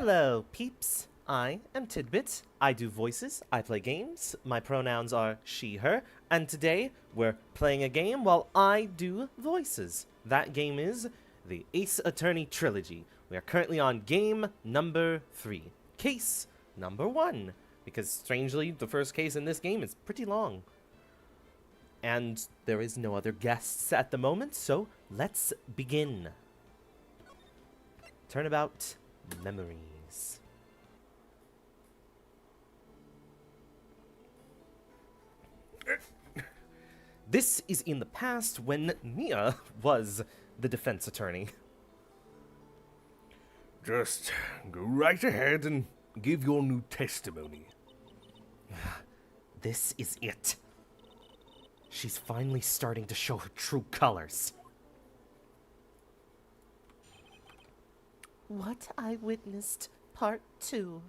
Hello, peeps. I am Tidbit. I do voices, I play games. My pronouns are she, her, and today we're playing a game while I do voices. That game is the Ace Attorney Trilogy. We are currently on game number 3. Case number 1. Because strangely, the first case in this game is pretty long. And there is no other guests at the moment, so let's begin. Turnabout memories. This is in the past when Mia was the defense attorney. Just go right ahead and give your new testimony. This is it. She's finally starting to show her true colors. What I Witnessed, Part 2.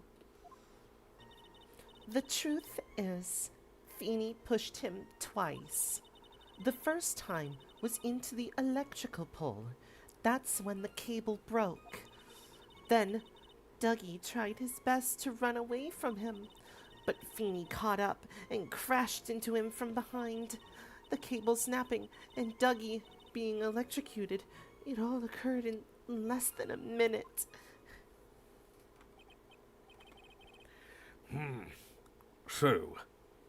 The truth is, Feeney pushed him twice. The first time was into the electrical pole. That's when the cable broke. Then, Dougie tried his best to run away from him, but Feeney caught up and crashed into him from behind. The cable snapping and Dougie being electrocuted. It all occurred in less than a minute. So,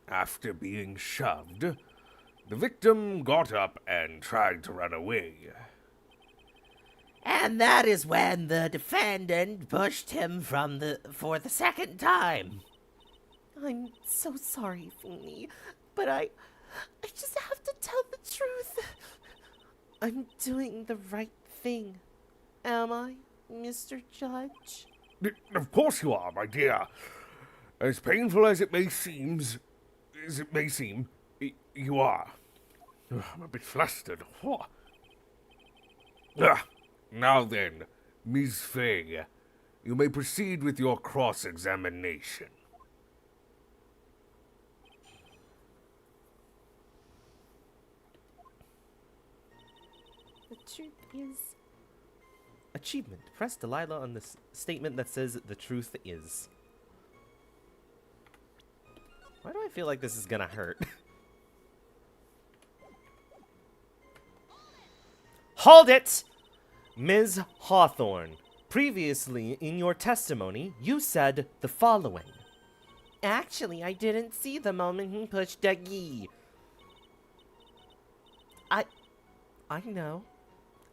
after being shoved, the victim got up and tried to run away. And that is when the defendant pushed him for the second time. I'm so sorry, Feeney, but I just have to tell the truth. I'm doing the right thing. Am I, Mr. Judge? Of course you are, my dear. As painful as it may seem, you are. I'm a bit flustered. Now then, Ms. Fay, you may proceed with your cross-examination. The truth is... Achievement. Press Delilah on the statement that says the truth is. Why do I feel like this is gonna hurt? Hold it! Ms. Hawthorne, previously in your testimony, you said the following. Actually, I didn't see the moment he pushed Dougie. I know.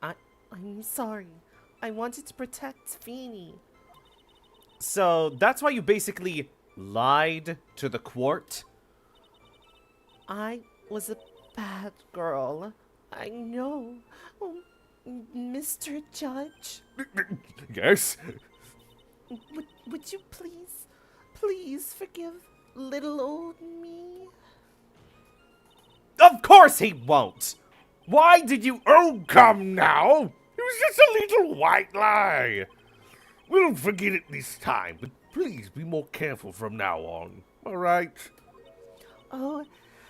I'm sorry. I wanted to protect Feeney. So, that's why you basically lied to the court? I was a bad girl. I know. Oh, Mr. Judge? Yes? Would you please forgive little old me? Of course he won't! Why did you... Oh, come now! It was just a little white lie. We'll forget it this time, but please be more careful from now on. All right? Oh,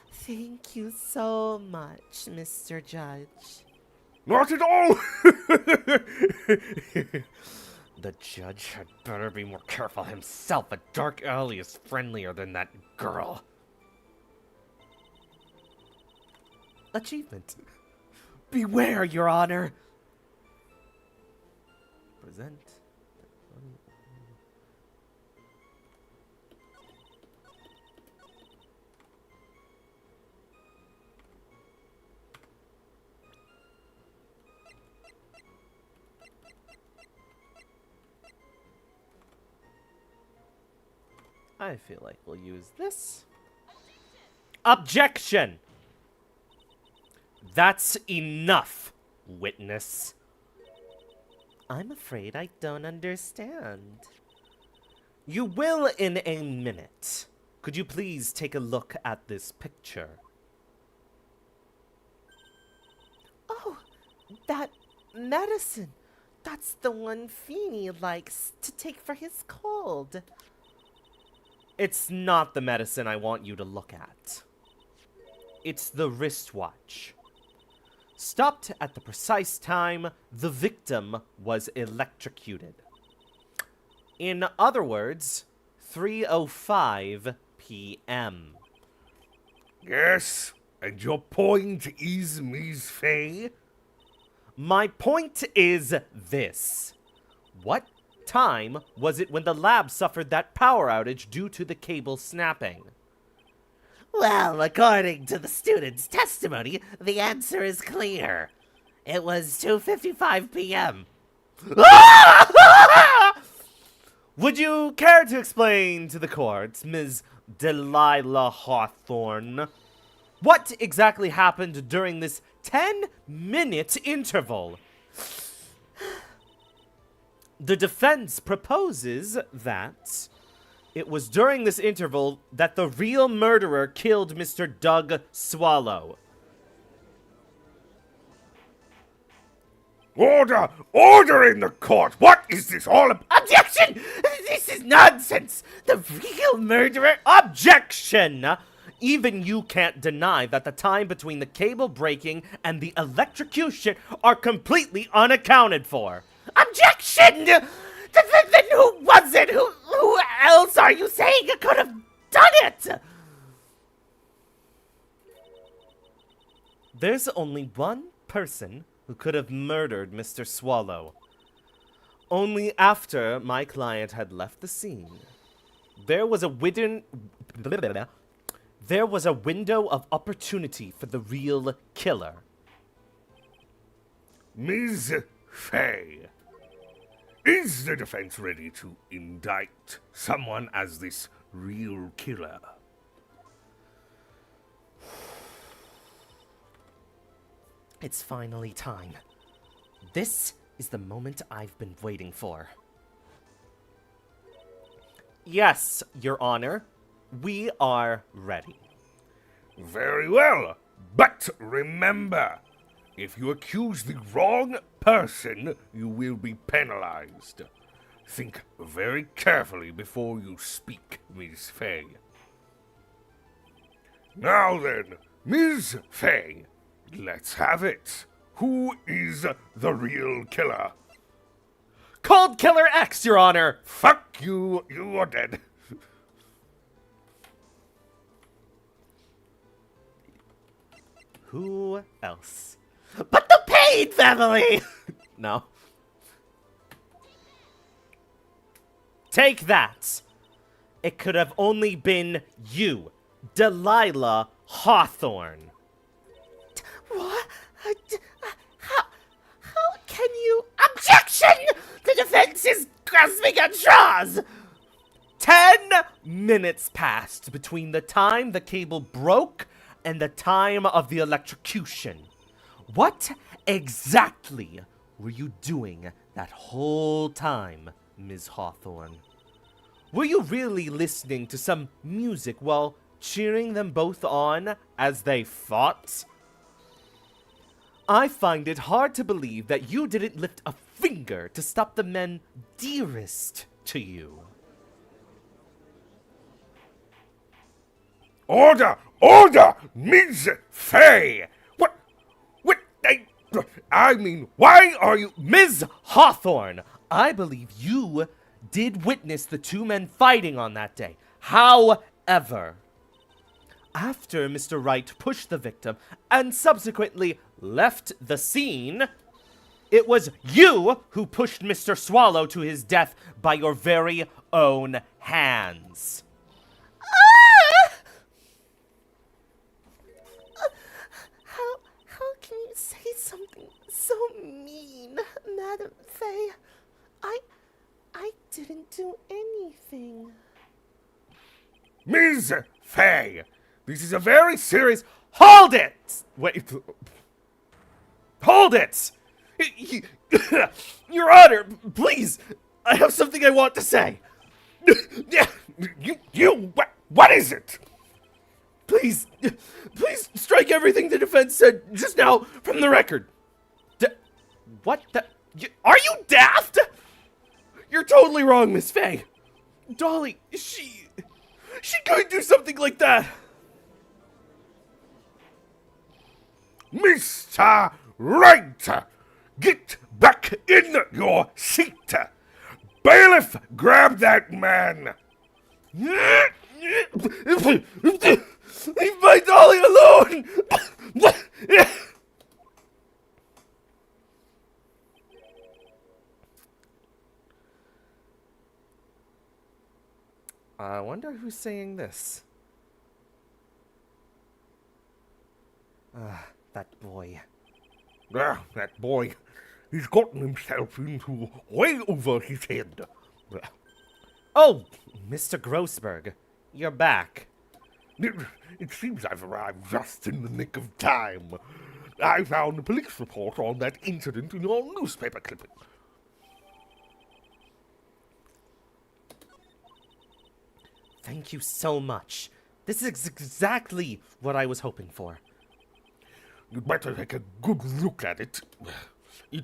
thank you so much, Mr. Judge. Not at all! The judge had better be more careful himself. A dark alley is friendlier than that girl. Achievement. Beware, Your Honor. Present. I feel like we'll use this. Objection! That's enough, witness. I'm afraid I don't understand. You will in a minute. Could you please take a look at this picture? Oh, that medicine. That's the one Feeney likes to take for his cold. It's not the medicine I want you to look at. It's the wristwatch. Stopped at the precise time the victim was electrocuted. In other words, 3:05 p.m. Yes, and your point is, Miss Fay? My point is this. What time was it when the lab suffered that power outage due to the cable snapping? Well, according to the student's testimony, the answer is clear. It was 2:55 p.m. Would you care to explain to the court, Ms. Delilah Hawthorne, what exactly happened during this 10-minute interval? The defense proposes that it was during this interval that the real murderer killed Mr. Doug Swallow. Order! Order in the court! What is this all about? Objection! This is nonsense! The real murderer... Objection! Even you can't deny that the time between the cable breaking and the electrocution are completely unaccounted for. Objection! Then who was it? Who else are you saying could have done it? There's only one person who could have murdered Mr. Swallow. Only after my client had left the scene. There was a window of opportunity for the real killer. Ms. Fay, is the defense ready to indict someone as this real killer? It's finally time. This is the moment I've been waiting for. Yes, Your Honor. We are ready. Very well, but remember, if you accuse the wrong person, you will be penalized. Think very carefully before you speak, Ms. Fay. Now then, Ms. Fay, let's have it. Who is the real killer? Cold Killer X, Your Honor! Fuck you, you are dead. Who else? But the Payne family! No. Take that! It could have only been you, Delilah Hawthorne. What? How can you... Objection! The defense is grasping at straws! 10 minutes passed between the time the cable broke and the time of the electrocution. What exactly were you doing that whole time, Ms. Hawthorne? Were you really listening to some music while cheering them both on as they fought? I find it hard to believe that you didn't lift a finger to stop the men dearest to you. Order! Order! Ms. Fay! I mean, why are you... Ms. Hawthorne, I believe you did witness the two men fighting on that day. However, after Mr. Wright pushed the victim and subsequently left the scene, it was you who pushed Mr. Swallow to his death by your very own hands. How can you say something so mean, Madam Fay? I didn't do anything. Ms. Fay, this is a very serious... Hold it! Wait. Hold it! Your Honor, please! I have something I want to say. What is it? Please strike everything the defense said just now from the record. What the? Are you daft? You're totally wrong, Miss Fay. Dolly, she couldn't do something like that. Mr. Wright, get back in your seat. Bailiff, grab that man! Leave my dolly alone! I wonder who's saying this. That boy. Ah, that boy. He's gotten himself into way over his head. Oh, Mr. Grossberg, you're back. It seems I've arrived just in the nick of time. I found a police report on that incident in your newspaper clipping. Thank you so much. This is exactly what I was hoping for. You'd better take a good look at it. It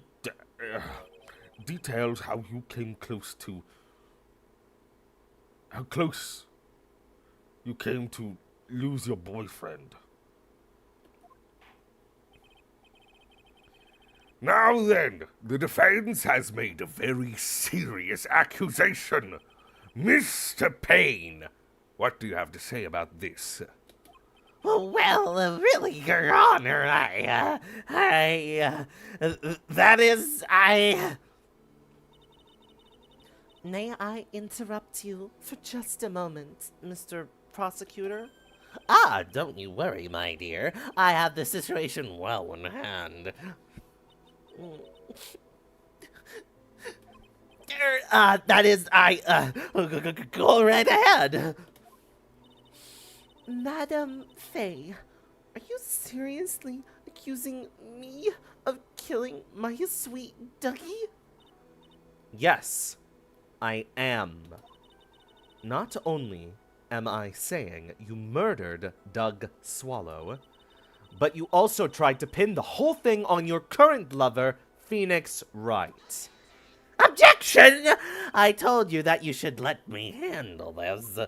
details how you came close to... How close you came to lose your boyfriend. Now then, the defense has made a very serious accusation. Mr. Payne, what do you have to say about this? Well, really, Your Honor, that is, May I interrupt you for just a moment, Mr. Prosecutor? Don't you worry, my dear. I have the situation well in hand. That is, go right ahead. Madam Faye, are you seriously accusing me of killing my sweet Dougie? Yes, I am. Not only am I saying you murdered Doug Swallow, but you also tried to pin the whole thing on your current lover, Phoenix Wright. Objection! I told you that you should let me handle this.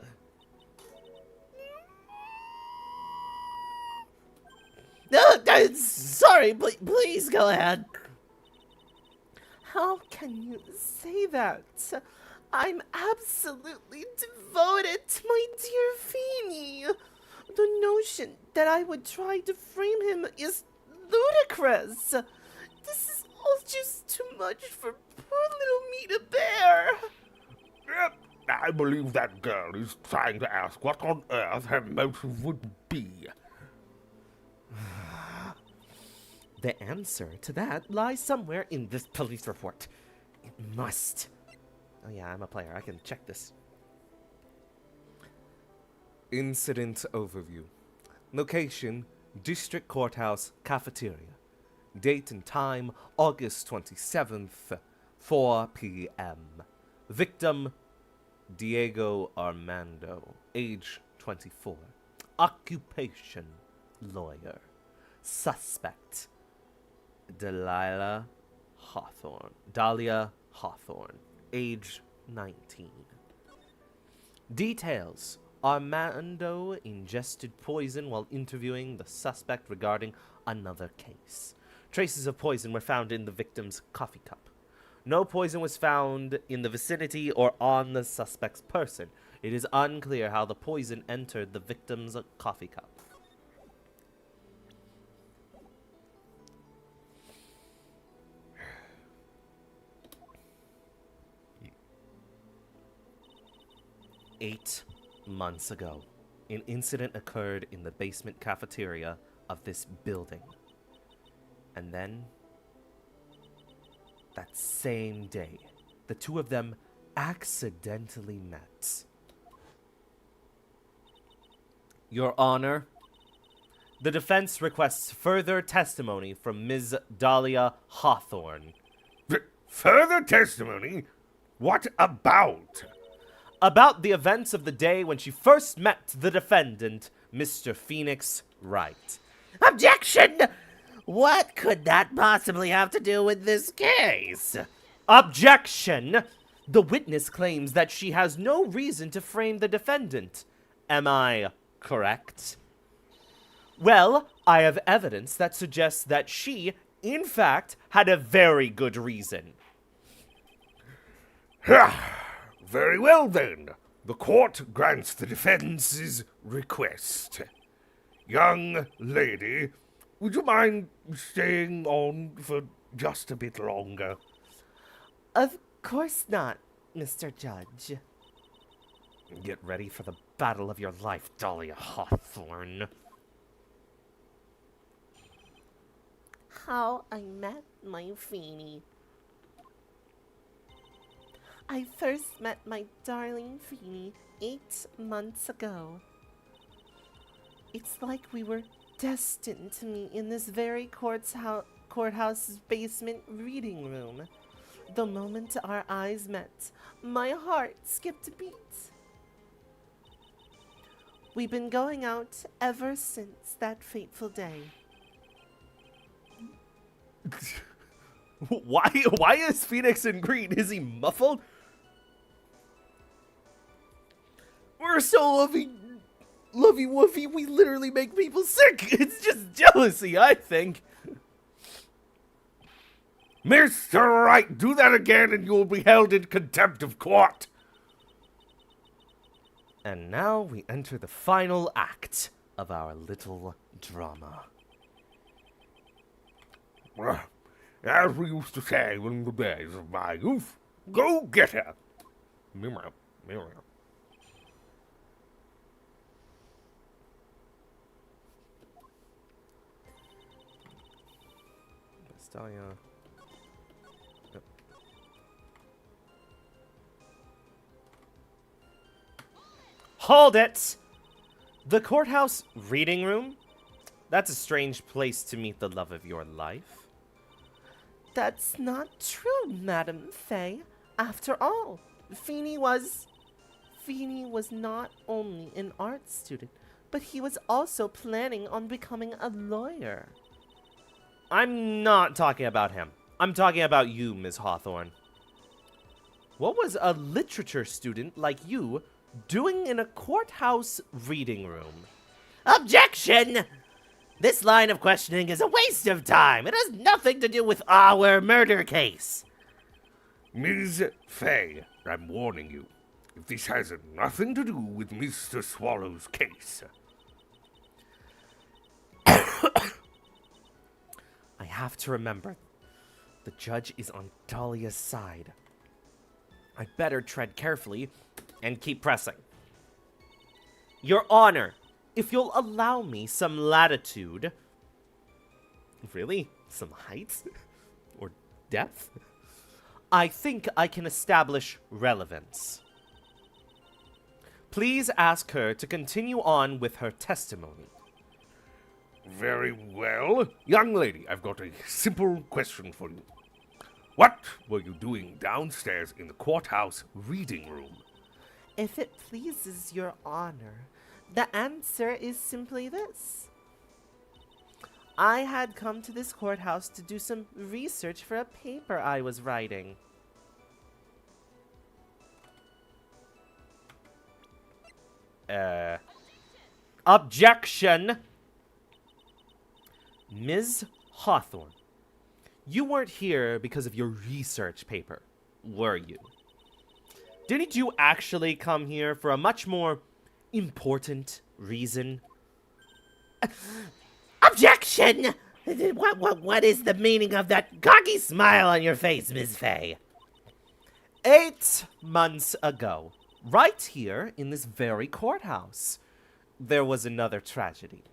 Sorry, please go ahead. How can you say that? I'm absolutely devoted to my dear Feeny. The notion that I would try to frame him is ludicrous. This is all just too much for poor little me to bear. I believe that girl is trying to ask what on earth her motive would be. The answer to that lies somewhere in this police report. It must. Oh yeah, I'm a player. I can check this. Incident overview. Location, District Courthouse Cafeteria. Date and time, August 27th, 4 p.m. Victim, Diego Armando, age 24. Occupation, lawyer. Suspect, Dahlia Hawthorne, age 19. Details. Armando ingested poison while interviewing the suspect regarding another case. Traces of poison were found in the victim's coffee cup. No poison was found in the vicinity or on the suspect's person. It is unclear how the poison entered the victim's coffee cup. Eight months ago, an incident occurred in the basement cafeteria of this building. And then, that same day, the two of them accidentally met. Your Honor, the defense requests further testimony from Ms. Dahlia Hawthorne. Further testimony? What about? About the events of the day when she first met the defendant, Mr. Phoenix Wright. Objection! What could that possibly have to do with this case? Objection! The witness claims that she has no reason to frame the defendant. Am I correct? Well, I have evidence that suggests that she, in fact, had a very good reason. Very well, then. The court grants the defense's request. Young lady, would you mind staying on for just a bit longer? Of course not, Mr. Judge. Get ready for the battle of your life, Dahlia Hawthorne. How I met my Feeny. I first met my darling Feeny 8 months ago. It's like we were destined to meet in this very courthouse's basement reading room. The moment our eyes met, my heart skipped a beat. We've been going out ever since that fateful day. Why is Phoenix in green? Is he muffled? We're so lovey-woofy, we literally make people sick. It's just jealousy, I think. Mr. Wright, do that again and you will be held in contempt of court. And now we enter the final act of our little drama. As we used to say in the days of my youth, go get her. Meow, meow. Dahlia. Yep. Hold it! The courthouse reading room? That's a strange place to meet the love of your life. That's not true, Madam Faye. After all, Feeny was not only an art student, but he was also planning on becoming a lawyer. I'm not talking about him. I'm talking about you, Ms. Hawthorne. What was a literature student like you doing in a courthouse reading room? Objection! This line of questioning is a waste of time. It has nothing to do with our murder case. Ms. Faye, I'm warning you. If this has nothing to do with Mr. Swallow's case. I have to remember, the judge is on Dahlia's side. I'd better tread carefully and keep pressing. Your Honor, if you'll allow me some latitude... Really? Some height? Or depth? I think I can establish relevance. Please ask her to continue on with her testimony. Very well. Young lady, I've got a simple question for you. What were you doing downstairs in the courthouse reading room? If it pleases your honor, the answer is simply this. I had come to this courthouse to do some research for a paper I was writing. Objection! Ms. Hawthorne, you weren't here because of your research paper, were you? Didn't you actually come here for a much more important reason? Objection! What is the meaning of that cocky smile on your face, Miss Faye? 8 months ago, right here in this very courthouse, there was another tragedy.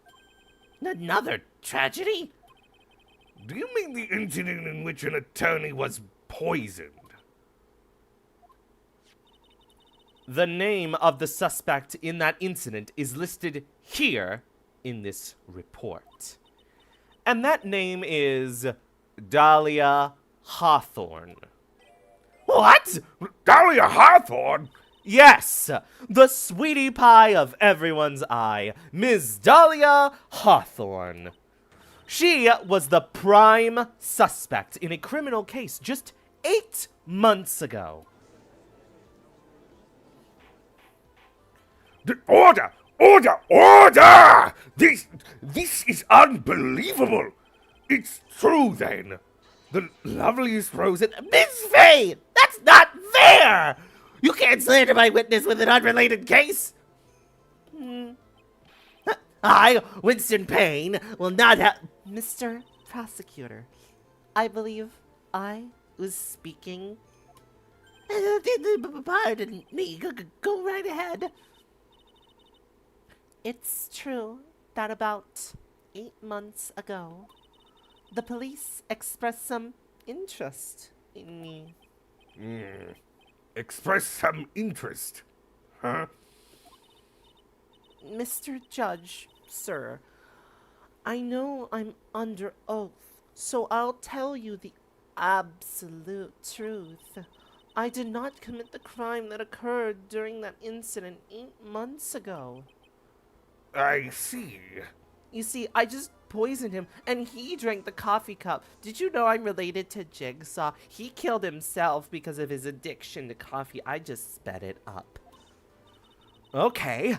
Another tragedy? Do you mean the incident in which an attorney was poisoned? The name of the suspect in that incident is listed here in this report. And that name is Dahlia Hawthorne. What? Dahlia Hawthorne? Yes, the sweetie pie of everyone's eye, Ms. Dahlia Hawthorne. She was the prime suspect in a criminal case just 8 months ago. Order! Order! Order! This is unbelievable! It's true, then. The loveliest rose in... Miss Faye! That's That's not fair! You can't slander my witness with an unrelated case! I, Winston Payne, will not have. Mr. Prosecutor, I believe I was speaking. Pardon me. Go right ahead. It's true that about 8 months ago, the police expressed some interest in me. Express some interest. Huh? Mr. Judge, sir, I know I'm under oath, so I'll tell you the absolute truth. I did not commit the crime that occurred during that incident 8 months ago. I see. You see, I just poisoned him, and he drank the coffee cup. Did you know I'm related to Jigsaw? He killed himself because of his addiction to coffee. I just sped it up. Okay.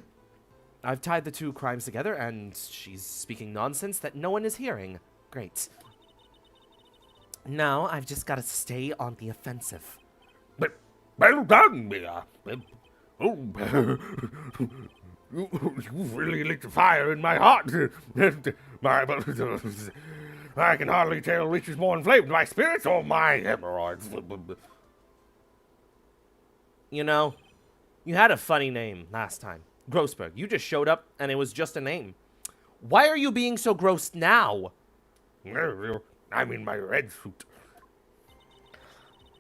I've tied the two crimes together, and she's speaking nonsense that no one is hearing. Great. Now I've just got to stay on the offensive. But well done, Mia. Oh, you really lit a fire in my heart. I can hardly tell which is more inflamed, my spirits or my hemorrhoids. You know, you had a funny name last time. Grossberg. You just showed up, and it was just a name. Why are you being so gross now? I'm in my red suit.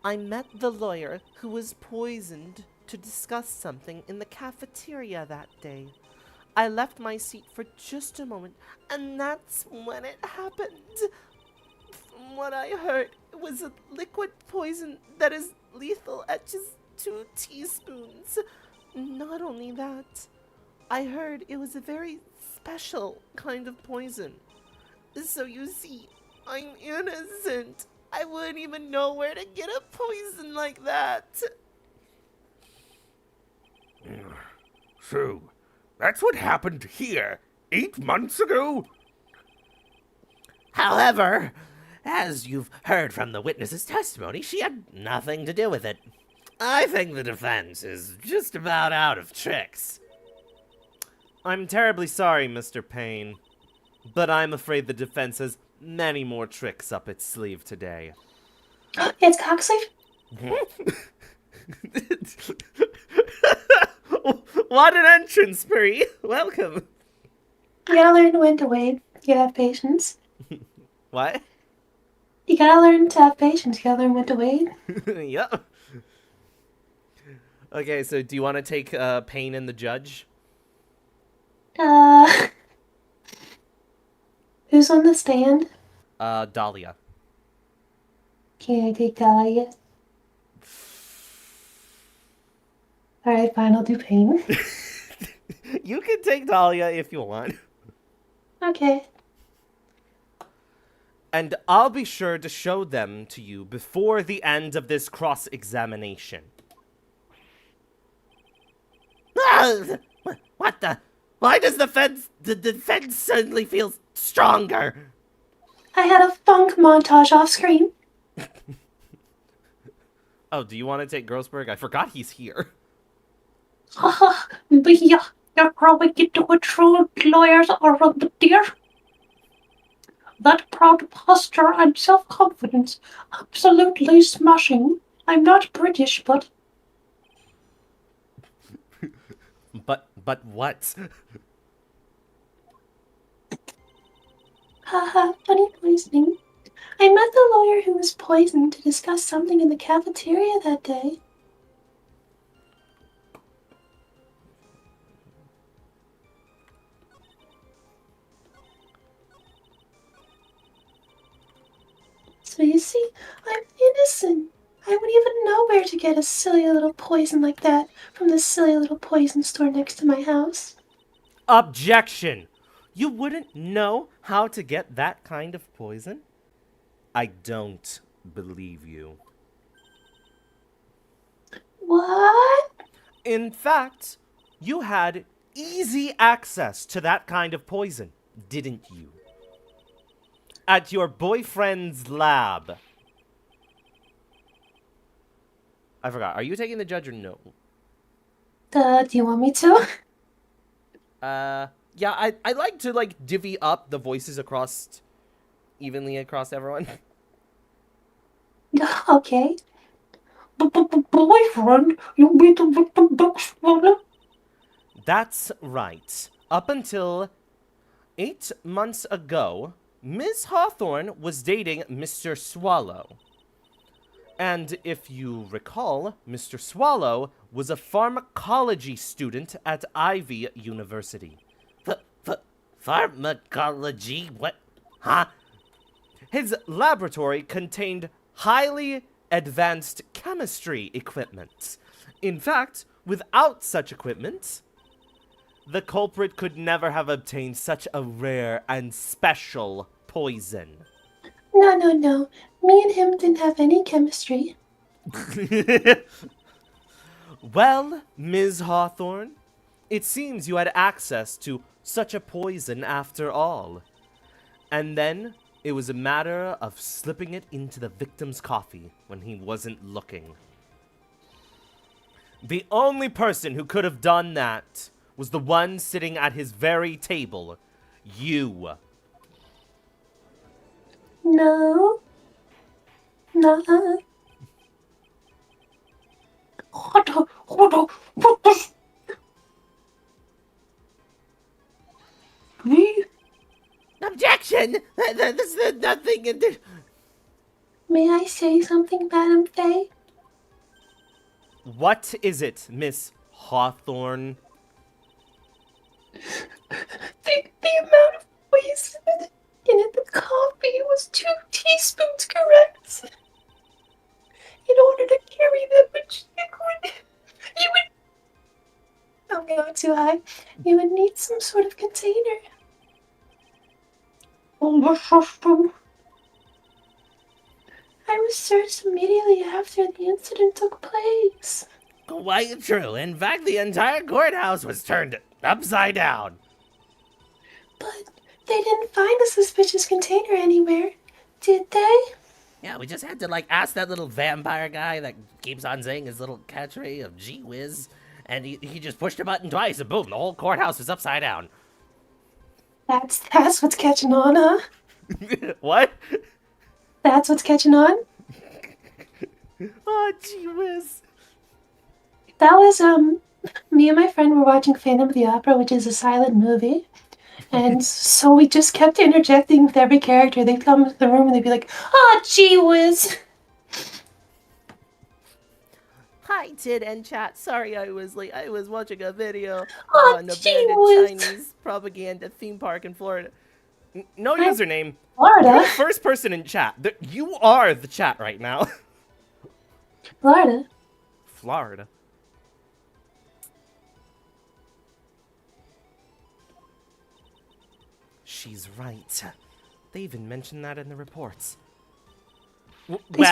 I met the lawyer who was poisoned to discuss something in the cafeteria that day. I left my seat for just a moment, and that's when it happened. From what I heard, it was a liquid poison that is lethal at just 2 teaspoons. Not only that, I heard it was a very special kind of poison. So you see, I'm innocent. I wouldn't even know where to get a poison like that. So, that's what happened here 8 months ago? However, as you've heard from the witness's testimony, she had nothing to do with it. I think the defense is just about out of tricks. I'm terribly sorry, Mr. Payne, but I'm afraid the defense has many more tricks up its sleeve today. It's Cocksleeve? What an entrance, Bree! Welcome. You gotta learn when to wait. You gotta have patience. What? You gotta learn to have patience. You gotta learn when to wait. Yep. Okay, so do you want to take Payne and the judge? Who's on the stand? Dahlia. Can I take Dahlia? Alright, fine, I'll do Pain. You can take Dahlia if you want. Okay. And I'll be sure to show them to you before the end of this cross-examination. What the? Why does the defense suddenly feel stronger? I had a funk montage off screen. Oh, do you want to take Grossberg? I forgot he's here. But yeah, you're growing into a true lawyer's aura, dear. That proud posture and self-confidence, absolutely smashing. I'm not British, but... But what? Haha, funny poisoning. I met the lawyer who was poisoned to discuss something in the cafeteria that day. So you see, I'm innocent. I wouldn't even know where to get a silly little poison like that from the silly little poison store next to my house. Objection! You wouldn't know how to get that kind of poison? I don't believe you. What? In fact, you had easy access to that kind of poison, didn't you? At your boyfriend's lab. I forgot. Are you taking the judge or no? Do you want me to? Yeah, I like to, like, divvy up the voices evenly across everyone. Okay. Boyfriend, you beat the victim duck swallow? That's right. Up until 8 months ago, Ms. Hawthorne was dating Mr. Swallow. And if you recall, Mr. Swallow was a pharmacology student at Ivy University. Pharmacology? What? Huh? His laboratory contained highly advanced chemistry equipment. In fact, without such equipment, the culprit could never have obtained such a rare and special poison. No. Me and him didn't have any chemistry. Well, Ms. Hawthorne, it seems you had access to such a poison after all. And then it was a matter of slipping it into the victim's coffee when he wasn't looking. The only person who could have done that was the one sitting at his very table. You. No. Nah. What this? Me? Objection! There's nothing in there. May I say something, Madam Faye? What is it, Miss Hawthorne? The amount of poison in the coffee was 2 teaspoons, correct? In order to carry that much liquid, you would... Don't go too high. You would need some sort of container. On the system. I researched immediately after the incident took place. Quite true. In fact, the entire courthouse was turned upside down. But they didn't find a suspicious container anywhere, did they? Yeah, we just had to, like, ask that little vampire guy that keeps on saying his little catchphrase of gee whiz, and he just pushed a button twice, and boom, the whole courthouse was upside down. That's what's catching on, huh? What? That's what's catching on? Oh, gee whiz. That was, me and my friend were watching Phantom of the Opera, which is a silent movie. And so we just kept interjecting with every character. They'd come into the room and they'd be like, "Ah, gee whiz." Hi, Tid and chat. Sorry I was late. I was watching a video Oh, on an gee abandoned whiz. Chinese propaganda theme park in Florida. No username. Florida? You're the first person in chat. You are the chat right now. Florida? Florida. She's right. They even mentioned that in the reports. They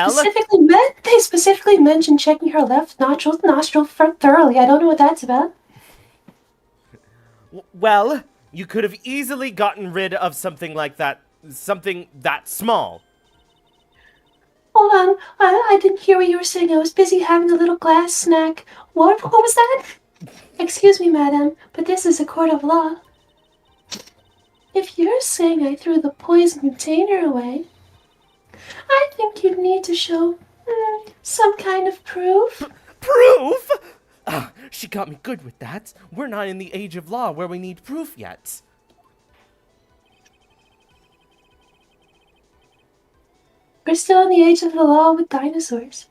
specifically mentioned checking her left nostril thoroughly. I don't know what that's about. Well, you could have easily gotten rid of something like that. Something that small. Hold on, I didn't hear what you were saying. I was busy having a little glass snack. What was that? Excuse me, madam, but this is a court of law. If you're saying I threw the poison container away, I think you'd need to show some kind of proof. Proof? She got me good with that. We're not in the age of law where we need proof yet. We're still in the age of the law with dinosaurs.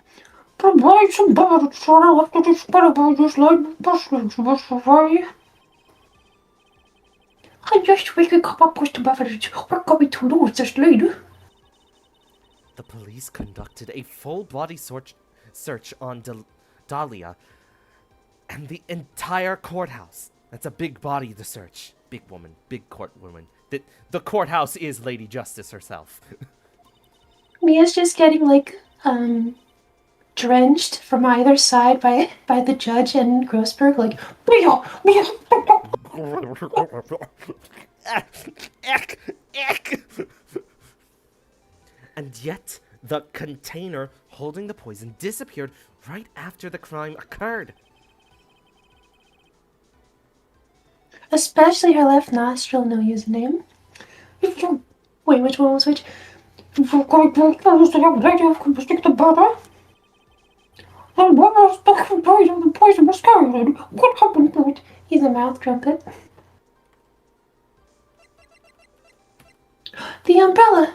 Provide some better soda after this better by this line bustling to us for you. I just wish we come up with the beverage. We're going to lose this lady. The police conducted a full-body search on Dahlia and the entire courthouse. That's a big body to search. Big woman, big court woman. The courthouse is Lady Justice herself. Mia's just getting drenched from either side by the judge and Grossberg. Like, Mia. And yet, the container holding the poison disappeared right after the crime occurred. Especially her left nostril, no username. Wait, which one was which? The poison was carried. What happened to it? He's a mouth trumpet. The umbrella.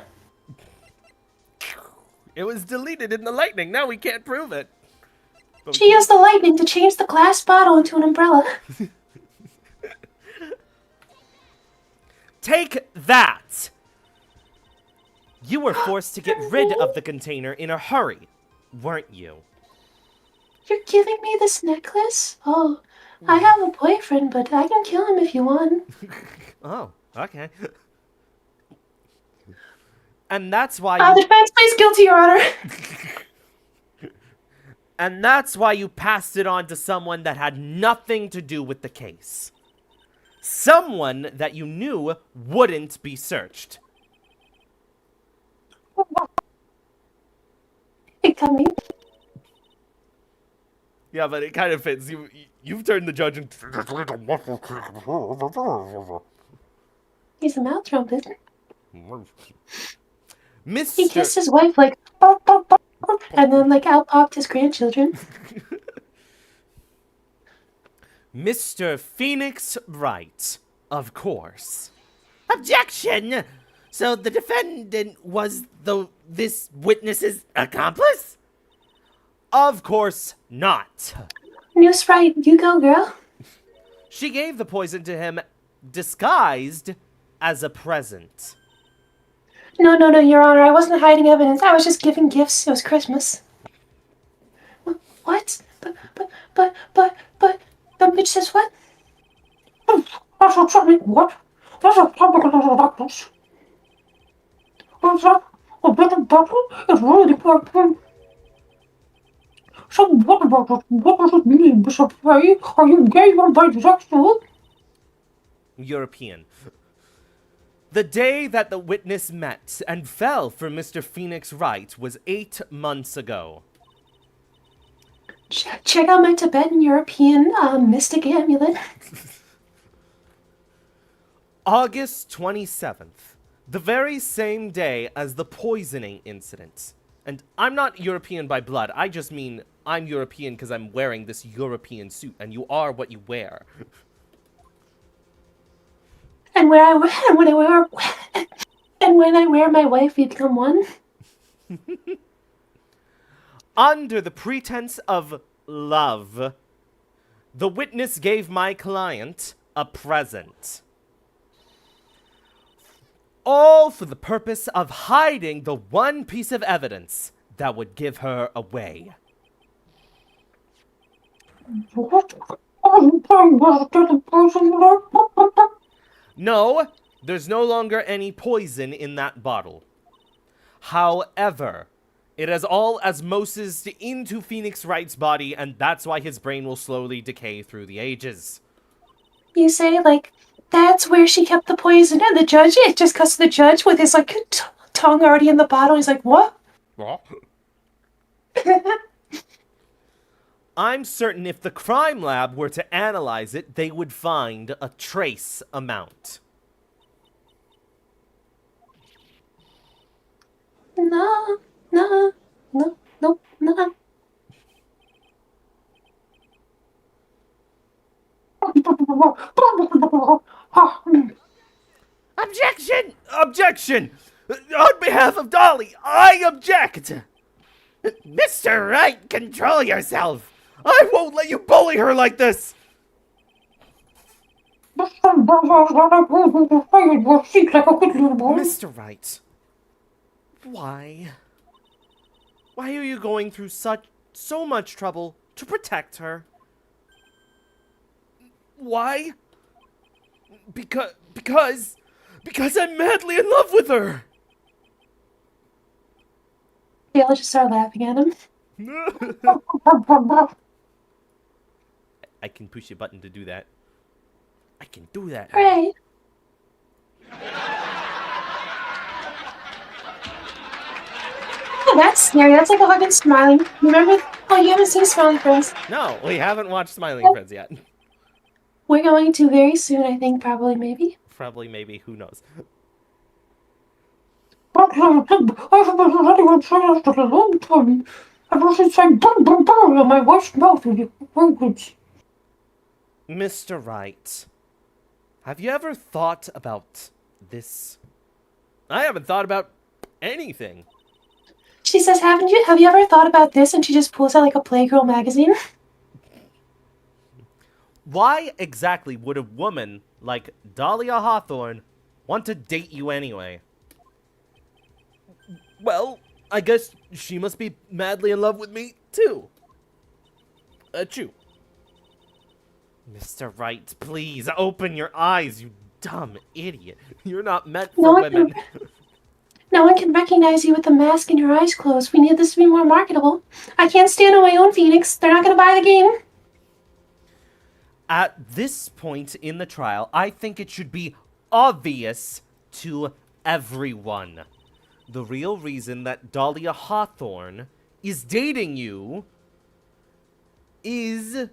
It was deleted in the lightning. Now we can't prove it. But She used the lightning to change the glass bottle into an umbrella. Take that! You were forced to get rid of the container in a hurry, weren't you? You're giving me this necklace? Oh, I have a boyfriend, but I can kill him if you want. Oh, okay. And that's why The defense pleads guilty, Your Honor. And that's why you passed it on to someone that had nothing to do with the case. Someone that you knew wouldn't be searched. It got me. Yeah, but it kind of fits. You've turned the judge into... He's a mouth trumpet. He Mr. kissed his wife like, "Bop, bop, bop," and then like out popped his grandchildren. Mr. Phoenix Wright, of course. Objection! So the defendant was this witness's accomplice? Of course not. News right, you go, girl. She gave the poison to him disguised as a present. No, Your Honor, I wasn't hiding evidence. I was just giving gifts. It was Christmas. What? But, the bitch says what? That's not something. What? That's a public darkness. What's that? A better battle? It's really important. So what about it? What does it mean, Bishop Ray? Are you gay or bisexual? European. The day that the witness met and fell for Mr. Phoenix Wright was 8 months ago. Check out my Tibetan European mystic amulet. August 27th, the very same day as the poisoning incident. And I'm not European by blood, I just mean I'm European because I'm wearing this European suit, and you are what you wear. And when I wear my wife, we become one. Under the pretense of love, the witness gave my client a present. All for the purpose of hiding the one piece of evidence that would give her away. What? Are you playing with the person? No, there's no longer any poison in that bottle. However, it has all osmosis into Phoenix Wright's body, and that's why his brain will slowly decay through the ages. You say, like, that's where she kept the poison, and the judge, it just cuts to the judge with his, like, tongue already in the bottle. He's like, what? I'm certain if the crime lab were to analyze it, they would find a trace amount. No. Objection! Objection! On behalf of Dolly, I object! Mr. Wright, control yourself! I won't let you bully her like this! Mr. Wright, why? Why are you going through so much trouble to protect her? Why? Because I'm madly in love with her! Yeah, let's just start laughing at him. I can push a button to do that. I can do that. Right. that's scary. That's like a hug and smiling. Remember? Oh, you haven't seen Smiling Friends. No, we haven't watched Smiling Friends yet. We're going to very soon, I think, probably, maybe. Probably, maybe, who knows. I haven't been anyone say that in a long time. Ever since I bang in my wife's mouth with your language. Mr. Wright, have you ever thought about this? I haven't thought about anything. She says, have you ever thought about this? And she just pulls out like a Playgirl magazine. Why exactly would a woman like Dahlia Hawthorne want to date you anyway? Well, I guess she must be madly in love with me, too. Achoo. Mr. Wright, please open your eyes, you dumb idiot. You're not meant for women. No one can recognize you with the mask and your eyes closed. We need this to be more marketable. I can't stand on my own, Phoenix. They're not going to buy the game. At this point in the trial, I think it should be obvious to everyone. The real reason that Dahlia Hawthorne is dating you is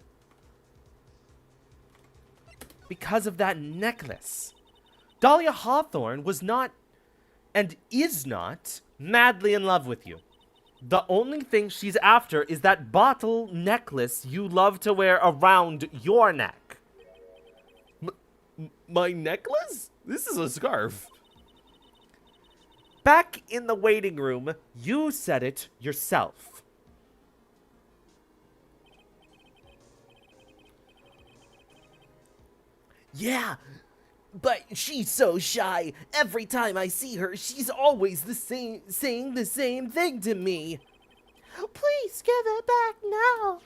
because of that necklace. Dahlia Hawthorne was not and is not madly in love with you. The only thing she's after is that bottle necklace you love to wear around your neck. My necklace? This is a scarf. Back in the waiting room, you said it yourself. Yeah, but she's so shy. Every time I see her, she's always saying the same thing to me. Please give it back now.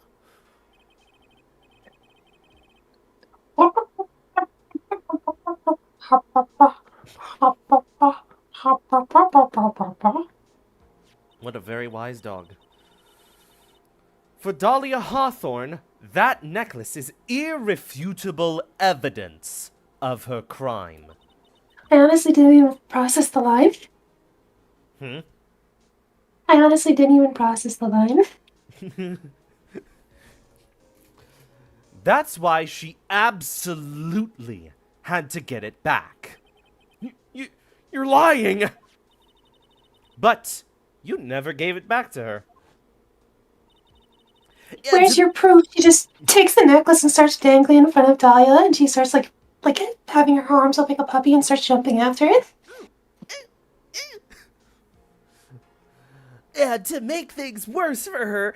What a very wise dog. For Dahlia Hawthorne, that necklace is irrefutable evidence of her crime. I honestly didn't even process the line. Hmm? I honestly didn't even process the line. That's why she absolutely had to get it back. You're lying! But you never gave it back to her. Where's your proof? She just takes the necklace and starts dangling in front of Dahlia, and she starts like having her arms up like a puppy and starts jumping after it. And to make things worse for her...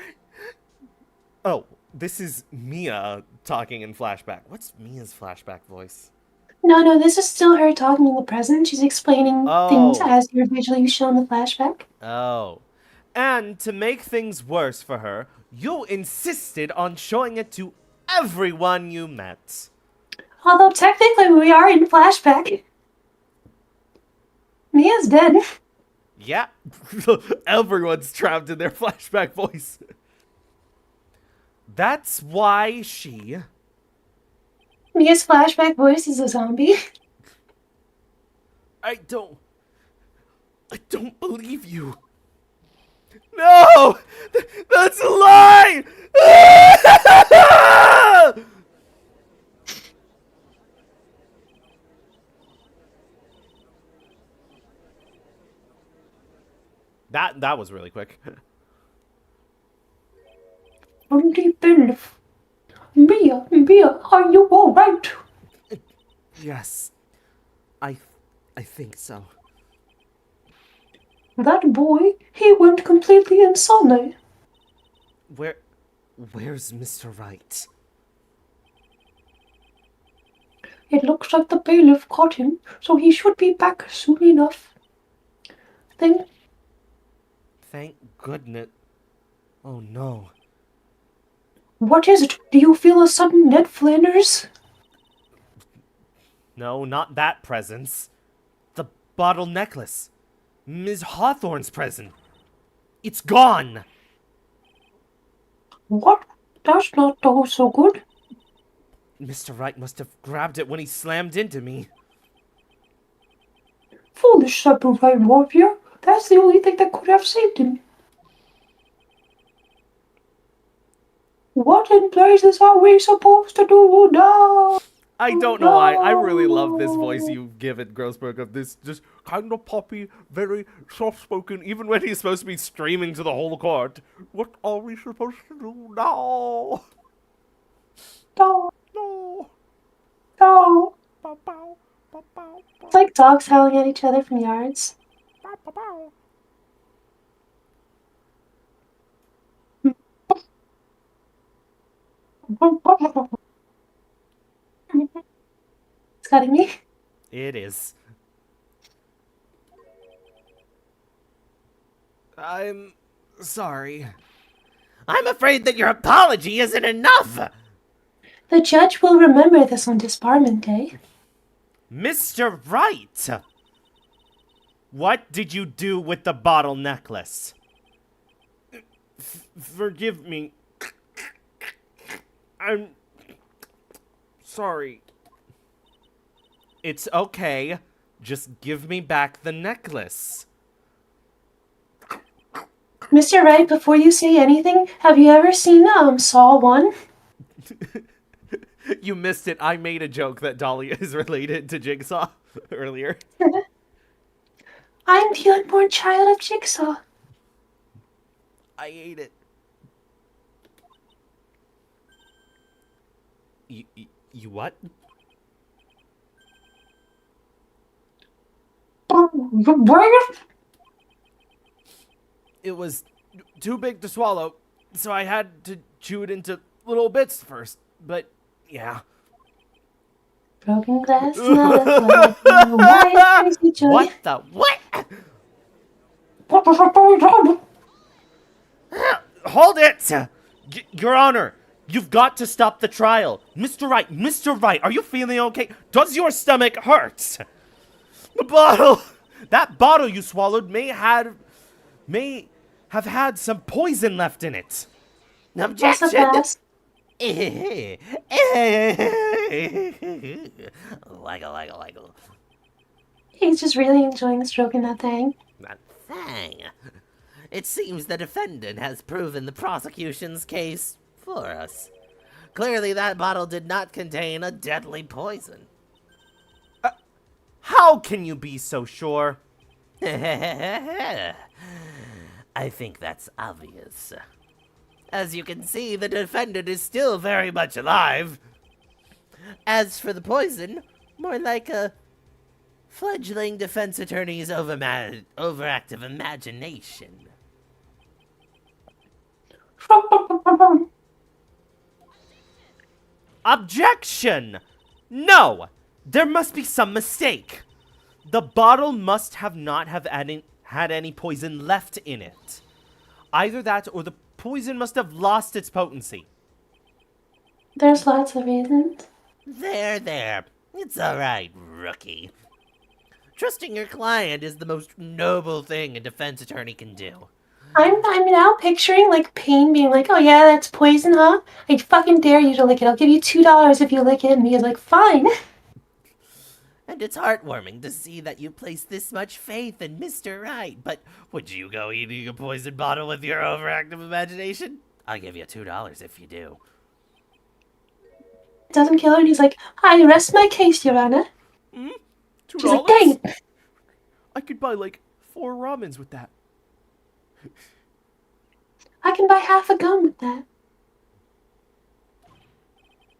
Oh, this is Mia talking in flashback. What's Mia's flashback voice? No, this is still her talking in the present. She's explaining things as you're visually shown the flashback. Oh. And to make things worse for her, you insisted on showing it to everyone you met. Although technically we are in flashback. Mia's dead. Yeah. Everyone's trapped in their flashback voice. That's why she... Mia's flashback voice is a zombie. I don't believe you. No! That's a lie! That was really quick. Deep in. Mia, are you alright? Yes. I think so. That boy, he went completely insane. Where's Mr. Wright? It looks like the bailiff caught him, so he should be back soon enough. Thank goodness. Oh no. What is it? Do you feel a sudden Ned Flanders? No, not that presence. The bottle necklace. Ms. Hawthorne's present. It's gone. What? That's not so good. Mr. Wright must have grabbed it when he slammed into me. Foolish samurai warrior. That's the only thing that could have saved him. What in blazes are we supposed to do now? I don't know why. I really love this voice you've given Grossberg of this just kind of poppy, very soft-spoken, even when he's supposed to be screaming to the whole court. What are we supposed to do now? No, No. no. Bow, bow, bow, bow, It's like dogs howling at each other from yards. bow, bow, bow. It's cutting me. It is. I'm sorry. I'm afraid that your apology isn't enough! The judge will remember this on disbarment day. Mr. Wright! What did you do with the bottle necklace? Forgive me. I'm sorry. It's okay. Just give me back the necklace. Mr. Wright, before you say anything, have you ever seen Saw 1? You missed it. I made a joke that Dolly is related to Jigsaw earlier. I'm the unborn child of Jigsaw. I ate it. You what? It was too big to swallow, so I had to chew it into little bits first. But, yeah. Broken glass, not a flood. Why is crazy joy? What the? What? Hold it! Your Honor, you've got to stop the trial. Mr. Wright, are you feeling okay? Does your stomach hurt? The bottle! That bottle you swallowed may have had some poison left in it. That's a Objection! pass. Waggle. He's just really enjoying stroking that thing. That thing. It seems the defendant has proven the prosecution's case for us. Clearly, that bottle did not contain a deadly poison. How can you be so sure? I think that's obvious. As you can see, the defendant is still very much alive. As for the poison, more like a fledgling defense attorney's overactive imagination. Objection! No! There must be some mistake. The bottle must have not have had any poison left in it. Either that or the poison must have lost its potency. There's lots of reasons. There. It's alright, rookie. Trusting your client is the most noble thing a defense attorney can do. I'm now picturing like Payne being like, oh yeah, that's poison, huh? I fucking dare you to lick it. I'll give you $2 if you lick it. And he's like, fine. And it's heartwarming to see that you place this much faith in Mr. Wright. But would you go eating a poison bottle with your overactive imagination? I'll give you $2 if you do. It doesn't kill her, and he's like, I rest my case, Your Honor. $2? She's like, dang it. I could buy like 4 ramens with that. I can buy half a gum with that.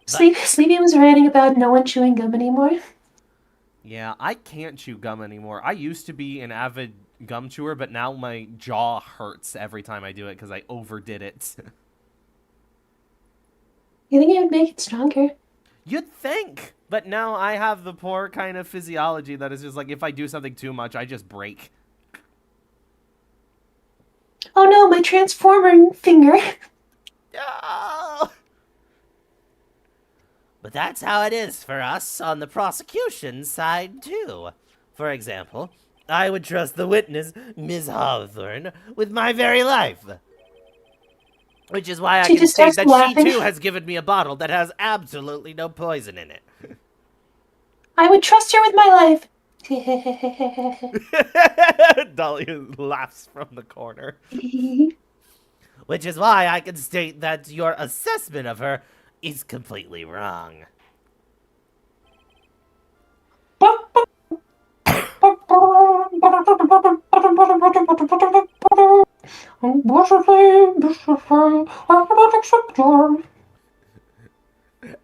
Sleepy was ranting about no one chewing gum anymore. Yeah, I can't chew gum anymore. I used to be an avid gum chewer, but now my jaw hurts every time I do it because I overdid it. You think it would make it stronger? You'd think, but now I have the poor kind of physiology that is just like if I do something too much, I just break. Oh no, my transformer finger. Oh! But that's how it is for us on the prosecution side, too. For example, I would trust the witness, Ms. Hawthorne, with my very life. Which is why I She can just state starts that laughing. she, too, has given me a bottle that has absolutely no poison in it. I would trust her with my life. Dolly laughs from the corner. which is why I can state that your assessment of her is completely wrong.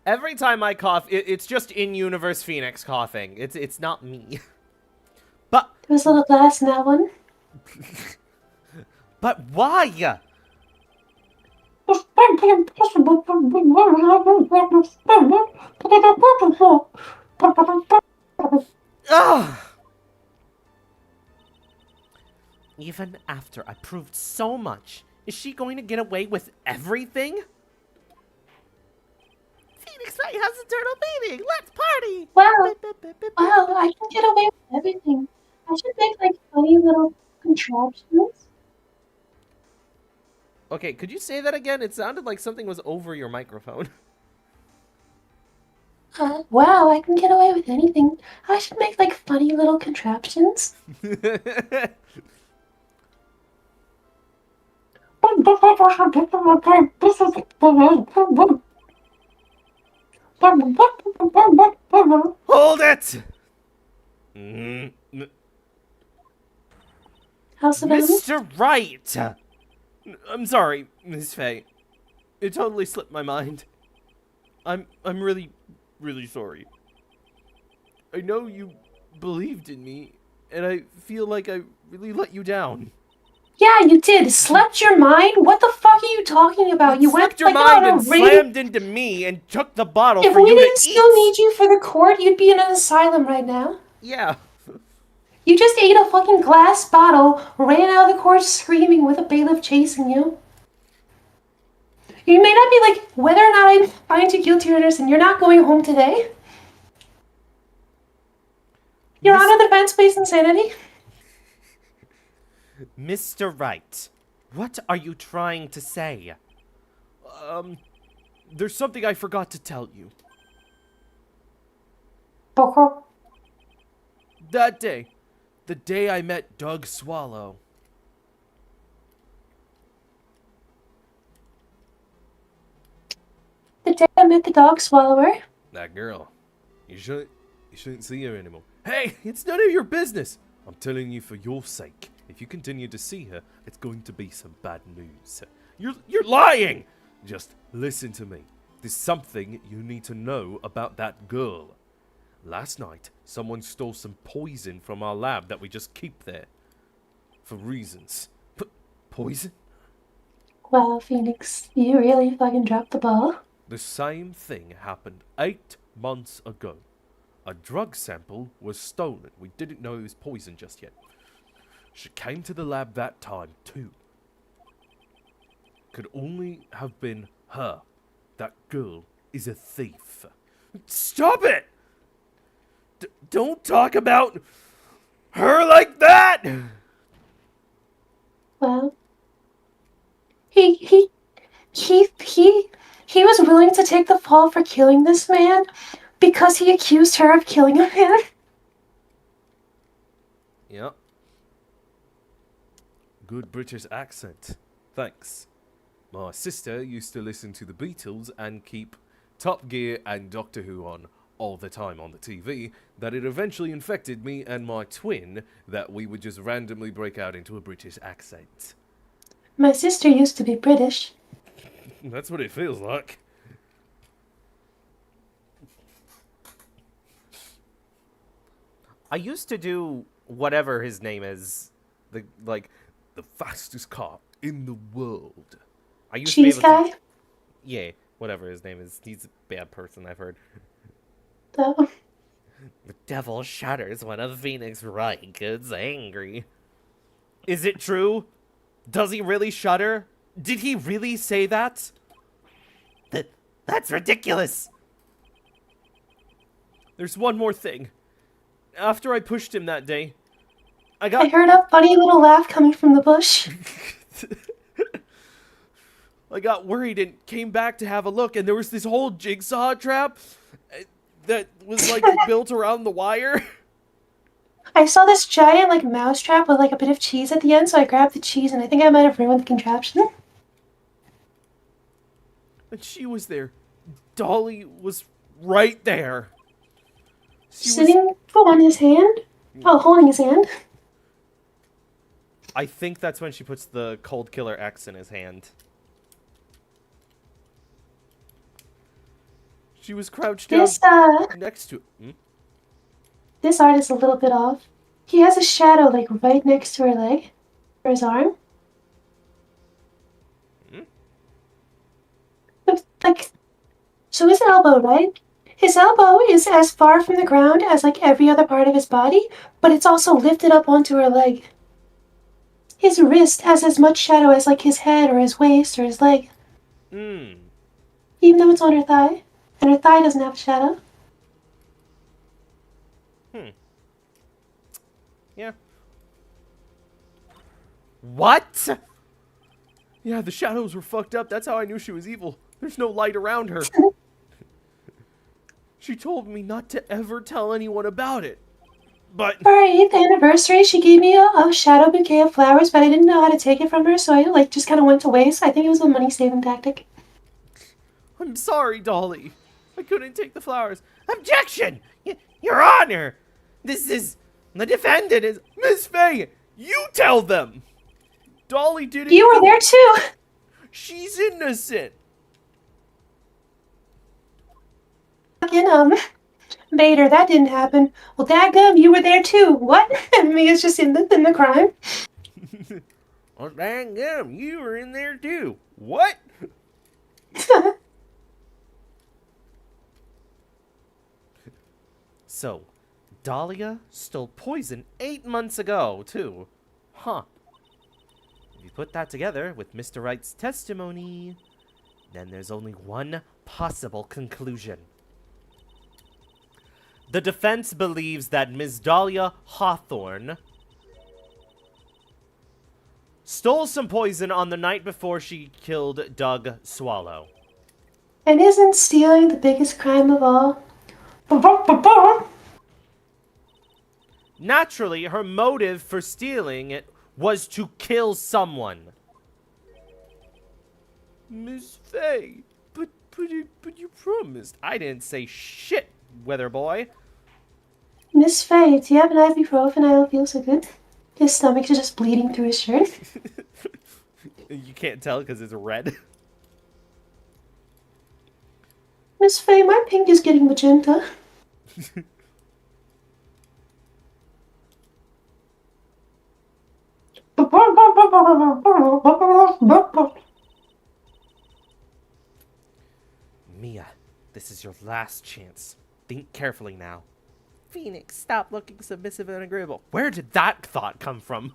Every time I cough, it's just in-universe Phoenix coughing. It's not me. But There's a little glass in that one. but why? Ugh! Even after I proved so much, is she going to get away with everything? Phoenix Wright has a turtle baby! Let's party! Wow, I can get away with everything. I should make like funny little contraptions. Okay, could you say that again? It sounded like something was over your microphone. Wow, I can get away with anything. I should make like funny little contraptions. Hold it! House of M. Mr. Wright! I'm sorry, Miss Faye. It totally slipped my mind. I'm really, really sorry. I know you believed in me, and I feel like I really let you down. Yeah, you did. Slept your mind? What the fuck are you talking about? You went Slipped your like mind on and a raid. slammed into me and took the bottle If for we you didn't to still eat. need you for the court, you'd be in an asylum right now. Yeah. You just ate a fucking glass bottle, ran out of the court screaming with a bailiff chasing you. You may not be like, whether or not I find you guilty or innocent, you're not going home today. Your Honor, the defense-based insanity. Mr. Wright, what are you trying to say? There's something I forgot to tell you. Boko. That day, the day I met Doug Swallow. The day I met the dog swallower. That girl. You shouldn't see her anymore. Hey, it's none of your business. I'm telling you for your sake. If you continue to see her, it's going to be some bad news. You're lying! Just listen to me. There's something you need to know about that girl. Last night, someone stole some poison from our lab that we just keep there. For reasons. Poison? Wow, Phoenix, you really fucking dropped the ball. The same thing happened 8 months ago. A drug sample was stolen. We didn't know it was poison just yet. She came to the lab that time, too. Could only have been her. That girl is a thief. Stop it! Don't talk about her like that! Well, he was willing to take the fall for killing this man because he accused her of killing a man. Yep. Good British accent. Thanks. My sister used to listen to the Beatles and keep Top Gear and Doctor Who on all the time on the TV, that it eventually infected me and my twin that we would just randomly break out into a British accent. My sister used to be British. That's what it feels like. I used to do whatever his name is, the fastest car in the world. I used Cheese to be able guy? to, yeah, whatever his name is. He's a bad person, I've heard. Though. The devil shudders when a Phoenix Wright gets angry. Is it true? Does he really shudder? Did he really say that? That's ridiculous! There's one more thing. After I pushed him that day, I heard a funny little laugh coming from the bush. I got worried and came back to have a look, and there was this whole jigsaw trap that was like built around the wire. I saw this giant like mouse trap with like a bit of cheese at the end, so I grabbed the cheese and I think I might have ruined the contraption. And she was there. Dolly was right there. She was, Sitting on his hand? Oh, holding his hand. I think that's when she puts the Cold Killer X in his hand. She was crouched down This, next to... Hmm? this art is a little bit off. He has a shadow, like, right next to her leg. Or his arm. Like, so his elbow, right? His elbow is as far from the ground as, like, every other part of his body, but it's also lifted up onto her leg. His wrist has as much shadow as, like, his head or his waist or his leg. Hmm. Even though it's on her thigh. And her thigh doesn't have a shadow. Yeah. What? Yeah, the shadows were fucked up. That's how I knew she was evil. There's no light around her. She told me not to ever tell anyone about it. But... For our 8th anniversary, she gave me a shadow bouquet of flowers, but I didn't know how to take it from her, so I, like, just kind of went to waste. I think it was a money-saving tactic. I'm sorry, Dolly. I couldn't take the flowers. Objection! Your Honor! This is... The defendant is... Miss Faye, you tell them! Dolly didn't... You were there, too! She's innocent. Fucking, Vader, that didn't happen. Well, dadgum, you were there, too. What? And Mia's just in the crime. Well, dang gum, you were in there too. What? So, Dahlia stole poison 8 months ago, too. Huh. If you put that together with Mr. Wright's testimony, then there's only one possible conclusion. The defense believes that Ms. Dahlia Hawthorne stole some poison on the night before she killed Doug Swallow. And isn't stealing the biggest crime of all? Naturally, her motive for stealing it was to kill someone. Miss Faye, but you promised. I didn't say shit, Weather Boy. Miss Faye, do you have an ibuprofen? I don't feel so good. His stomach is just bleeding through his shirt. You can't tell because it's red. Miss Faye, my pink is getting magenta. Mia, this is your last chance. Think carefully now. Phoenix, stop looking submissive and agreeable. Where did that thought come from?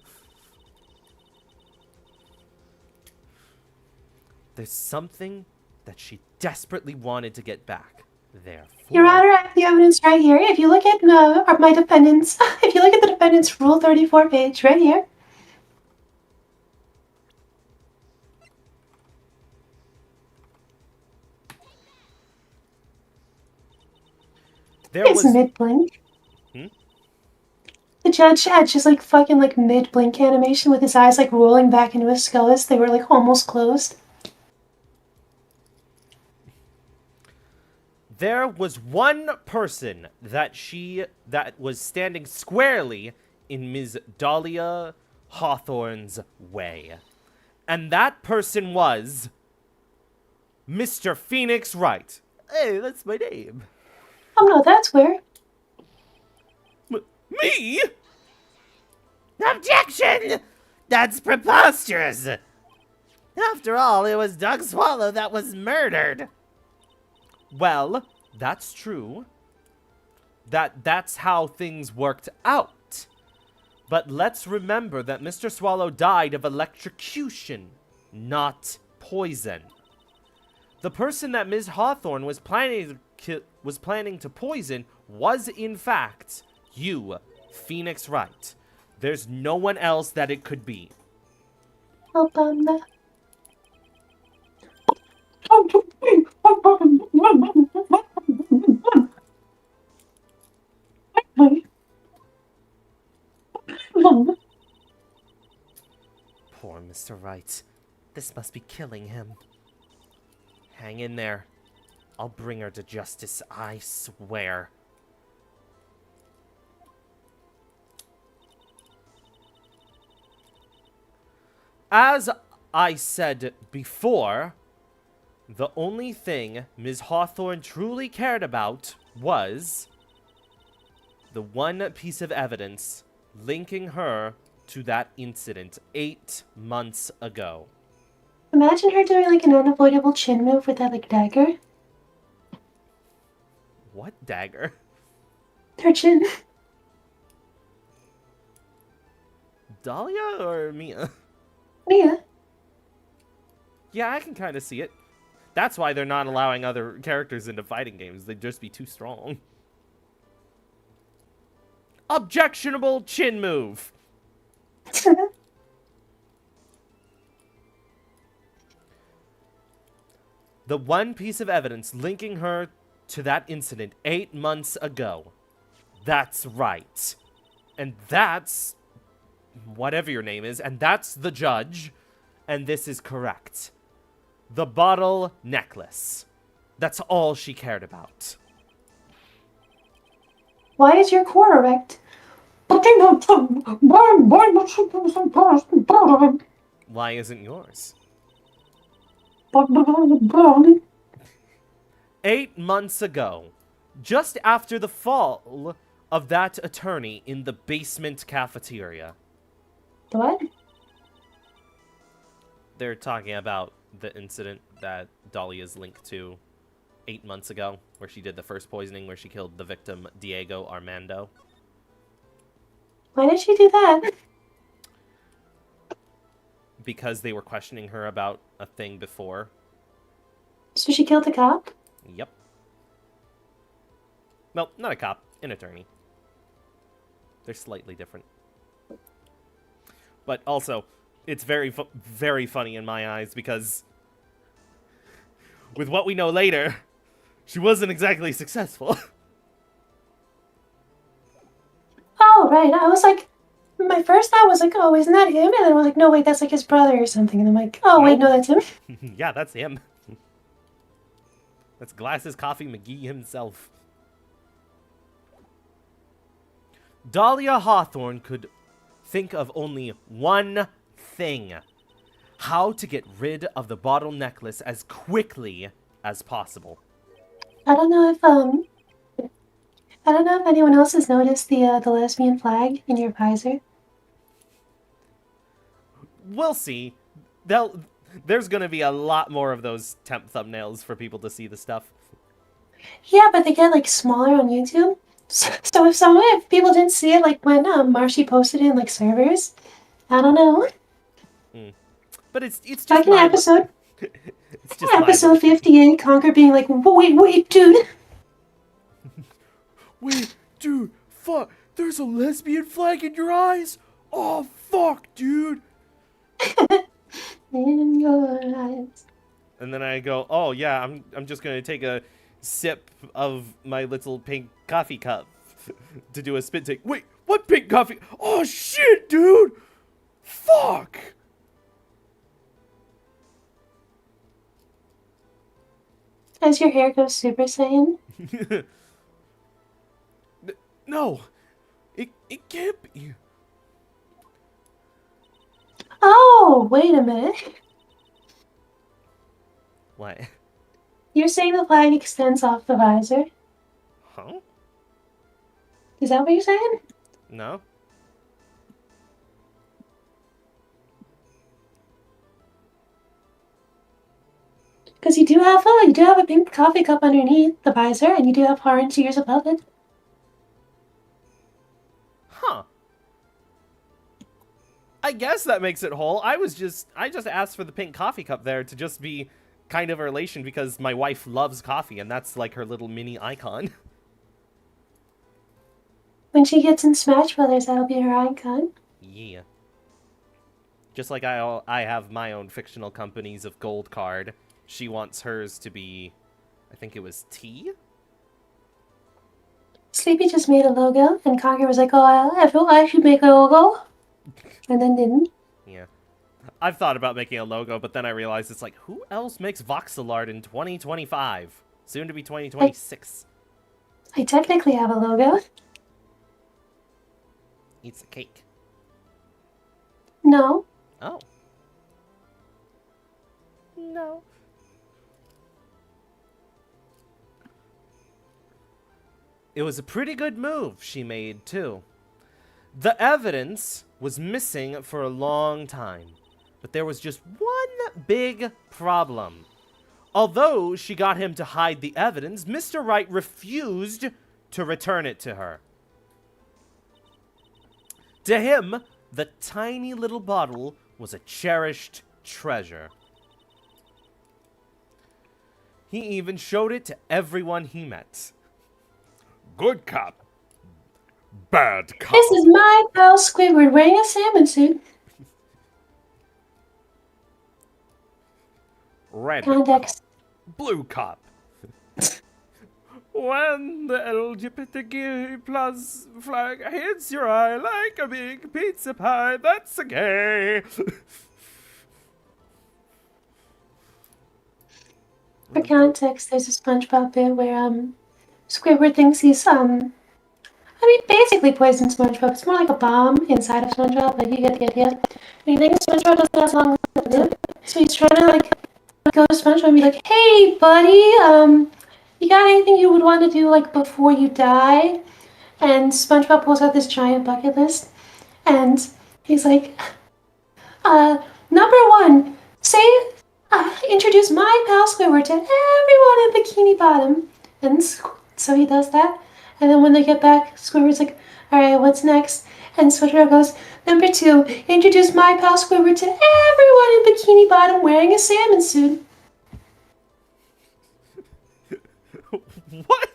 There's something that she desperately wanted to get back. Therefore... Your Honor, I have the evidence right here. If you look at my defendants, if you look at the defendant's Rule 34 page right here. There It's was... mid-blink. Hmm? The judge had just like fucking like mid-blink animation with his eyes like rolling back into his skull as they were like almost closed. There was one person that was standing squarely in Ms. Dahlia Hawthorne's way. And that person was Mr. Phoenix Wright. Hey, that's my name. Oh no, that's weird. Me? Objection! That's preposterous! After all, it was Doug Swallow that was murdered. Well, that's true. That's how things worked out. But let's remember that Mr. Swallow died of electrocution, not poison. The person that Ms. Hawthorne was planning to poison was, in fact, you, Phoenix Wright. There's no one else that it could be. Poor Mr. Wright. This must be killing him. Hang in there. I'll bring her to justice, I swear. As I said before, the only thing Ms. Hawthorne truly cared about was the one piece of evidence linking her to that incident 8 months ago. Imagine her doing like an unavoidable chin move with that like dagger. What dagger? Her chin. Dahlia or Mia? Yeah. Yeah, I can kind of see it. That's why they're not allowing other characters into fighting games. They'd just be too strong. Objectionable chin move. The one piece of evidence linking her to that incident 8 months ago. That's right. And that's whatever your name is, and that's the judge, and this is correct. The bottle necklace. That's all she cared about. Why is your core erect? Why isn't yours? 8 months ago, just after the fall of that attorney in the basement cafeteria. What? They're talking about the incident that Dahlia's linked to 8 months ago, where she did the first poisoning, where she killed the victim, Diego Armando. Why did she do that? Because they were questioning her about a thing before. So she killed the cop? Yep. Well, not a cop, an attorney. They're slightly different. But also, it's very funny in my eyes because with what we know later, she wasn't exactly successful. Oh, right. I was like, my first thought was like, oh, isn't that him? And then I was like, no, wait, that's like his brother or something. And I'm like, oh, wait, no, that's him. Yeah, that's him. That's Glasses Coffee McGee himself. Dahlia Hawthorne could think of only one thing. How to get rid of the bottle necklace as quickly as possible. I don't know if anyone else has noticed the lesbian flag in your visor. We'll see. There's gonna be a lot more of those temp thumbnails for people to see the stuff. Yeah, but they get like smaller on YouTube. So if people didn't see it, like when Marshy posted it in like servers, I don't know. But it's just Like an episode. It's just Episode 58, Conker being like, wait, dude. Wait, dude, fuck, there's a lesbian flag in your eyes? Oh, fuck, dude. In your eyes. And then I go, oh yeah, I'm just gonna take a sip of my little pink coffee cup to do a spit take. Wait, what pink coffee? Oh, shit, dude. Fuck. As your hair goes Super Saiyan. No, it can't be. Oh, wait a minute. What? You're saying the flag extends off the visor? Huh? Is that what you're saying? No? Because you do have a pink coffee cup underneath the visor, and you do have orange ears above it. Huh. I guess that makes it whole. I just asked for the pink coffee cup there to just be kind of a relation because my wife loves coffee and that's like her little mini icon. When she gets in Smash Brothers, that'll be her icon. Yeah. Just like I have my own fictional companies of Gold Card. She wants hers to be, I think it was T? Sleepy just made a logo, and Conker was like, oh, I should make a logo. And then didn't. Yeah. I've thought about making a logo, but then I realized it's like, who else makes voxel art in 2025? Soon to be 2026. I technically have a logo. Eats a cake. No. Oh. No. It was a pretty good move she made, too. The evidence was missing for a long time, but there was just one big problem. Although she got him to hide the evidence, Mr. Wright refused to return it to her. To him, the tiny little bottle was a cherished treasure. He even showed it to everyone he met. Good cop. Bad cop. This is my pal Squidward wearing a salmon suit. Red Context. cop. Blue cop. When the LGBTQ plus flag hits your eye like a big pizza pie, that's a gay. For context, there's a SpongeBob bit where Squidward thinks he's basically poison SpongeBob. It's more like a bomb inside of SpongeBob, but you get the idea. And he thinks SpongeBob doesn't have long to live, so he's trying to like go to SpongeBob and be like, "Hey, buddy, you got anything you would want to do like before you die?" And SpongeBob pulls out this giant bucket list, and he's like, number one, introduce my pal Squidward to everyone in Bikini Bottom. And so he does that. And then when they get back, Squidward's like, alright, what's next? And SpongeBob goes, number two, introduce my pal Squidward to everyone in Bikini Bottom wearing a salmon suit. What?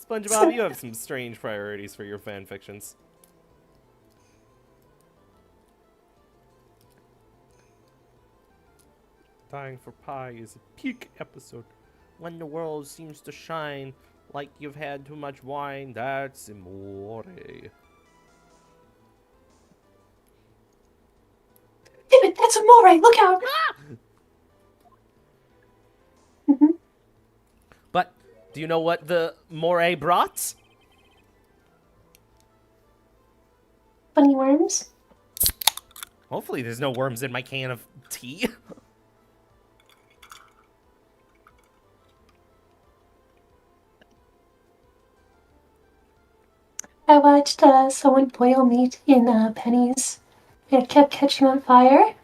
SpongeBob, you have some strange priorities for your fan fictions. Dying for Pie is a peak episode. When the world seems to shine like you've had too much wine, that's amore. David, that's Amore, look out! But do you know what the moray brought? Funny worms? Hopefully there's no worms in my can of tea. I watched someone boil meat in Penny's, and it kept catching on fire.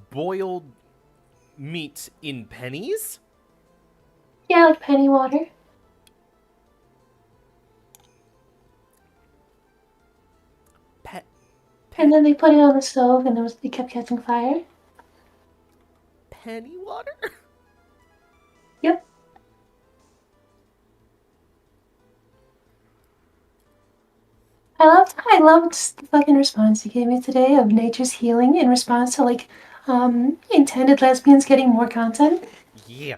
Boiled meat in pennies? Yeah, like penny water. And then they put it on the stove, and it kept catching fire. Penny water? Yep. I loved the fucking response you gave me today of nature's healing in response to like intended lesbians getting more content. Yeah.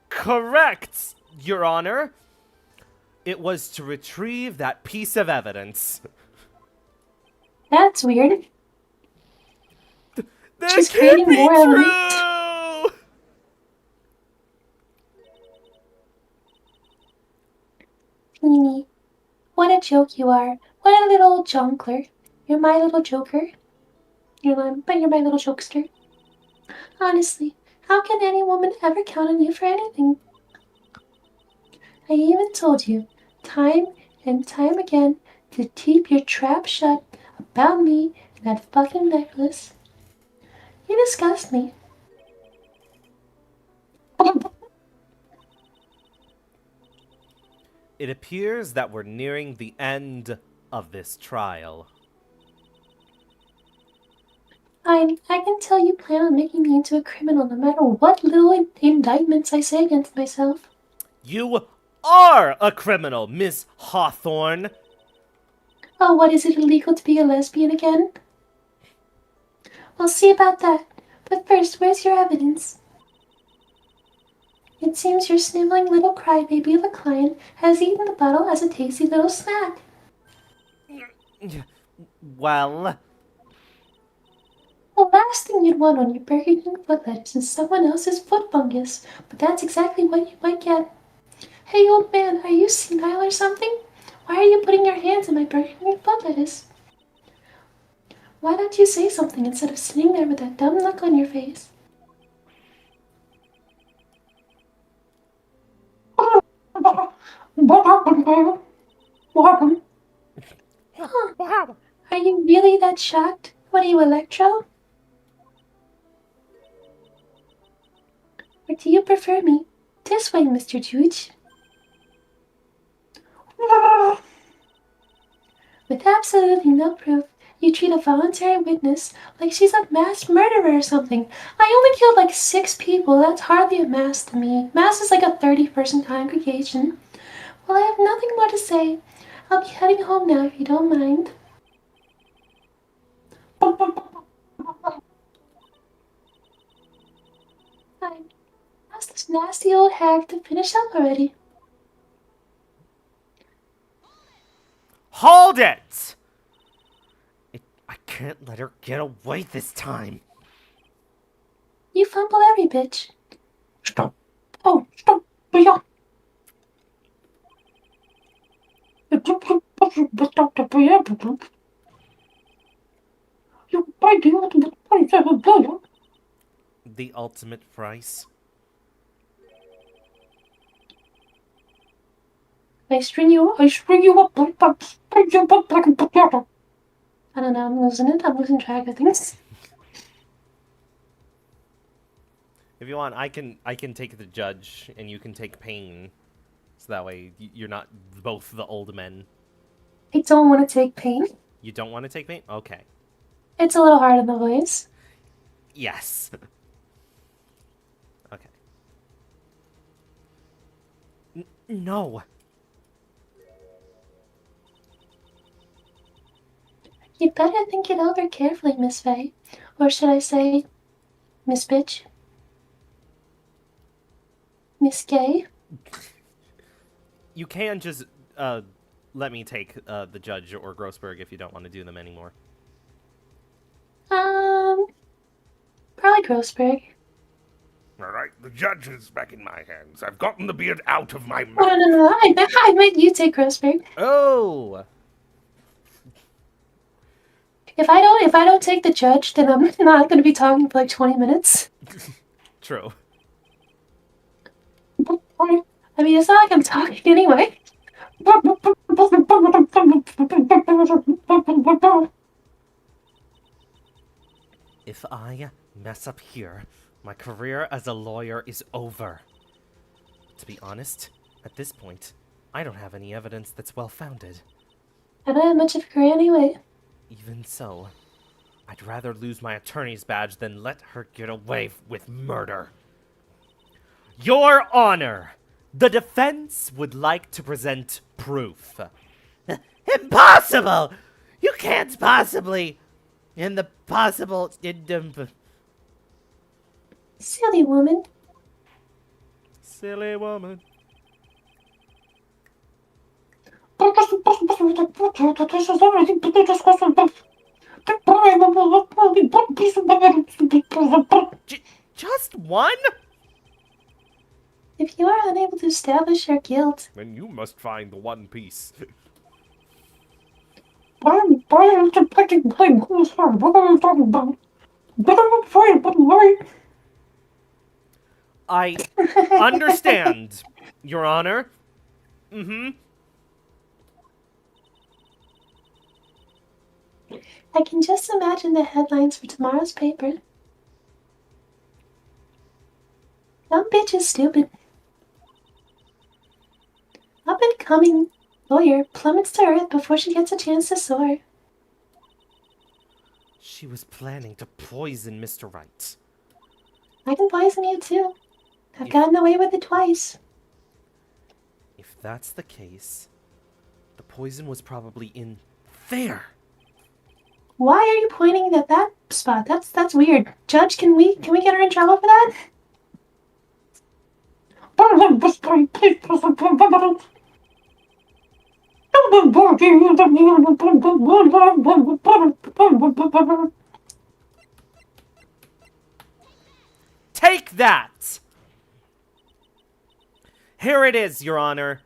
Correct, Your Honor. It was to retrieve that piece of evidence. That's weird. That She's can't creating be more true! Teeny, what a joke you are. What a little jonkler. You're my little joker. You're my little jokester. Honestly, how can any woman ever count on you for anything? I even told you, time and time again, to keep your trap shut about me and that fucking necklace. You disgust me. It appears that we're nearing the end of this trial. I can tell you plan on making me into a criminal no matter what little indictments I say against myself. You are a criminal, Miss Hawthorne. Oh, what, is it illegal to be a lesbian again? We'll see about that. But first, where's your evidence? It seems your sniveling little crybaby of a client has eaten the bottle as a tasty little snack. Well, The last thing you'd want on your Burger King foot lettuce is someone else's foot fungus, but that's exactly what you might get. Hey, old man, are you senile or something? Why are you putting your hands in my Burger King foot lettuce? Why don't you say something instead of sitting there with that dumb look on your face? What happened, baby? What happened? Huh. wow. Are you really that shocked? What are you, Electro? Or do you prefer me? This way, Mr. Jooch. With absolutely no proof, you treat a voluntary witness like she's a mass murderer or something. I only killed like 6 people. That's hardly a mass to me. Mass is like a 30-person congregation. Well, I have nothing more to say. I'll be heading home now if you don't mind. Fine. Ask this nasty old hag to finish up already. Hold it! I can't let her get away this time. You fumble every bitch. Stop. Oh, stop. Yeah. The ultimate price. I string you up like a potato. I don't know, I'm losing it. I'm losing track of things. If you want, I can take the judge and you can take Pain. So that way you're not both the old men. I don't want to take pain. You don't want to take Pain? Okay. It's a little hard on the voice. Yes. Okay. No. You'd better think it over carefully, Miss Faye. Or should I say, Miss Bitch? Miss Gay? You can just let me take the judge or Grossberg if you don't want to do them anymore. Probably Grossberg. All right, the judge is back in my hands. I've gotten the beard out of my Oh, mouth. no. I meant you take Grossberg. Oh. If I don't take the judge, then I'm not going to be talking for like 20 minutes. True. I mean, it's not like I'm talking anyway. If I mess up here, my career as a lawyer is over. To be honest, at this point, I don't have any evidence that's well-founded. I don't have much of a career anyway. Even so, I'd rather lose my attorney's badge than let her get away with murder. Your Honor, the defense would like to present proof. Impossible! You can't possibly... In the possible... Silly woman. Silly woman. Just one? If you are unable to establish your guilt, Then you must find the one piece. I'm contemplating playing Who's Her. What are you talking about? But I'm afraid, but why? I understand, Your Honor. Mm-hmm. I can just imagine the headlines for tomorrow's paper. Dumb bitch is stupid. Up and coming lawyer plummets to earth before she gets a chance to soar. She was planning to poison Mr. Wright. I can poison you too. I've gotten away with it twice. If that's the case, the poison was probably in there. Why are you pointing at that spot. That's weird. Judge, can we get her in trouble for that? Take that! Here it is, Your Honor.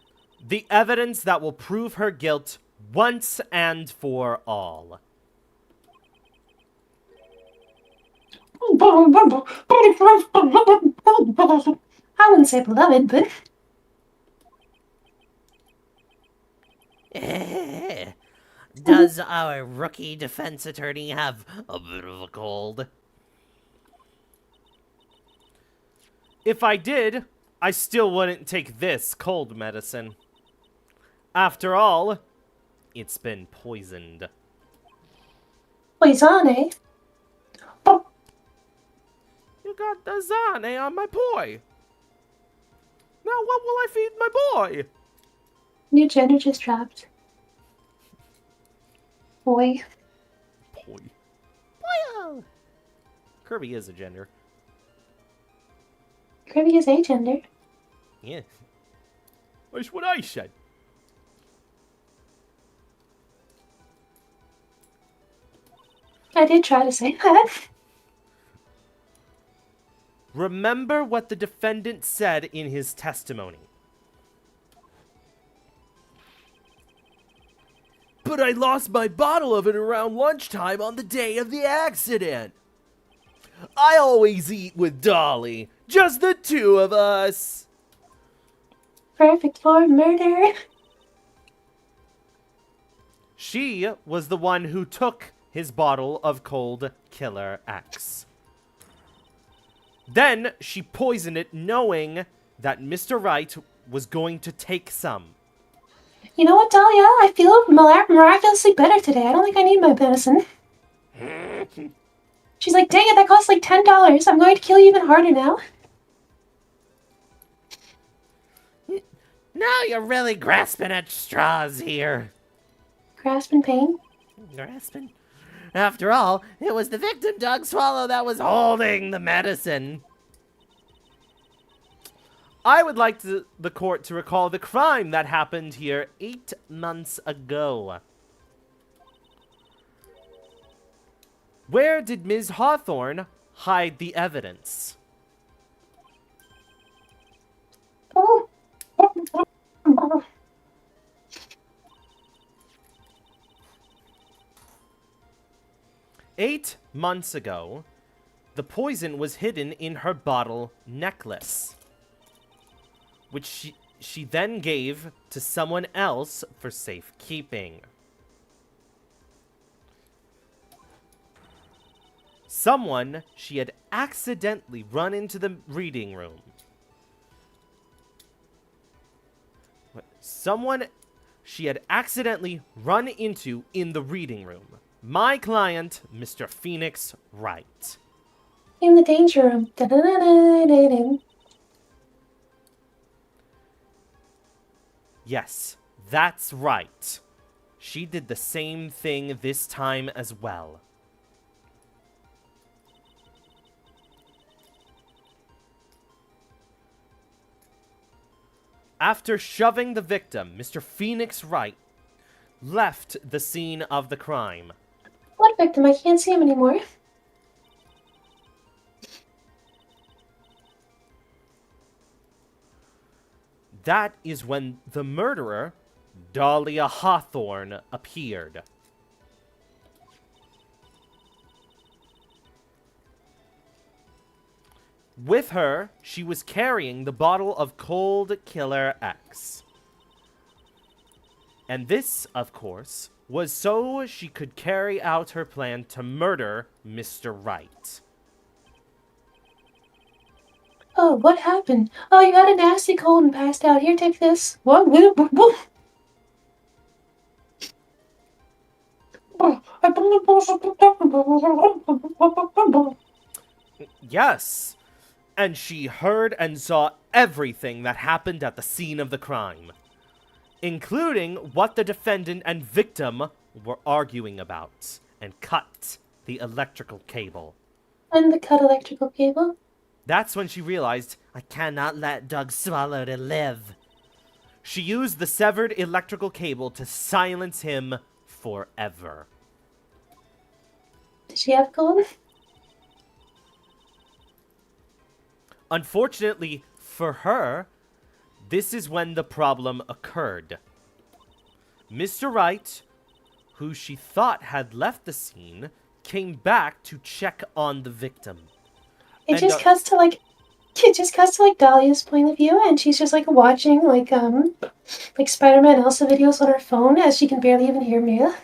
The evidence that will prove her guilt once and for all. I wouldn't say beloved, but Does our rookie defense attorney have a bit of a cold? If I did, I still wouldn't take this cold medicine. After all, it's been poisoned. poison, eh? You got the Zane on my boy. Now what will I feed my boy? New gender just dropped. Boy. Boy. Boy. Kirby is a gender. Kirby is a gender. Yeah. That's what I said. I did try to say that. Remember what the defendant said in his testimony. But I lost my bottle of it around lunchtime on the day of the accident. I always eat with Dolly. Just the two of us. Perfect for murder. She was the one who took his bottle of cold Killer X. Then she poisoned it knowing that Mr. Wright was going to take some. You know what, Dahlia? I feel miraculously better today. I don't think I need my medicine. She's like, dang it, that costs like $10. I'm going to kill you even harder now. Now you're really grasping at straws here. Grasping pain. Grasping? After all, it was the victim, Doug Swallow, that was holding the medicine. I would like the court to recall the crime that happened here 8 months ago. Where did Ms. Hawthorne hide the evidence? Oh. 8 months ago, the poison was hidden in her bottle necklace, which she then gave to someone else for safekeeping. Someone she had accidentally run into the reading room. Someone she had accidentally run into in the reading room. My client, Mr. Phoenix Wright. In the danger room. Da-da-da-da-da-da. Yes, that's right. She did the same thing this time as well. After shoving the victim, Mr. Phoenix Wright left the scene of the crime. What victim? I can't see him anymore. That is when the murderer, Dahlia Hawthorne, appeared. With her, she was carrying the bottle of Cold Killer X. And this, of course, was so she could carry out her plan to murder Mr. Wright. Oh, what happened? Oh, you got a nasty cold and passed out. Here, take this. What? Yes, and she heard and saw everything that happened at the scene of the crime, including what the defendant and victim were arguing about, and cut the electrical cable. And the cut electrical cable. That's when she realized, I cannot let Doug Swallow to live. She used the severed electrical cable to silence him forever. Did she have gold? Unfortunately for her, this is when the problem occurred. Mr. Wright, who she thought had left the scene, came back to check on the victim. It And, just cuts to like Dahlia's point of view, and she's just like watching like Spider-Man Elsa videos on her phone as she can barely even hear Mia.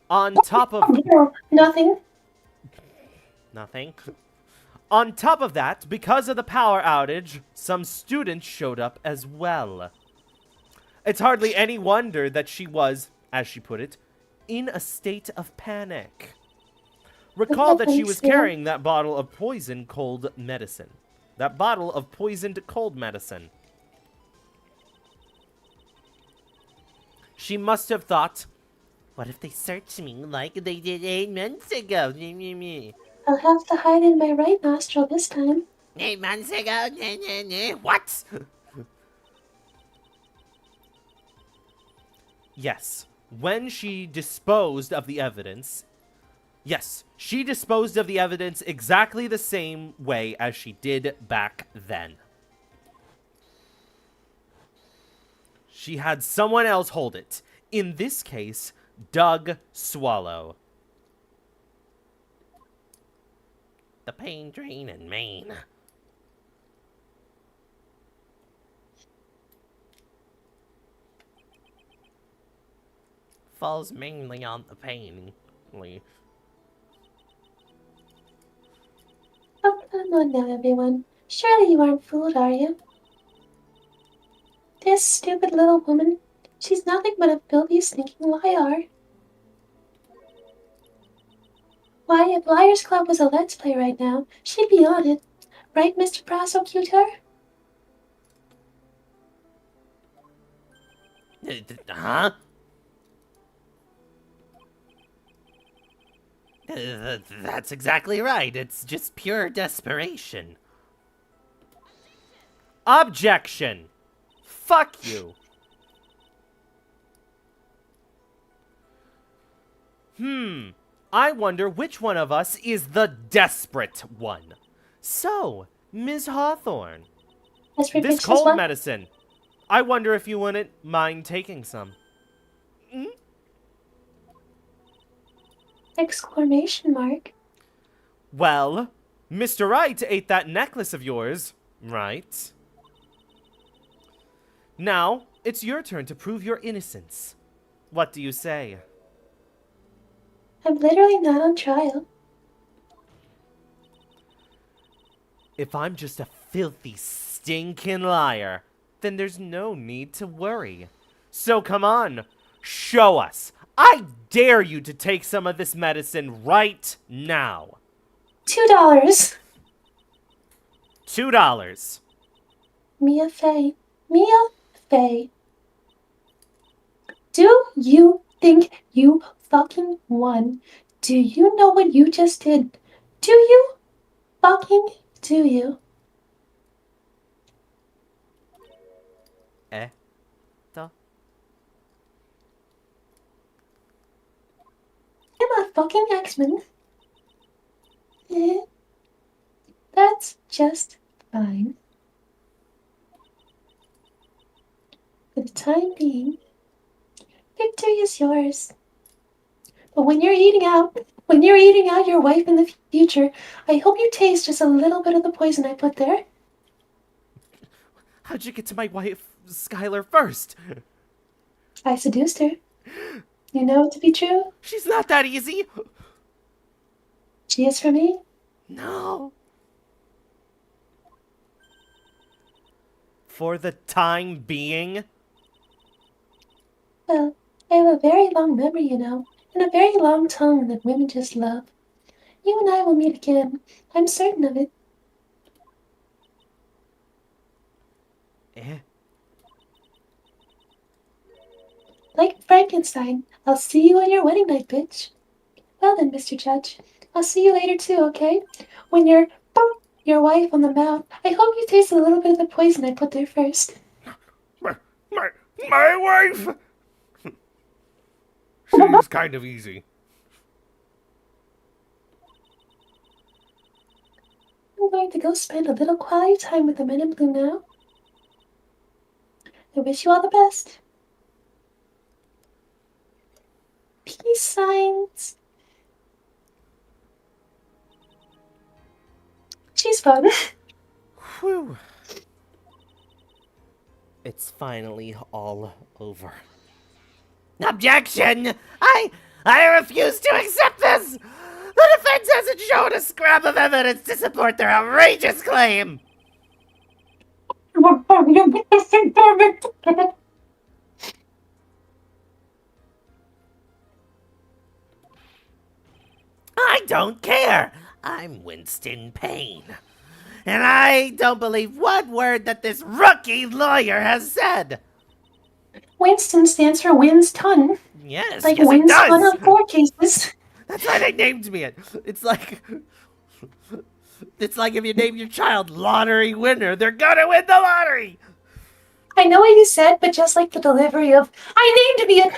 On top of... No, nothing. Nothing. On top of that, because of the power outage, some students showed up as well. It's hardly any wonder that she was, as she put it, in a state of panic. Recall that she was carrying that bottle of poisoned cold medicine. That bottle of poisoned cold medicine. She must have thought, what if they search me like they did 8 months ago? I'll have to hide in my right nostril this time. 8 months ago? What? Yes, when she disposed of the evidence... Yes, she disposed of the evidence exactly the same way as she did back then. She had someone else hold it. In this case, Doug Swallow. The pain drain in Maine. Falls mainly on the pain. Oh, come on now, everyone. Surely you aren't fooled, are you? This stupid little woman, she's nothing but a filthy, sneaking liar. Why, if Liars Club was a Let's Play right now, she'd be on it. Right, Mr. Prosecutor? Huh? That's exactly right. It's just pure desperation. Objection! Fuck you! I wonder which one of us is the desperate one. So, Ms. Hawthorne, That's this ridiculous. cold What? medicine, I wonder if you wouldn't mind taking some. Exclamation mark. Well, Mr. Wright ate that necklace of yours, right? Now, it's your turn to prove your innocence. What do you say? I'm literally not on trial. If I'm just a filthy, stinking liar, then there's no need to worry. So come on, show us. I dare you to take some of this medicine right now. $2. $2. Mia Fey. Mia Fey. Do you think you fucking won? Do you know what you just did? Do you? Fucking do you? The I'm a fucking X-Men. That's just fine. For the time being, victory is yours. But when you're eating out your wife in the future, I hope you taste just a little bit of the poison I put there. How'd you get to my wife, Skylar, first? I seduced her. You know it to be true? She's not that easy. She is for me. No. For the time being? Well, I have a very long memory, you know, and a very long tongue that women just love. You and I will meet again. I'm certain of it. Eh? Like Friday Frankenstein. I'll see you on your wedding night, bitch. Well then, Mr. Judge, I'll see you later too, okay? When you're your wife on the mouth, I hope you taste a little bit of the poison I put there first. My, my, my wife? She's kind of easy. I'm going to go spend a little quality time with the men in blue now. I wish you all the best. Peace signs. She's fun. Whew. It's finally all over. Objection! I refuse to accept this! The defense hasn't shown a scrap of evidence to support their outrageous claim! I don't care! I'm Winston Payne. And I don't believe one word that this rookie lawyer has said! Winston stands for Win's Ton. Yes, Like yes it Win's Ton does! on 4 cases. That's why they named me it. It's like if you name your child lottery winner, they're gonna win the lottery. I know what you said, but just like the delivery of I named me it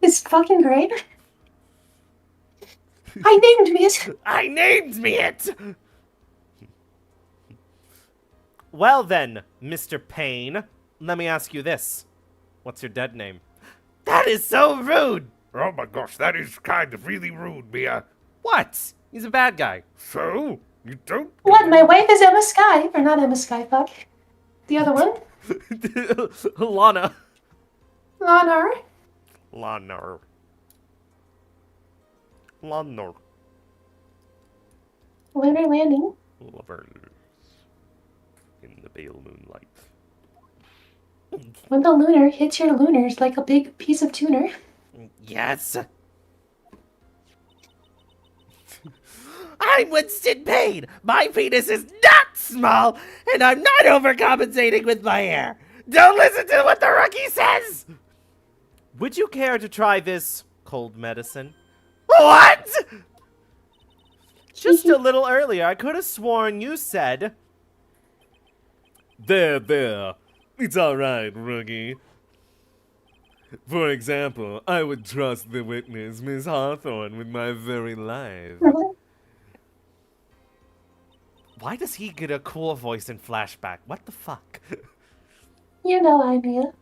is fucking great. I named me it. I named me it. Well then, Mr. Payne, let me ask you this. What's your dead name? That is so rude. Oh my gosh, that is kind of really rude, Mia. What? He's a bad guy. So? You don't? What? My wife is Emma Sky, or not Emma Sky? Fuck. The other one. Lana. Lanar. Lana. Lana. Lunar landing. Lovers. In the pale moonlight. When the lunar hits your lunars like a big piece of tuner. Yes. I'm Winston Payne. My penis is not small, and I'm not overcompensating with my hair. Don't listen to what the rookie says. Would you care to try this cold medicine? What? Just a little earlier, I could have sworn you said... There. It's all right, rookie. For example, I would trust the witness, Miss Hawthorne, with my very life. Why does he get a cool voice in Flashback? What the fuck? You know I'm Mia.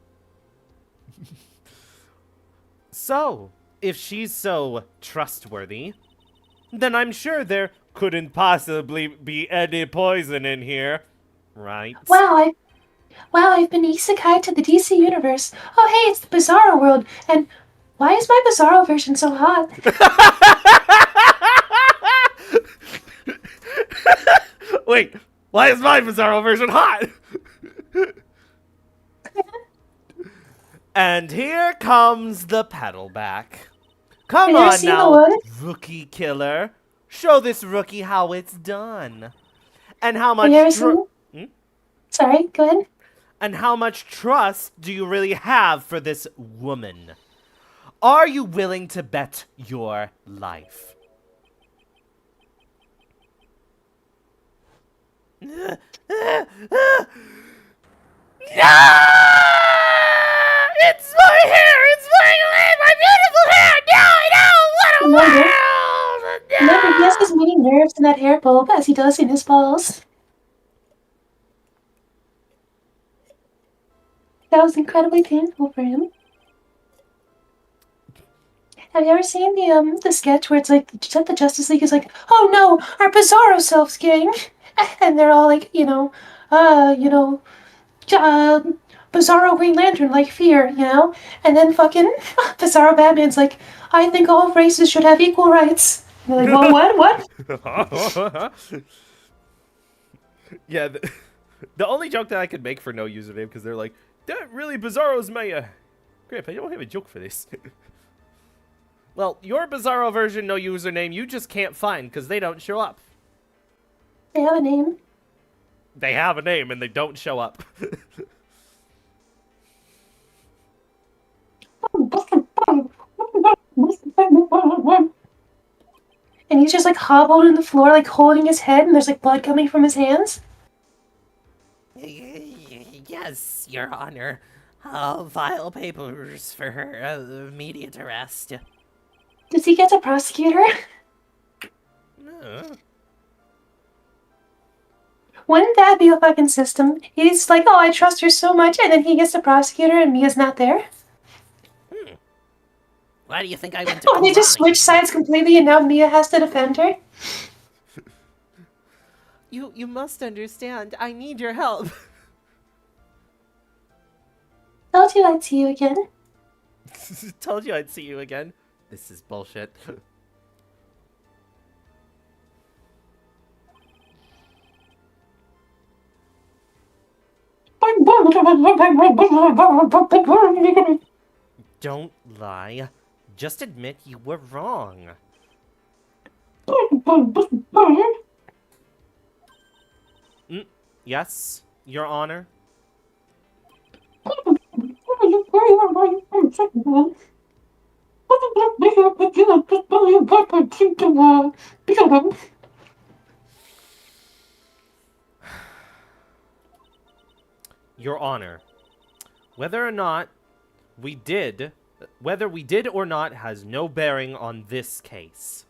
So, if she's so trustworthy, then I'm sure there couldn't possibly be any poison in here, right? Wow, I've been isekai to the DC universe. Oh hey, it's the Bizarro world, and why is my Bizarro version so hot? Wait, why is my Bizarro version hot? And here comes the pedal back. Come Have you ever on seen the now, one? rookie killer. Show this rookie how it's done. And how much Have you ever seen? Sorry, go ahead. And how much trust do you really have for this woman? Are you willing to bet your life? No! It's my hair! It's my beautiful hair! No! What a world! Remember, he has as many nerves in that hair bulb as he does in his balls. That was incredibly painful for him. Have you ever seen the sketch where it's like the Justice League is like, oh no, our Bizarro selves gang, and they're all like, Bizarro Green Lantern like fear, and then fucking Bizarro Batman's like, I think all races should have equal rights. And they're like, well, what? Yeah, the only joke that I could make for no username, because they're like, that really Bizarro's my, Grip, I don't have a joke for this. Well, your Bizarro version, no username, you just can't find, because they don't show up. They have a name. They have a name, and they don't show up. And he's just like hobbled on the floor, like holding his head, and there's like blood coming from his hands. Yes, Your Honor. I'll file papers for her immediate arrest. Does he get to prosecute her? Wouldn't that be a fucking system? He's like, oh, I trust her so much, and then he gets to prosecute her, and Mia's not there. Why do you think I went to Oh, they just switch sides completely, and now Mia has to defend her. You must understand. I need your help. Told you I'd see you again. Told you I'd see you again. This is bullshit. Don't lie. Just admit you were wrong. Yes, Your Honor. Your Honor, whether we did or not has no bearing on this case.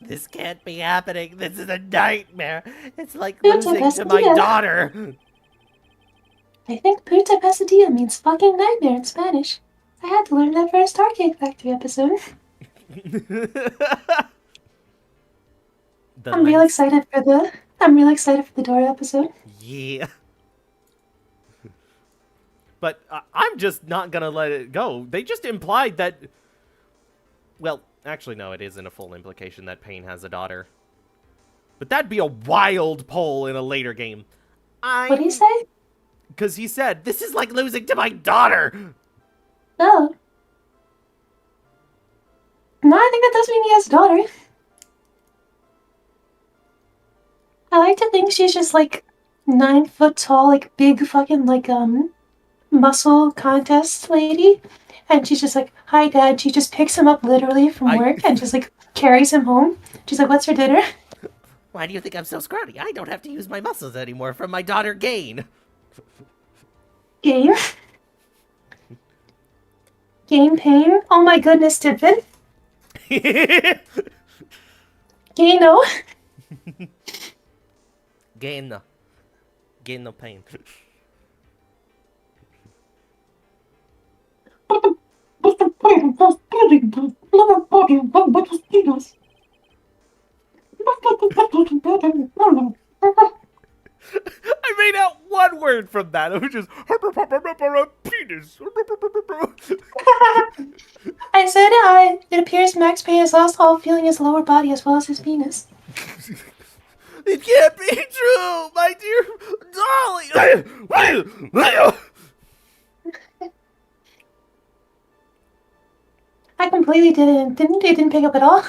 This can't be happening. This is a nightmare. It's like Puta losing to my pastilla. daughter. I think puta pesadilla means fucking nightmare in Spanish. I had to learn that for a Starcade Factory episode. I'm real excited for the Dora episode. Yeah. But I'm just not gonna let it go. They just implied that... Well, actually, no, it isn't a full implication that Pain has a daughter. But that'd be a wild poll in a later game. What do you say? Because he said, this is like losing to my daughter! Oh. No, I think that does mean he has a daughter. I like to think she's just like 9 foot tall, like big fucking like muscle contest lady. And she's just like, hi dad. She just picks him up literally from work and just like carries him home. She's like, what's for dinner? Why do you think I'm so scrawny? I don't have to use my muscles anymore from my daughter Gain. Gain? Gain Pain? Oh my goodness, Tidbit. Gaino. Gain no pain. I made out one word from that. It was just penis. I said it appears Max Payne has lost all feeling in his lower body as well as his penis. It can't be true, my dear Dolly. I completely didn't pick up at all.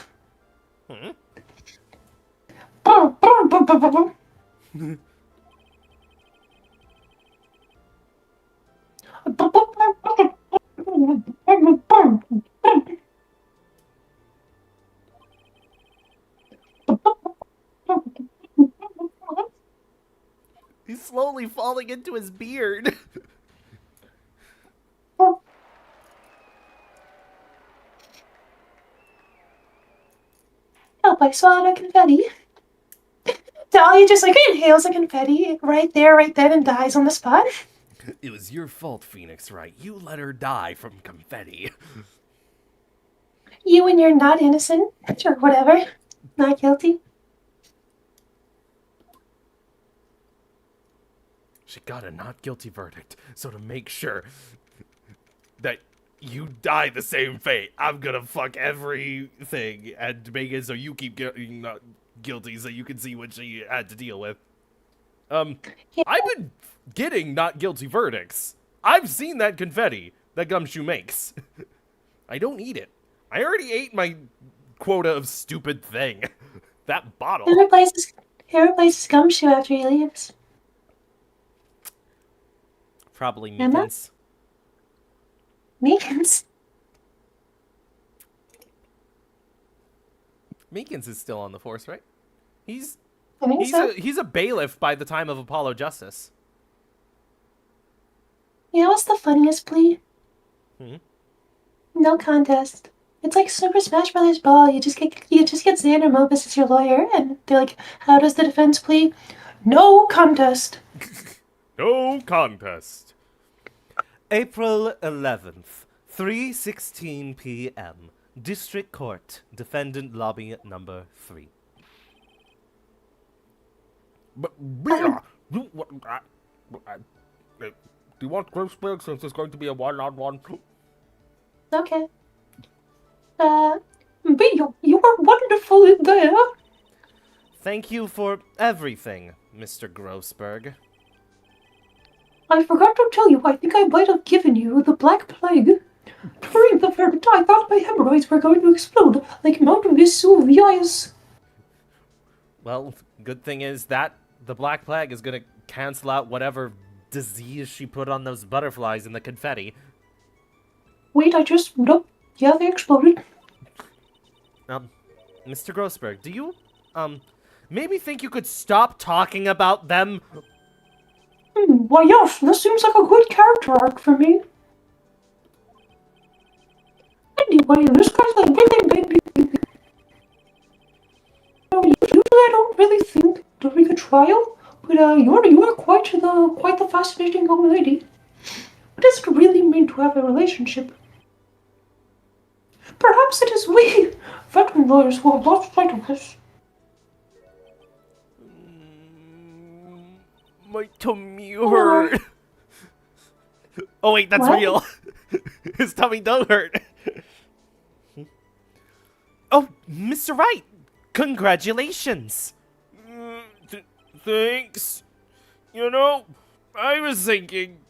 He's slowly falling into his beard. Help, I swallowed a confetti. Dahlia just like inhales the confetti right there, right then, and dies on the spot. It was your fault, Phoenix Wright. You let her die from confetti. You and you're not innocent, or whatever. Not guilty. She got a not guilty verdict, so to make sure that you die the same fate, I'm gonna fuck everything and make it so you keep getting not guilty so you can see what she had to deal with. Yeah. I've been getting not guilty verdicts. I've seen that confetti that Gumshoe makes. I don't eat it. I already ate my quota of stupid thing. That bottle. He'll replace his gumshoe after he leaves. Probably Emma? Meekins. Meekins? Meekins is still on the force, right? He's I think so. he's a bailiff by the time of Apollo Justice. You know what's the funniest plea? Hmm? No contest. It's like Super Smash Brothers Ball. You just get Xander Mobus as your lawyer, and they're like, "How does the defense plead? No contest." No contest. April 11th, 3:16 p.m. District Court, Defendant Lobby number 3. But, Bea, do you want Grossberg since it's going to be a one-on-one? Okay. But you were wonderful in there. Thank you for everything, Mr. Grossberg. I forgot to tell you. I think I might have given you the Black Plague. During the verdict, I thought my hemorrhoids were going to explode like Mount Vesuvius. Well, good thing is that the Black Plague is gonna cancel out whatever disease she put on those butterflies in the confetti. Wait, nope. Yeah, they exploded. Mr. Grossberg, do you, maybe think you could stop talking about them? Why, yes, this seems like a good character arc for me. Anyway, this guy's like really made me think. Usually I don't really think during a trial, but you are quite the fascinating young lady. What does it really mean to have a relationship? Perhaps it is we, veteran lawyers, who have lost sight of this. My tummy hurt. Oh wait, that's What? real. His tummy don't hurt. Oh, Mr. Wright, congratulations. Thanks. You know, I was thinking,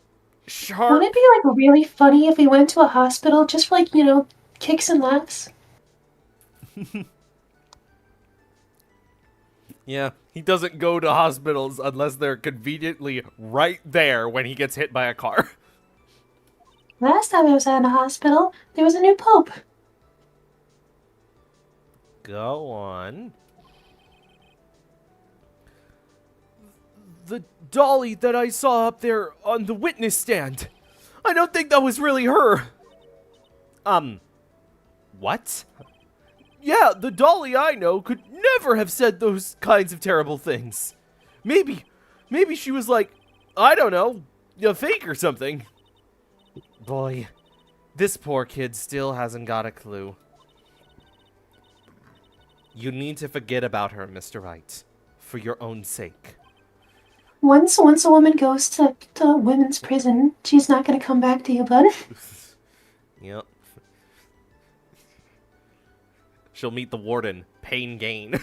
Sharp. Would it be like really funny if we went to a hospital just for like, kicks and laughs? Yeah, he doesn't go to hospitals unless they're conveniently right there when he gets hit by a car. Last time I was at a hospital, there was a new pope. Go on. The dolly that I saw up there on the witness stand. I don't think that was really her. What? Yeah, the dolly I know could never have said those kinds of terrible things. Maybe she was like, I don't know, a fake or something. Boy, this poor kid still hasn't got a clue. You need to forget about her, Mr. Wright, for your own sake. Once a woman goes to women's prison, she's not gonna come back to you, bud. Yep. She'll meet the warden. Pain gain.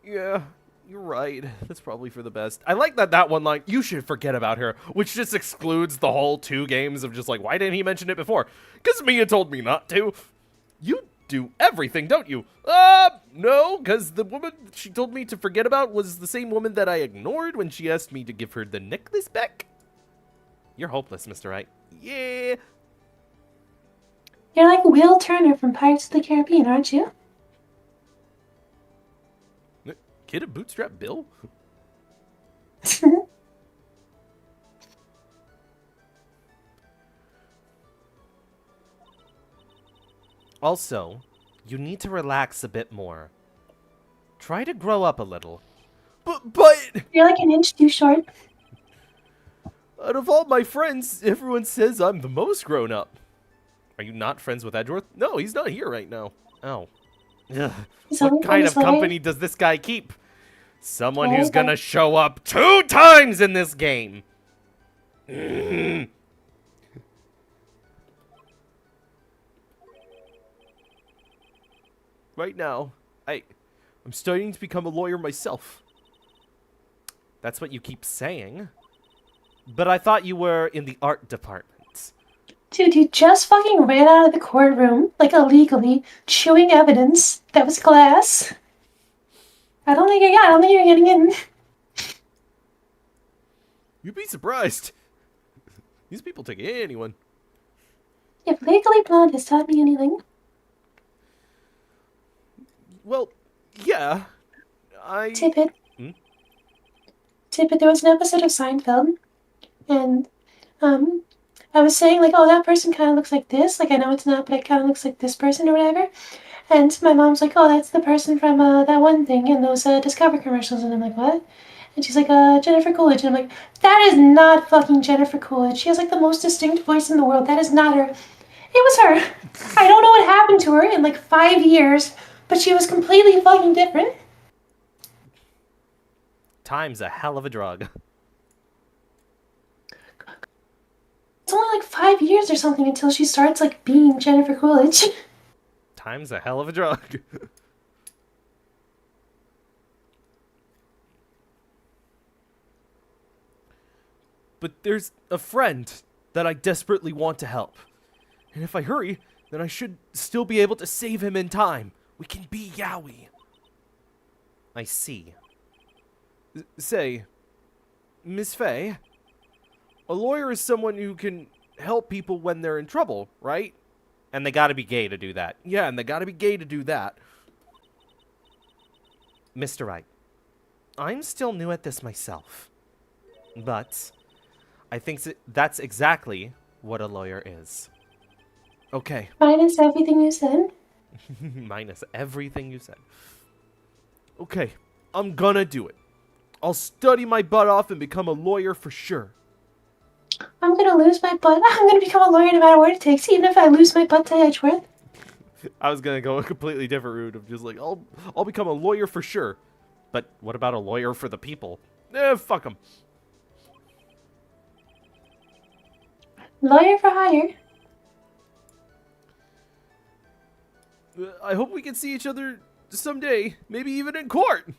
Yeah, you're right. That's probably for the best. I like that one line, you should forget about her, which just excludes the whole 2 games of just like, why didn't he mention it before? Because Mia told me not to. You do everything, don't you? No, because the woman she told me to forget about was the same woman that I ignored when she asked me to give her the necklace back. You're hopeless, Mr. Wright. Yeah. You're like Will Turner from Pirates of the Caribbean, aren't you? Kid of Bootstrap Bill? Also, you need to relax a bit more. Try to grow up a little. But You're like an inch too short. out of all my friends, everyone says I'm the most grown up. Are you not friends with Edgeworth? No, he's not here right now. Oh. Ugh. What kind of company does this guy keep? Someone who's gonna show up 2 times in this game. Right now, I'm starting to become a lawyer myself. That's what you keep saying. But I thought you were in the art department. Dude, you just fucking ran out of the courtroom, like illegally, chewing evidence that was glass. I don't think you're getting in. You'd be surprised. These people take anyone. If Legally Blonde has taught me anything, Well, yeah. Tippet. Hmm? Tippet, there was an episode of Seinfeld, and, I was saying, like, oh, that person kind of looks like this. Like, I know it's not, but it kind of looks like this person or whatever. And my mom's like, oh, that's the person from that one thing in those Discover commercials. And I'm like, what? And she's like, Jennifer Coolidge. And I'm like, that is not fucking Jennifer Coolidge. She has like the most distinct voice in the world. That is not her. It was her. I don't know what happened to her in like 5 years, but she was completely fucking different. Time's a hell of a drug. It's only like 5 years or something until she starts like being Jennifer Coolidge. Time's a hell of a drug. But there's a friend that I desperately want to help. And if I hurry, then I should still be able to save him in time. We can be Yowie. I see. Say, Miss Faye, a lawyer is someone who can help people when they're in trouble, right? And they gotta be gay to do that. Yeah, and they gotta be gay to do that. Mr. Wright, I'm still new at this myself. But I think that's exactly what a lawyer is. Okay. Minus everything you said. Minus everything you said. Okay, I'm gonna do it. I'll study my butt off and become a lawyer for sure. I'm gonna lose my butt. I'm gonna become a lawyer no matter what it takes, even if I lose my butt to Edgeworth. I was gonna go a completely different route of just like, I'll become a lawyer for sure. But what about a lawyer for the people? Fuck them. Lawyer for hire. I hope we can see each other someday, maybe even in court.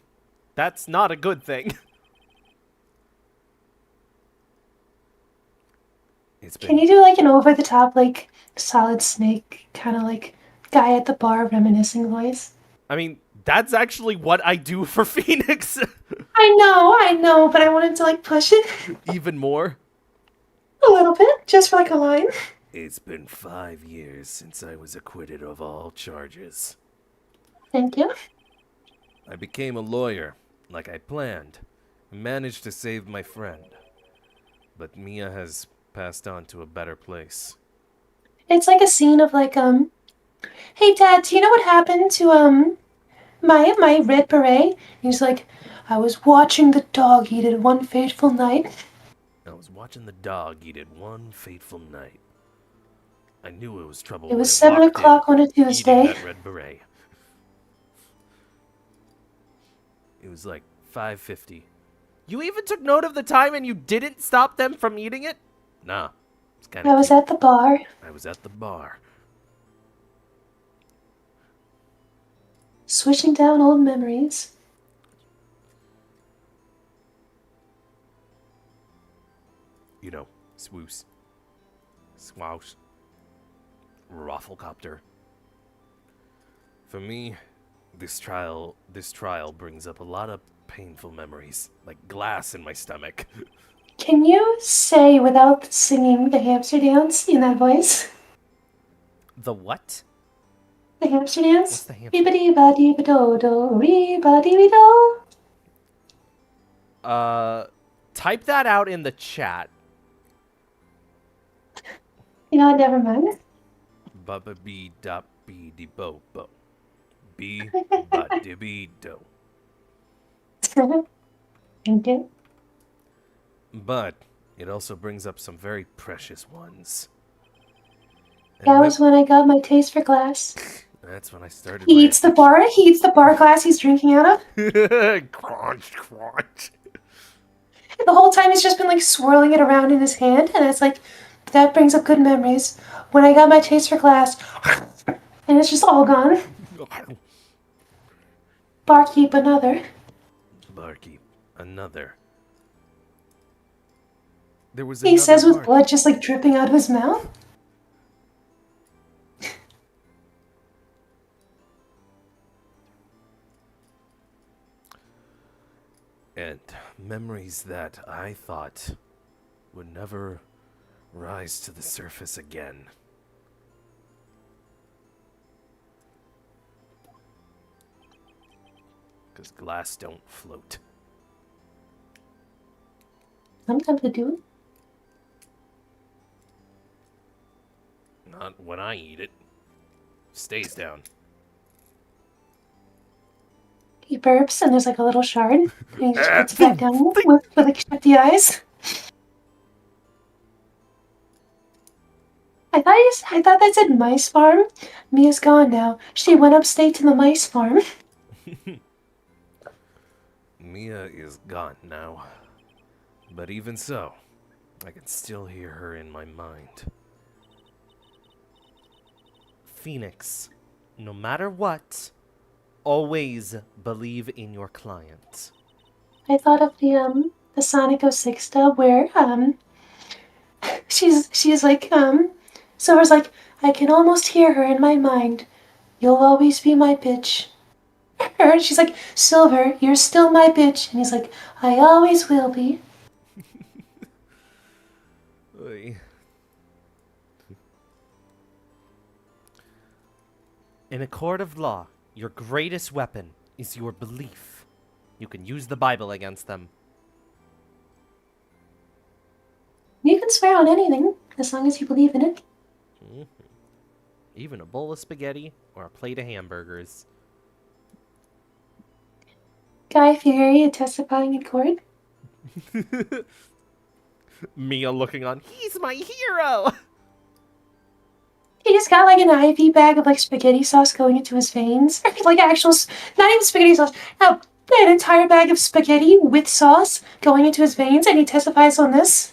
That's not a good thing. Can you do like an over the top, like Solid Snake kind of like guy at the bar reminiscing voice? I mean, that's actually what I do for Phoenix. I know, but I wanted to like push it Even more. a little bit, just for like a line. It's been 5 years since I was acquitted of all charges. Thank you. I became a lawyer, like I planned, and managed to save my friend. But Mia has passed on to a better place. It's like a scene of like hey Dad, do you know what happened to my red beret? He's like, I was watching the dog eat it one fateful night. I was watching the dog eat it one fateful night. I knew it was trouble. It when was I 7 walked o'clock in, on a Tuesday. eating that red beret. It was like 5:50. You even took note of the time and you didn't stop them from eating it? Nah, it's kind I of. was at the bar, I was at the bar. swishing down old memories. You know, swoosh, swoosh, rafflecopter. For me, this trial brings up a lot of painful memories, like glass in my stomach. Can you say without singing the hamster dance in that voice? The what? The hamster dance? What's the hamster? Ree-ba-dee-ba-dee-ba-do-do, ree-ba-dee-ba-do. Type that out in the chat. You know, never mind. Bubba bee dop bee de bo bo. Bee ba de bee do. Thank you. But it also brings up some very precious ones. And That was when I got my taste for glass. that's when I started. He eats the bar glass he's drinking out of. Crunch, crunch. The whole time he's just been like swirling it around in his hand, and it's like, that brings up good memories. When I got my taste for glass, and it's just all gone. Barkeep, another. Barkeep, another. There was He another says with barkeep. blood just like dripping out of his mouth. Memories that I thought would never rise to the surface again. Because glass don't float. Sometimes I do. Not when I eat it. Stays down. He burps and there's like a little shard. And he just puts it back down with like shifty eyes. I thought that said mice farm. Mia's gone now. She went upstate to the mice farm. Mia is gone now. But even so, I can still hear her in my mind. Phoenix, no matter what, always believe in your client. I thought of the Sonic 06 dub where she's like Silver's like, I can almost hear her in my mind. You'll always be my bitch. And she's like, Silver, you're still my bitch. And he's like, I always will be. Oy. In a court of law, your greatest weapon is your belief. You can use the Bible against them. You can swear on anything as long as you believe in it. Even a bowl of spaghetti or a plate of hamburgers. Guy Fieri testifying in court. Mia looking on, he's my hero! He just got like an IV bag of like spaghetti sauce going into his veins. Like actual, not even spaghetti sauce. No, an entire bag of spaghetti with sauce going into his veins, and he testifies on this.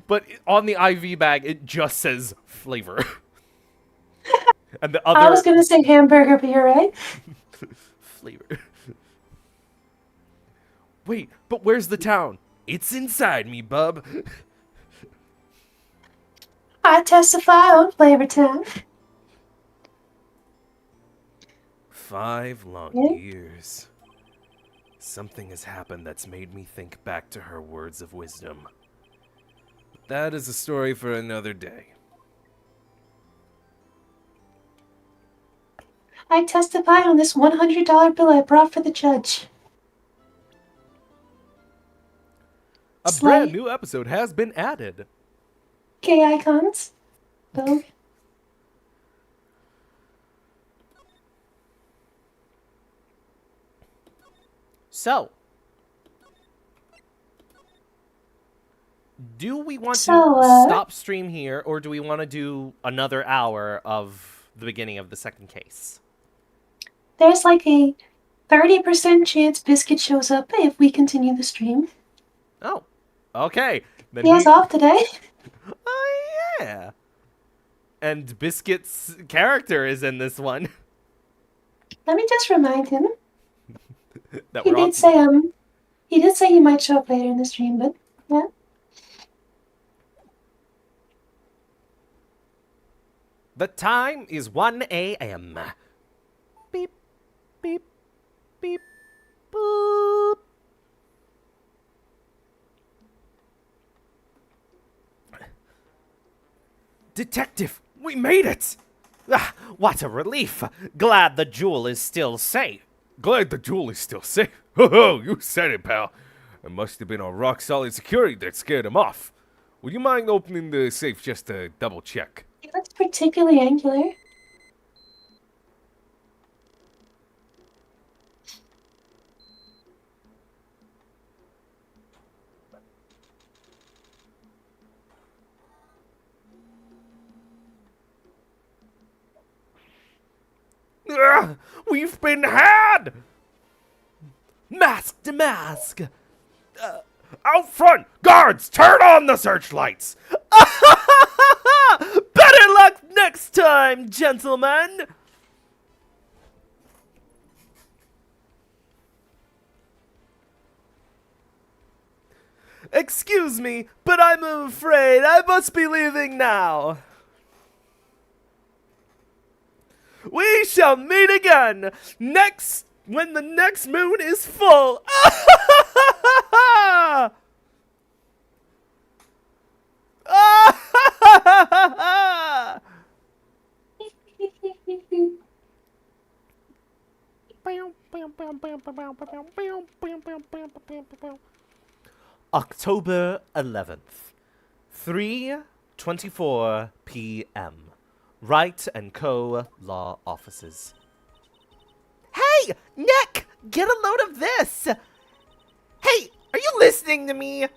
But on the IV bag, it just says flavor. And the other... I was gonna say hamburger, but you're right. Flavor. Wait, but where's the town? It's inside me, bub. I testify on Flavor Town. 5 long Yeah. years. Something has happened that's made me think back to her words of wisdom. That is a story for another day. I testify on this $100 bill I brought for the judge. A Slay. brand new episode has been added. Gay icons. Vogue. So, do we want to So, stop stream here, or do we want to do another hour of the beginning of the second case? There's like a 30% chance Biscuit shows up if we continue the stream. Oh, okay. Then He has off today. Oh, yeah. And Biscuit's character is in this one. Let me just remind him. That He we're on. did say he might show up later in the stream, but yeah. The time is 1 a.m. Beep, beep, beep, boop. Detective, we made it! Ah, what a relief! Glad the jewel is still safe. Glad the jewel is still safe. Ho, you said it, pal. It must have been our rock-solid security that scared him off. Would you mind opening the safe just to double-check? He looks particularly angular. Ah, we've been had! Mask to mask! Out front! Guards, turn on the searchlights! Better luck next time, gentlemen! Excuse me, but I'm afraid I must be leaving now. We shall meet again next when the next moon is full. October 11th, 3:24 p.m. Wright and Co. Law Offices. Hey, Nick! Get a load of this! Hey, are you listening to me?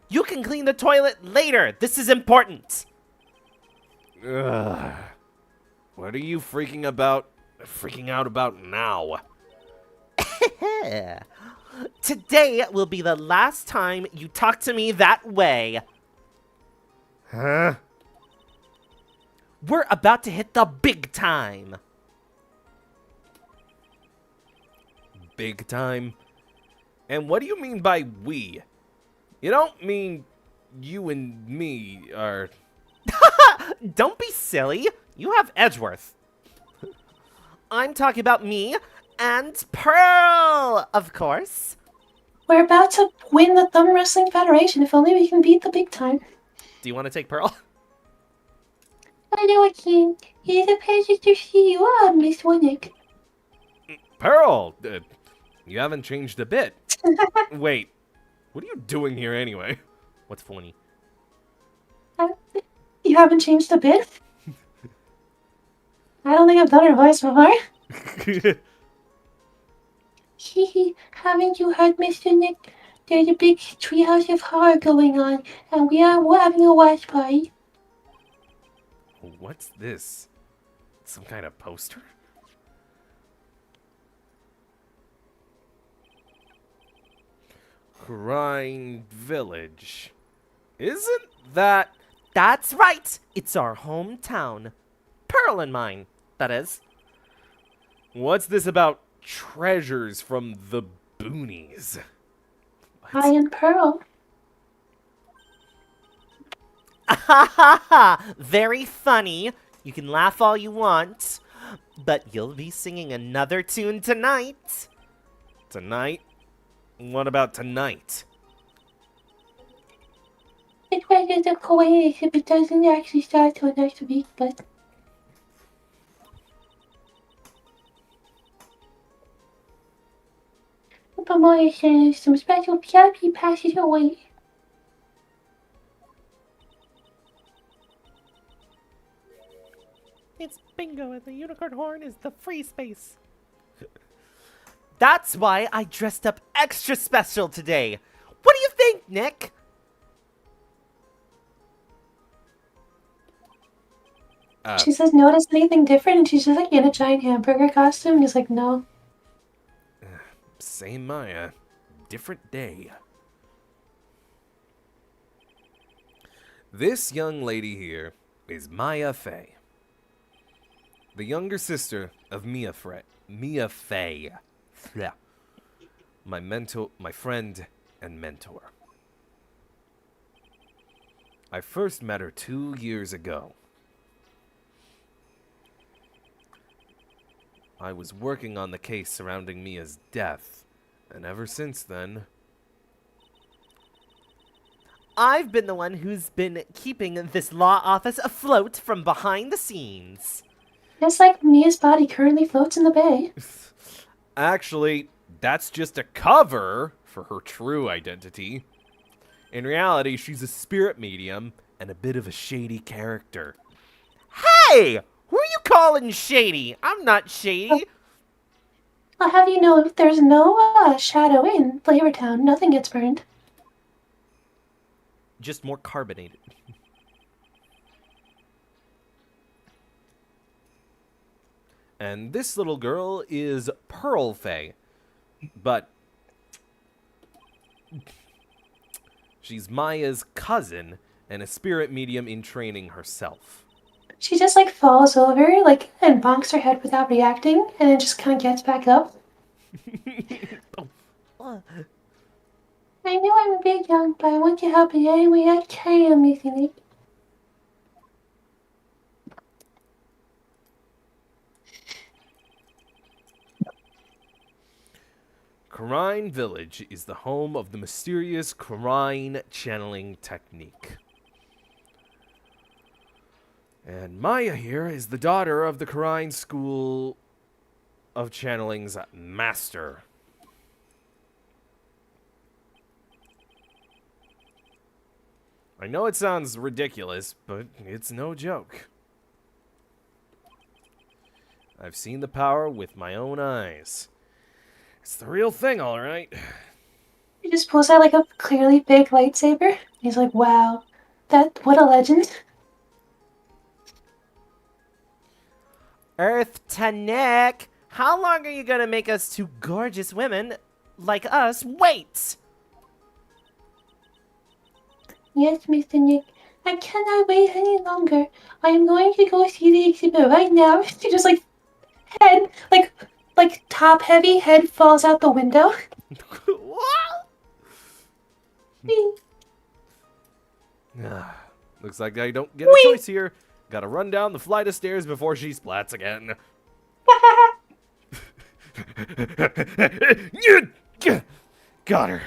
You can clean the toilet later. This is important. Ugh. What are you freaking out about now? Today will be the last time you talk to me that way. Huh? We're about to hit the big time. Big time? And what do you mean by we? You don't mean you and me are... Don't be silly. You have Edgeworth. I'm talking about me and Pearl, of course. We're about to win the Thumb Wrestling Federation. If only we can beat the big time. Do you want to take Pearl? I know I can. It's a pleasure to see you on, Miss Winnick. Pearl! You haven't changed a bit. Wait, what are you doing here anyway? What's funny? You haven't changed a bit? I don't think I've done her voice before. Hehe, haven't you heard, Mr. Nick? There's a big treehouse of horror going on, and we're having a watch party. What's this? Some kind of poster? Crime Village. Isn't that... That's right. It's our hometown. Pearl and mine, that is. What's this about treasures from the boonies? I and Pearl. Ha ha ha! Very funny. You can laugh all you want, but you'll be singing another tune tonight. Tonight? What about tonight? It's rather the coincidence. It doesn't actually start till next week, but... Pamela sends some special PIP passes away. It's bingo, and the unicorn horn is the free space. That's why I dressed up extra special today. What do you think, Nick? She says, notice anything different? And she's just like in a giant hamburger costume. And he's like, no. Same Maya. Different day. This young lady here is Maya Fey. The younger sister of Mia Fey. Yeah. My friend and mentor. I first met her 2 years ago. I was working on the case surrounding Mia's death, and ever since then... I've been the one who's been keeping this law office afloat from behind the scenes. Just like Mia's body currently floats in the bay. Actually, that's just a cover for her true identity. In reality, she's a spirit medium and a bit of a shady character. Hey! Who are you calling shady? I'm not shady. I'll have you know, if there's no shadow in Flavortown, nothing gets burned. Just more carbonated. And this little girl is Pearl Fey. But she's Maya's cousin and a spirit medium in training herself. She just like falls over, like, and bonks her head without reacting, and then just kind of gets back up. I know I'm a bit young, but I want to help in any way I can, Missy Nick. Crine Village is the home of the mysterious Crine channeling technique. And Maya here is the daughter of the Crine School of Channeling's master. I know it sounds ridiculous, but it's no joke. I've seen the power with my own eyes. It's the real thing, all right. He just pulls out like a clearly big lightsaber. He's like, wow, what a legend. Earth to Nick, how long are you gonna make us two gorgeous women like us wait? Yes, Mr. Nick, I cannot wait any longer. I am going to go see the exhibit right now. She just head, top heavy, head falls out the window. What? Looks like I don't get a choice here. Gotta run down the flight of stairs before she splats again. Got her.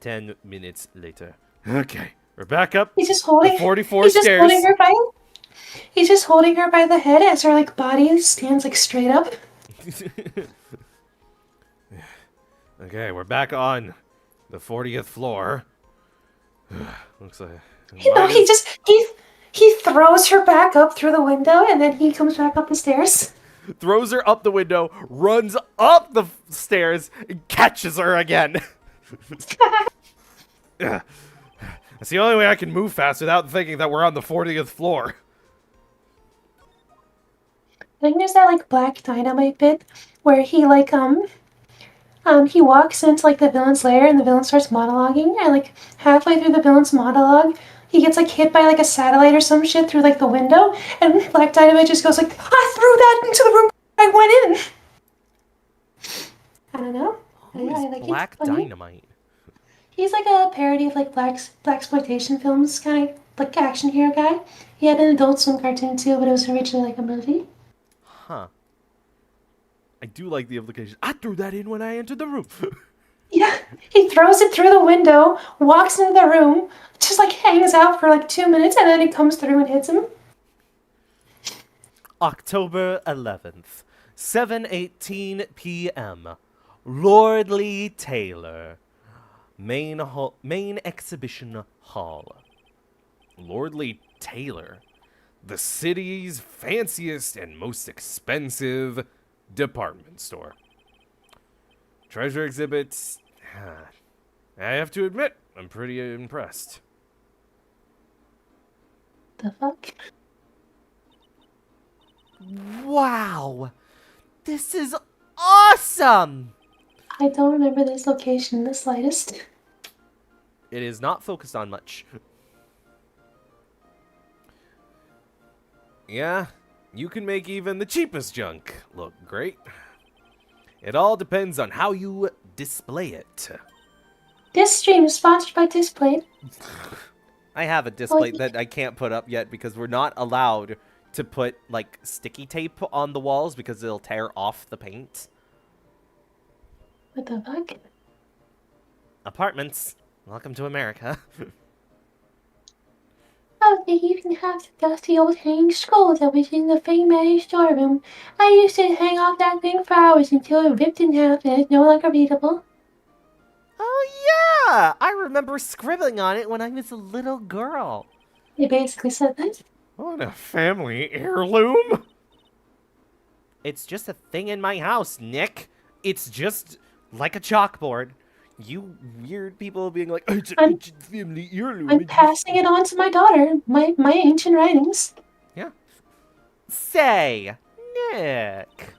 10 minutes later. Okay, we're back up. He's just holding. The 44 He's just stairs. holding her by. He's just holding her by the head as her body stands straight up. Okay, we're back on the 40th floor. Looks like He throws her back up through the window and then he comes back up the stairs. throws her up the window, runs up the stairs, and catches her again. That's the only way I can move fast without thinking that we're on the 40th floor. I think there's that black dynamite bit where he he walks into the villain's lair and the villain starts monologuing and halfway through the villain's monologue he gets hit by a satellite or some shit through the window and Black Dynamite just goes I threw that into the room I went in. I don't know. Who I is like Black it's funny. Dynamite? He's a parody of blaxploitation films, kind of action hero guy. He had an Adult Swim cartoon too, but it was originally a movie. Huh. I do like the implication. I threw that in when I entered the room. Yeah, he throws it through the window, walks into the room, just hangs out for 2 minutes, and then it comes through and hits him. October 11th, 7:18 p.m. Lordly Taylor, main exhibition hall. Lordly Taylor, the city's fanciest and most expensive department store. Treasure exhibits. I have to admit, I'm pretty impressed. The fuck? Wow! This is awesome! I don't remember this location in the slightest. It is not focused on much. Yeah, you can make even the cheapest junk look great. It all depends on how you display it. This stream is sponsored by Display. I have a display that I can't put up yet because we're not allowed to put, sticky tape on the walls because it'll tear off the paint. What the fuck? Apartments. Welcome to America. Oh, they even have the dusty old hanging scroll that was in the famous storeroom. I used to hang off that thing for hours until it ripped in half and it's no longer readable. Oh yeah! I remember scribbling on it when I was a little girl. They basically said that. What a family heirloom! It's just a thing in my house, Nick. It's just like a chalkboard. You weird people being like, it's a family heirloom. I'm passing it on to my daughter, my ancient writings. Yeah. Say, Nick.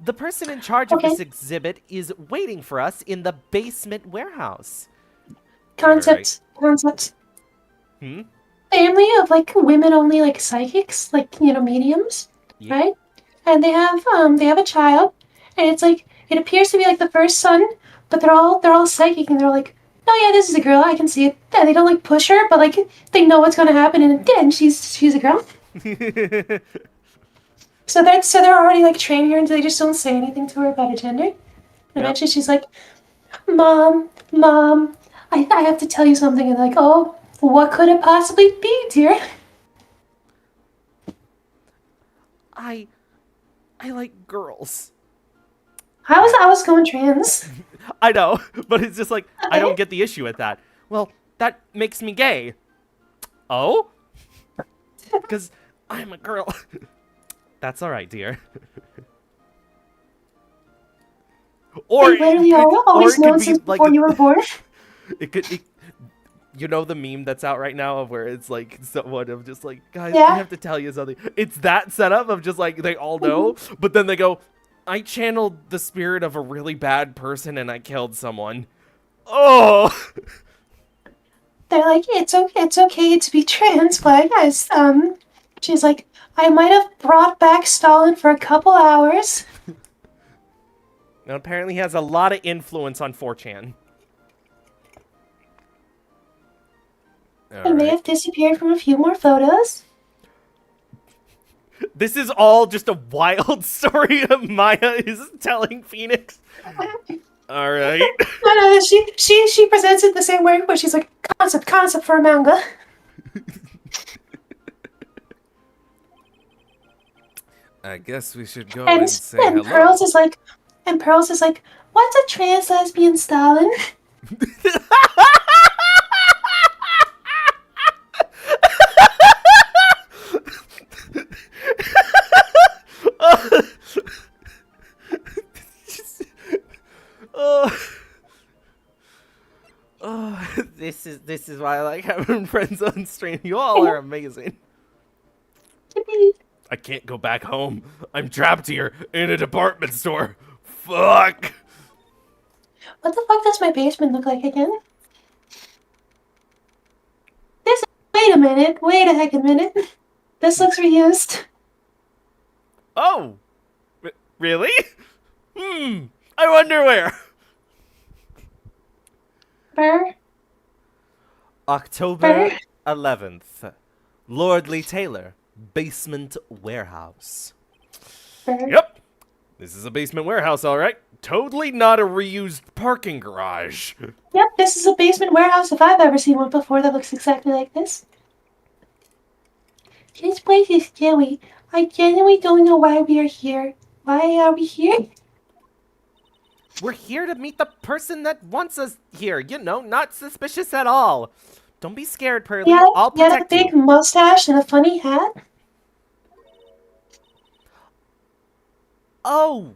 The person in charge of this exhibit is waiting for us in the basement warehouse. Concept. Hmm? Family of women only psychics, mediums, Yeah. right? And they have a child, and it's it appears to be the first son, but they're all psychic and they're oh yeah, this is a girl, I can see it. And they don't push her, but they know what's gonna happen and then she's a girl. So they're already trained her and they just don't say anything to her about her gender. Eventually she's like, Mom, I have to tell you something. And like, oh, what could it possibly be, dear? I like girls. I was going trans. I know, but it's just like, I don't Okay. get the issue with that. Well, that makes me gay. Oh? Because I'm a girl. That's alright, dear. Or They literally or always it could known be since like before you were born. you know the meme that's out right now of where it's like someone of just like, guys, I Yeah. have to tell you something. It's that setup of just like they all know, but then they go, I channeled the spirit of a really bad person and I killed someone. Oh. They're like, it's okay to be trans, but guys, she's like, I might have brought back Stalin for a couple hours. Now apparently he has a lot of influence on 4chan. I may have disappeared from a few more photos. This is all just a wild story of Maya is telling Phoenix. All right. No, she presents it the same way, where she's like, concept for a manga. I guess we should go And Pearls is like, what's a trans lesbian, Stalin? Oh. Oh, this is why I like having friends on stream. You all are amazing. I can't go back home. I'm trapped here in a department store. Fuck. What the fuck does my basement look like again? Wait a minute. Wait a heckin' minute. This looks reused. Oh. Really? I wonder where. Burr. October 11th. Lordly Taylor, basement warehouse. Burr. Yep. This is a basement warehouse, all right. Totally not a reused parking garage. Yep, this is a basement warehouse if I've ever seen one before that looks exactly like this. This place is scary. I genuinely don't know why we are here. Why are we here? We're here to meet the person that wants us here. You know, not suspicious at all. Don't be scared, Pearly. Yeah, I'll you had a protect big you. mustache and a funny hat. Oh,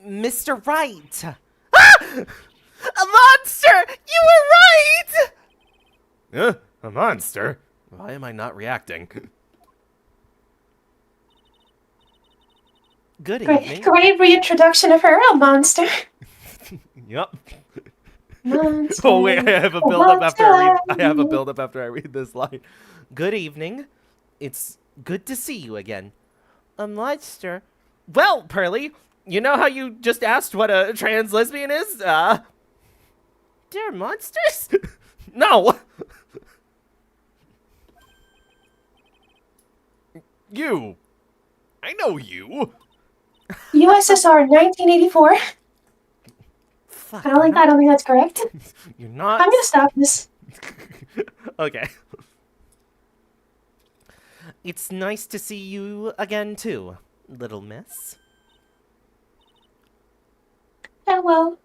Mr. Right. Ah! A monster! You were right! A monster? Why am I not reacting? Good evening. Great reintroduction of her, a monster. Yep. Monster. Oh wait, I have a build-up after I read this line. Good evening. It's good to see you again. A monster? Well, Pearly, you know how you just asked what a trans lesbian is? They're monsters? No. You. I know you. USSR 1984. Fuck, I don't think that's correct. You're not. I'm gonna stop this. Okay. It's nice to see you again, too, little miss. Oh well.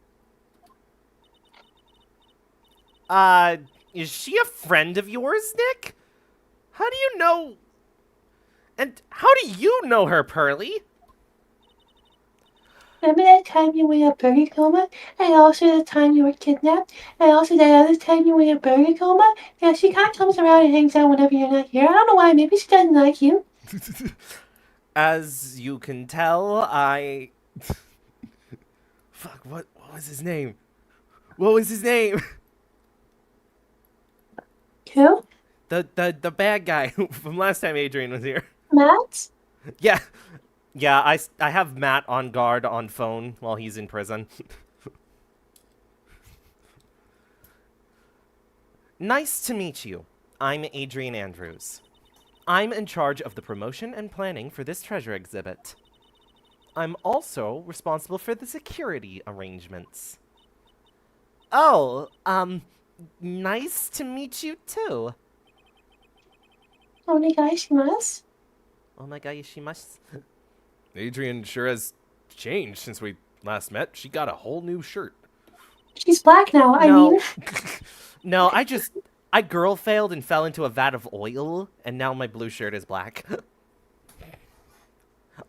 Is she a friend of yours, Nick? How do you know? And how do you know her, Pearly? Remember that time you were in a burger coma? And also the time you were kidnapped? And also that other time you were in a burger coma? Yeah, she kind of comes around and hangs out whenever you're not here. I don't know why. Maybe she doesn't like you. As you can tell, I... Fuck, what was his name? What was his name? Who? The bad guy from last time Adrian was here. Matt? Yeah. Yeah, I have Matt on guard on phone while he's in prison. Nice to meet you. I'm Adrian Andrews. I'm in charge of the promotion and planning for this treasure exhibit. I'm also responsible for the security arrangements. Oh, nice to meet you too. Onegaishimasu. Oh my god, yoshimasu. Adrian sure has changed since we last met. She got a whole new shirt. She's black now. I No. mean, No, I girl failed and fell into a vat of oil, and now my blue shirt is black.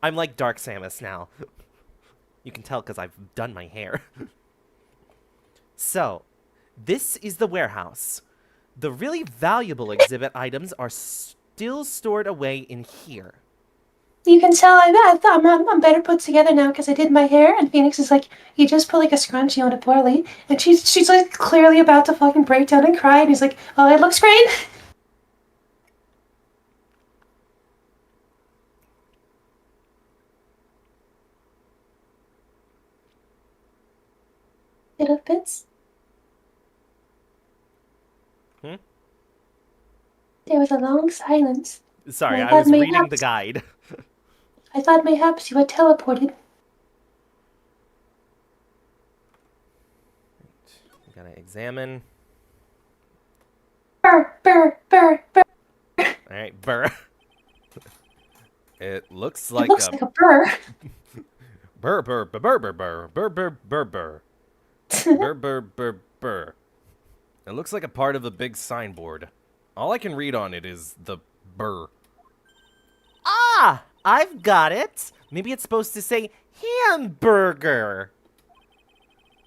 I'm like Dark Samus now. You can tell because I've done my hair. So, this is the warehouse. The really valuable exhibit items are still stored away in here. you can tell I'm better put together now because I did my hair. And Phoenix is like, you just put like a scrunchie on it poorly, and she's like clearly about to fucking break down and cry. And he's like, oh, it looks great. It fits. Hmm? There was a long silence. Sorry, I I was thought reading the mayhaps- guide. I thought mayhaps you had teleported. We gotta examine. Burr, burr, burr, burr. Alright, burr. It looks It like looks a like a burr. burr burr burr burr burr burr burr burr burr burr burr burr burr. It looks like a part of a big signboard. All I can read on it is the burr. Ah! I've got it! Maybe it's supposed to say hamburger.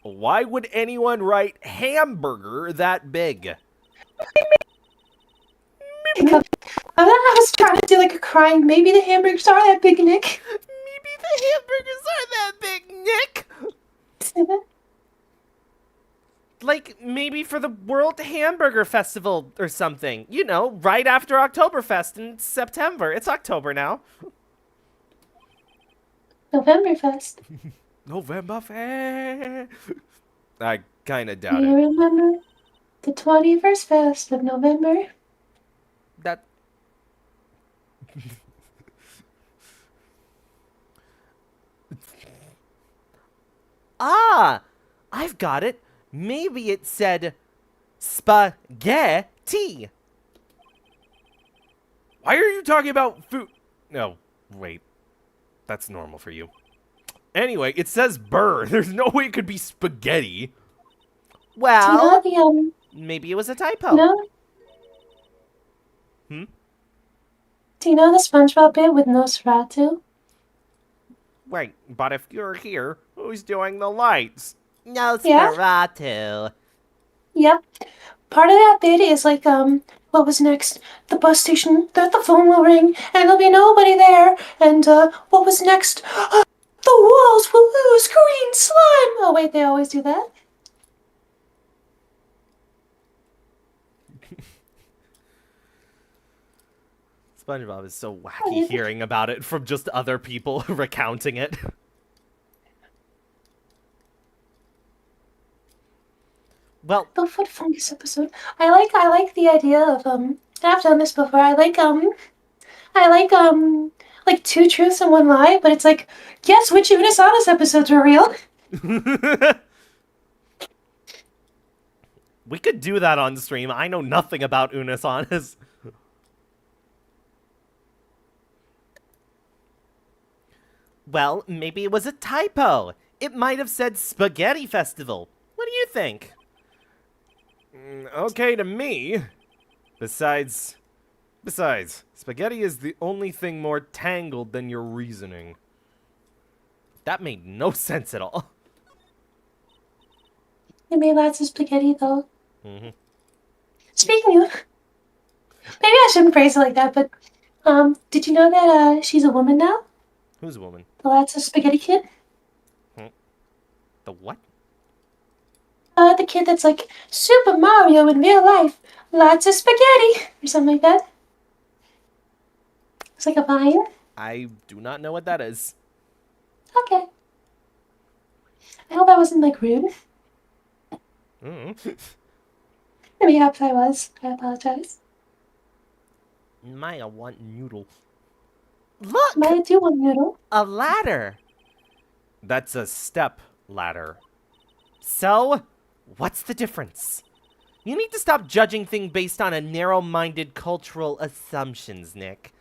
Why would anyone write hamburger that big? I was trying to do like a crying. Maybe the hamburgers are that big, Nick. Maybe the hamburgers are that big, Nick! Like, maybe for the World Hamburger Festival or something. You know, right after Oktoberfest in September. It's October now. Novemberfest. Novemberfest. I kinda Do doubt you it. remember the 21st fest of November? That... Ah! I've got it. Maybe it said spaghetti. Why are you talking about food? No, wait. That's normal for you. Anyway, it says burr. There's no way it could be spaghetti. Do you Well, know maybe it was a typo. you know? Hmm? Do you know the SpongeBob bit with Nosferatu? Wait, but if you're here, who's doing the lights? No, Yeah? Speratu. Yep. Part of that bit is like, what was next? The bus station, the phone will ring, and there'll be nobody there. And, what was next? The walls will ooze green slime! Oh, wait, they always do that? SpongeBob is so wacky hearing about it from just other people recounting it. Well, The Foot Fungus episode. I like the idea of, I've done this before. I like two truths and one lie, but it's like, guess which Unisonus episodes were real? we could do that on stream. I know nothing about Unisonus. Well, maybe it was a typo. It might have said Spaghetti Festival. What do you think? Okay to me. Besides, spaghetti is the only thing more tangled than your reasoning. That made no sense at all. It made lots of spaghetti, though. Mm-hmm. Speaking of, maybe I shouldn't phrase it like that, but did you know that she's a woman now? Who's a woman? The Lots of Spaghetti Kid. The what? The kid that's like Super Mario in real life. Lots of spaghetti or something like that. It's like a vine. I do not know what that is. Okay. I hope I wasn't like rude. Mm. Maybe perhaps I was. I apologize. Maya want noodle. Look! Maya do want noodle. A ladder! That's a step ladder. So, what's the difference? You need to stop judging things based on a narrow-minded cultural assumptions, Nick.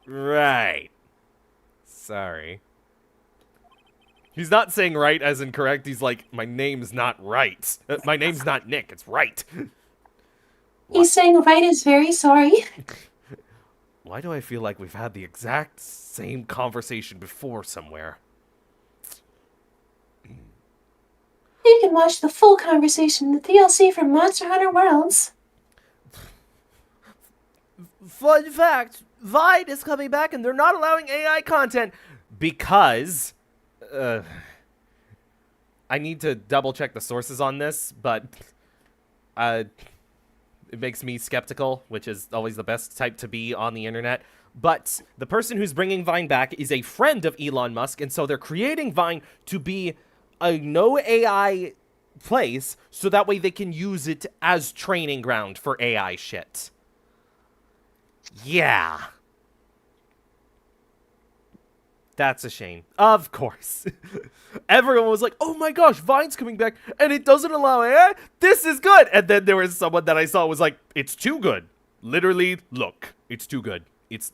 Right. Sorry. He's not saying right as in correct. He's like, my name's not right. My name's not Nick. It's right. He's saying right is very sorry. Why do I feel like we've had the exact same conversation before somewhere? You can watch the full conversation in the DLC from Monster Hunter Worlds. Fun fact, Vine is coming back and they're not allowing AI content because I need to double check the sources on this, but it makes me skeptical, which is always the best type to be on the internet. But the person who's bringing Vine back is a friend of Elon Musk, and so they're creating Vine to be a no AI place so that way they can use it as training ground for AI shit. Yeah. That's a shame. Of course. Everyone was like, oh my gosh, Vine's coming back and it doesn't allow AI? This is good. And then there was someone that I saw was like, it's too good. Literally, look, it's too good. It's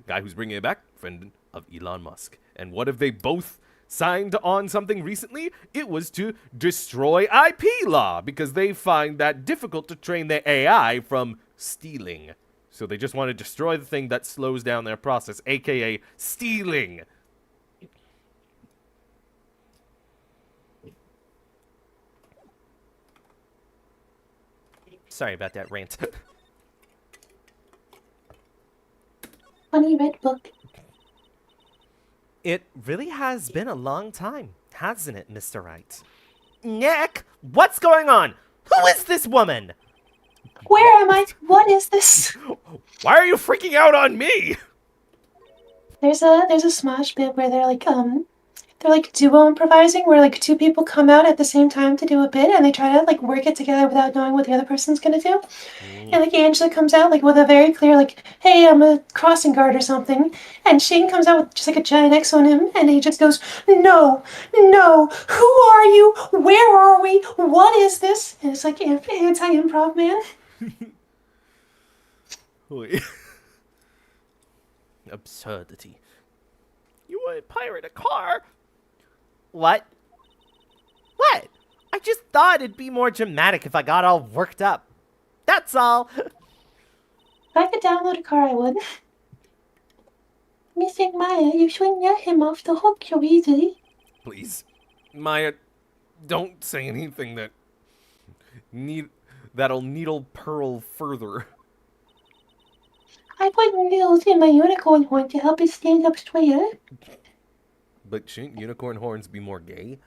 guy who's bringing it back, friend of Elon Musk. And what if they both signed on something recently? It was to destroy IP law because they find that difficult to train their AI from stealing. So they just want to destroy the thing that slows down their process, aka stealing. Sorry about that rant. Funny red book. It really has been a long time, hasn't it, Mr. Wright? Nick, what's going on? Who is this woman? Where am I? What is this? Why are you freaking out on me? There's a Smosh bit where they're like duo improvising, where like two people come out at the same time to do a bit, and they try to like work it together without knowing what the other person's gonna do. And like Angela comes out like with a very clear like, "Hey, I'm a crossing guard or something," and Shane comes out with just like a giant X on him, and he just goes, "No, no, who are you? Where are we? What is this?" And it's like anti-improv, man. Wait. Absurdity. You want to pirate a car? What? What? I just thought it'd be more dramatic if I got all worked up. That's all. If I could download a car, I would. Missing Maya, you shouldn't let him off the hook so easily. Please, Maya, don't say anything that'll needle Pearl further. I put needles in my unicorn horn to help it stand up straighter. But shouldn't unicorn horns be more gay?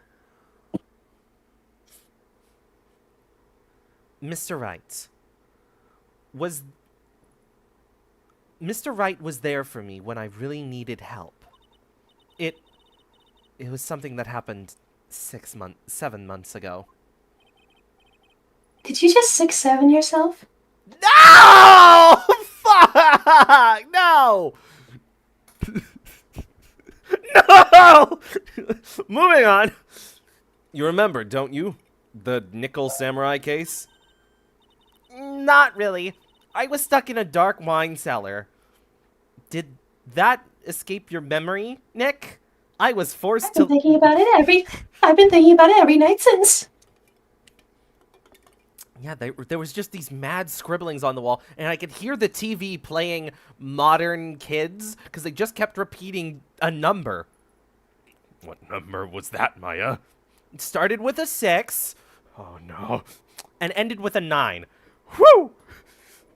Mr. Wright. Mr. Wright was there for me when I really needed help. It was something that happened 7 months ago. Did you just 6'7" yourself? No! Fuck! No! No! Moving on. You remember, don't you? The nickel samurai case? Not really. I was stuck in a dark wine cellar. Did that escape your memory, Nick? I was forced I've been to... thinking about it every night since. Yeah, there was just these mad scribblings on the wall, and I could hear the TV playing Modern Kids, because they just kept repeating a number. What number was that, Maya? It started with a 6, Oh no. and ended with a 9. Whew!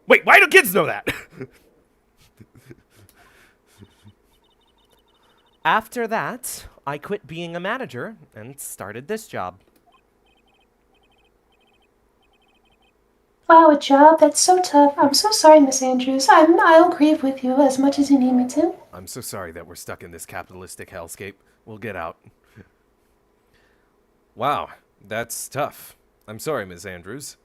Wait, why do kids know that? After that, I quit being a manager and started this job. Wow, a job? That's so tough. I'm so sorry, Miss Andrews. I'll grieve with you as much as you need me to. I'm so sorry that we're stuck in this capitalistic hellscape. We'll get out. Wow, that's tough. I'm sorry, Miss Andrews.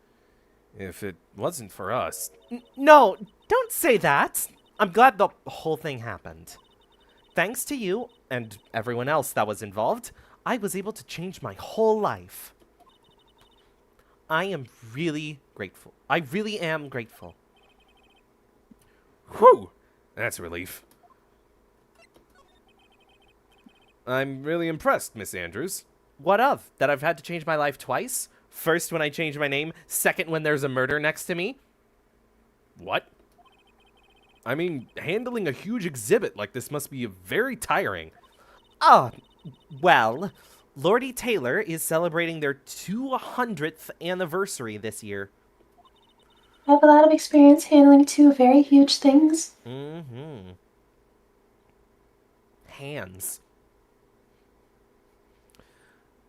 If it wasn't for us... No, don't say that. I'm glad the whole thing happened. thanks to you and everyone else that was involved, I was able to change my whole life. I am really grateful. I really am grateful. Whew! That's a relief. I'm really impressed, Miss Andrews. What of? That I've had to change my life twice? First when I changed my name, second when there's a murder next to me? What? I mean, handling a huge exhibit like this must be very tiring. Ah, well, Lordy Taylor is celebrating their 200th anniversary this year. I have a lot of experience handling two very huge things. Mm-hmm. Hands.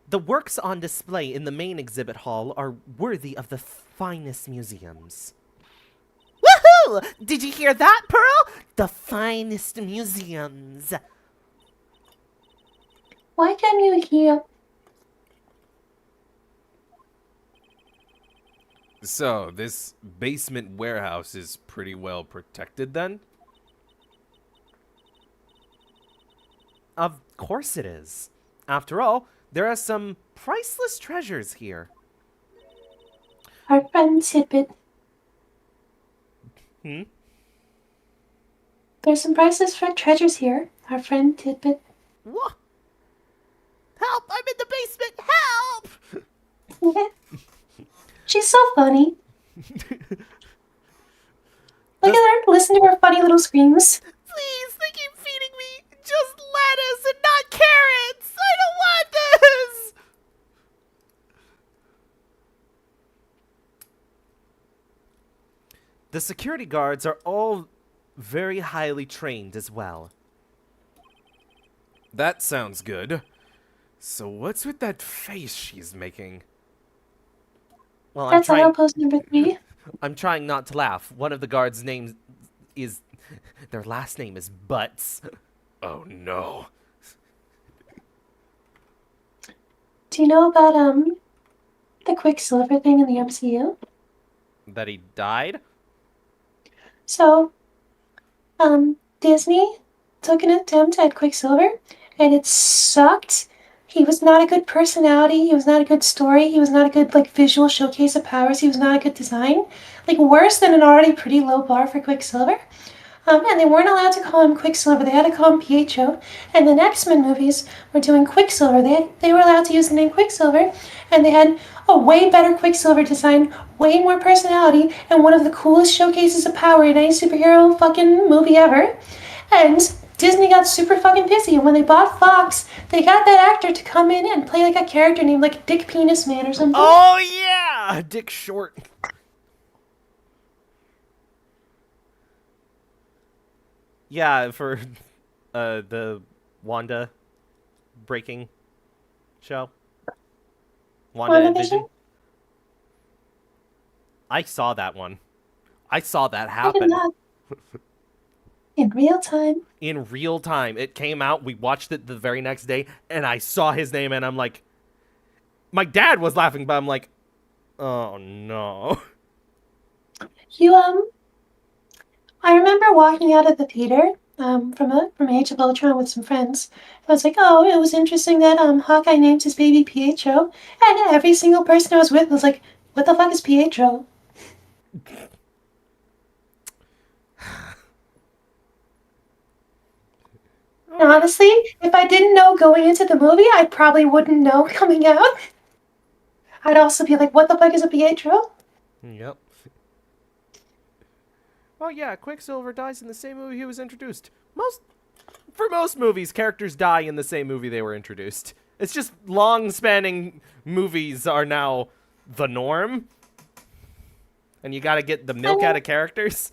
The works on display in the main exhibit hall are worthy of the finest museums. Woohoo! Did you hear that, Pearl? The finest museums. Why can you hear? So, this basement warehouse is pretty well protected then? Of course it is. After all, there are some priceless treasures here. Our friend Tidbit. Hmm? There's some priceless treasures here. Our friend Tidbit. What? Help! I'm in the basement! Help! She's so funny. Look at her. Listen to her funny little screams. Please, they keep feeding me just lettuce and not carrots! I don't want this! The security guards are all very highly trained as well. That sounds good. So what's with that face she's making? Well, That's outpost number 3. I'm trying not to laugh. One of the guards' names is... Their last name is Butts. Oh no. Do you know about the Quicksilver thing in the MCU? That he died? So, Disney took an attempt at Quicksilver, and it sucked. He was not a good personality. He was not a good story. He was not a good, like, visual showcase of powers. He was not a good design. Like, worse than an already pretty low bar for Quicksilver. And they weren't allowed to call him Quicksilver. They had to call him Pietro. And the X-Men movies were doing Quicksilver. They were allowed to use the name Quicksilver, and they had a way better Quicksilver design, way more personality, and one of the coolest showcases of power in any superhero fucking movie ever. And Disney got super fucking pissy, and when they bought Fox, they got that actor to come in and play like a character named like Dick Penis Man or something. Oh, yeah! Dick Short. Yeah, for the Wanda breaking show. Wanda and Vision. WandaVision? I saw that one. I saw that I did happen. not. In real time. In real time. It came out, we watched it the very next day, and I saw his name, and I'm like... My dad was laughing, but I'm like... Oh, no. I remember walking out of the theater from Age of Ultron with some friends. I was like, oh, it was interesting that Hawkeye named his baby Pietro, and every single person I was with was like, what the fuck is Pietro? And honestly, if I didn't know going into the movie, I probably wouldn't know coming out. I'd also be like, what the fuck is a Pietro? Yep. Oh yeah, Quicksilver dies in the same movie he was introduced. For most movies, characters die in the same movie they were introduced. It's just long-spanning movies are now the norm. And you gotta get the milk out of characters.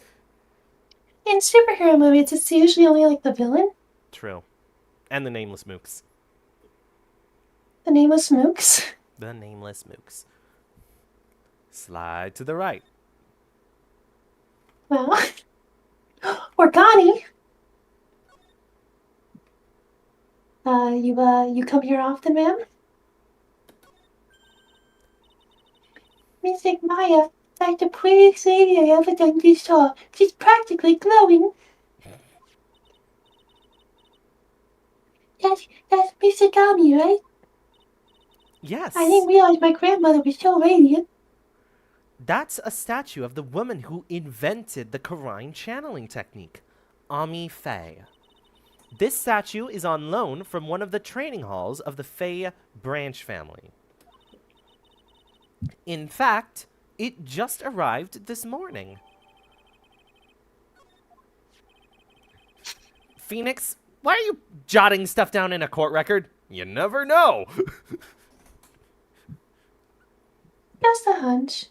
In superhero movies, it's usually only like the villain. True. And the Nameless Mooks. The Nameless Mooks. The Nameless Mooks. Slide to the right. Well, Organi. You come here often, ma'am? Mystic Maya, like the prettiest lady I ever done saw. She's practically glowing. That's Mr. Gami, right? Yes. I didn't realize my grandmother was so radiant. That's a statue of the woman who invented the Karine channeling technique, Ami Faye. This statue is on loan from one of the training halls of the Faye branch family. In fact, it just arrived this morning. Phoenix, why are you jotting stuff down in a court record? You never know. Just a hunch.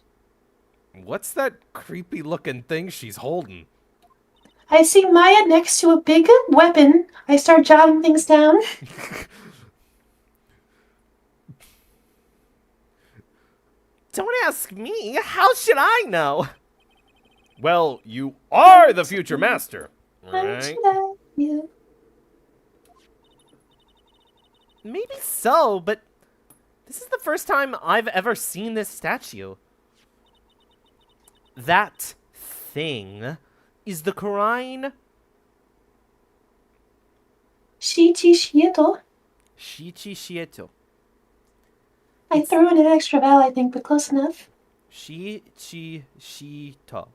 What's that creepy looking thing she's holding? I see Maya next to a big weapon. I start jotting things down. Don't ask me. How should I know? Well, you are the future master, right? Yeah. Maybe so, but this is the first time I've ever seen this statue. That thing is the Karine Shieto. Shieto. I threw in an extra vowel, I think, but close enough. Shito. Shichito.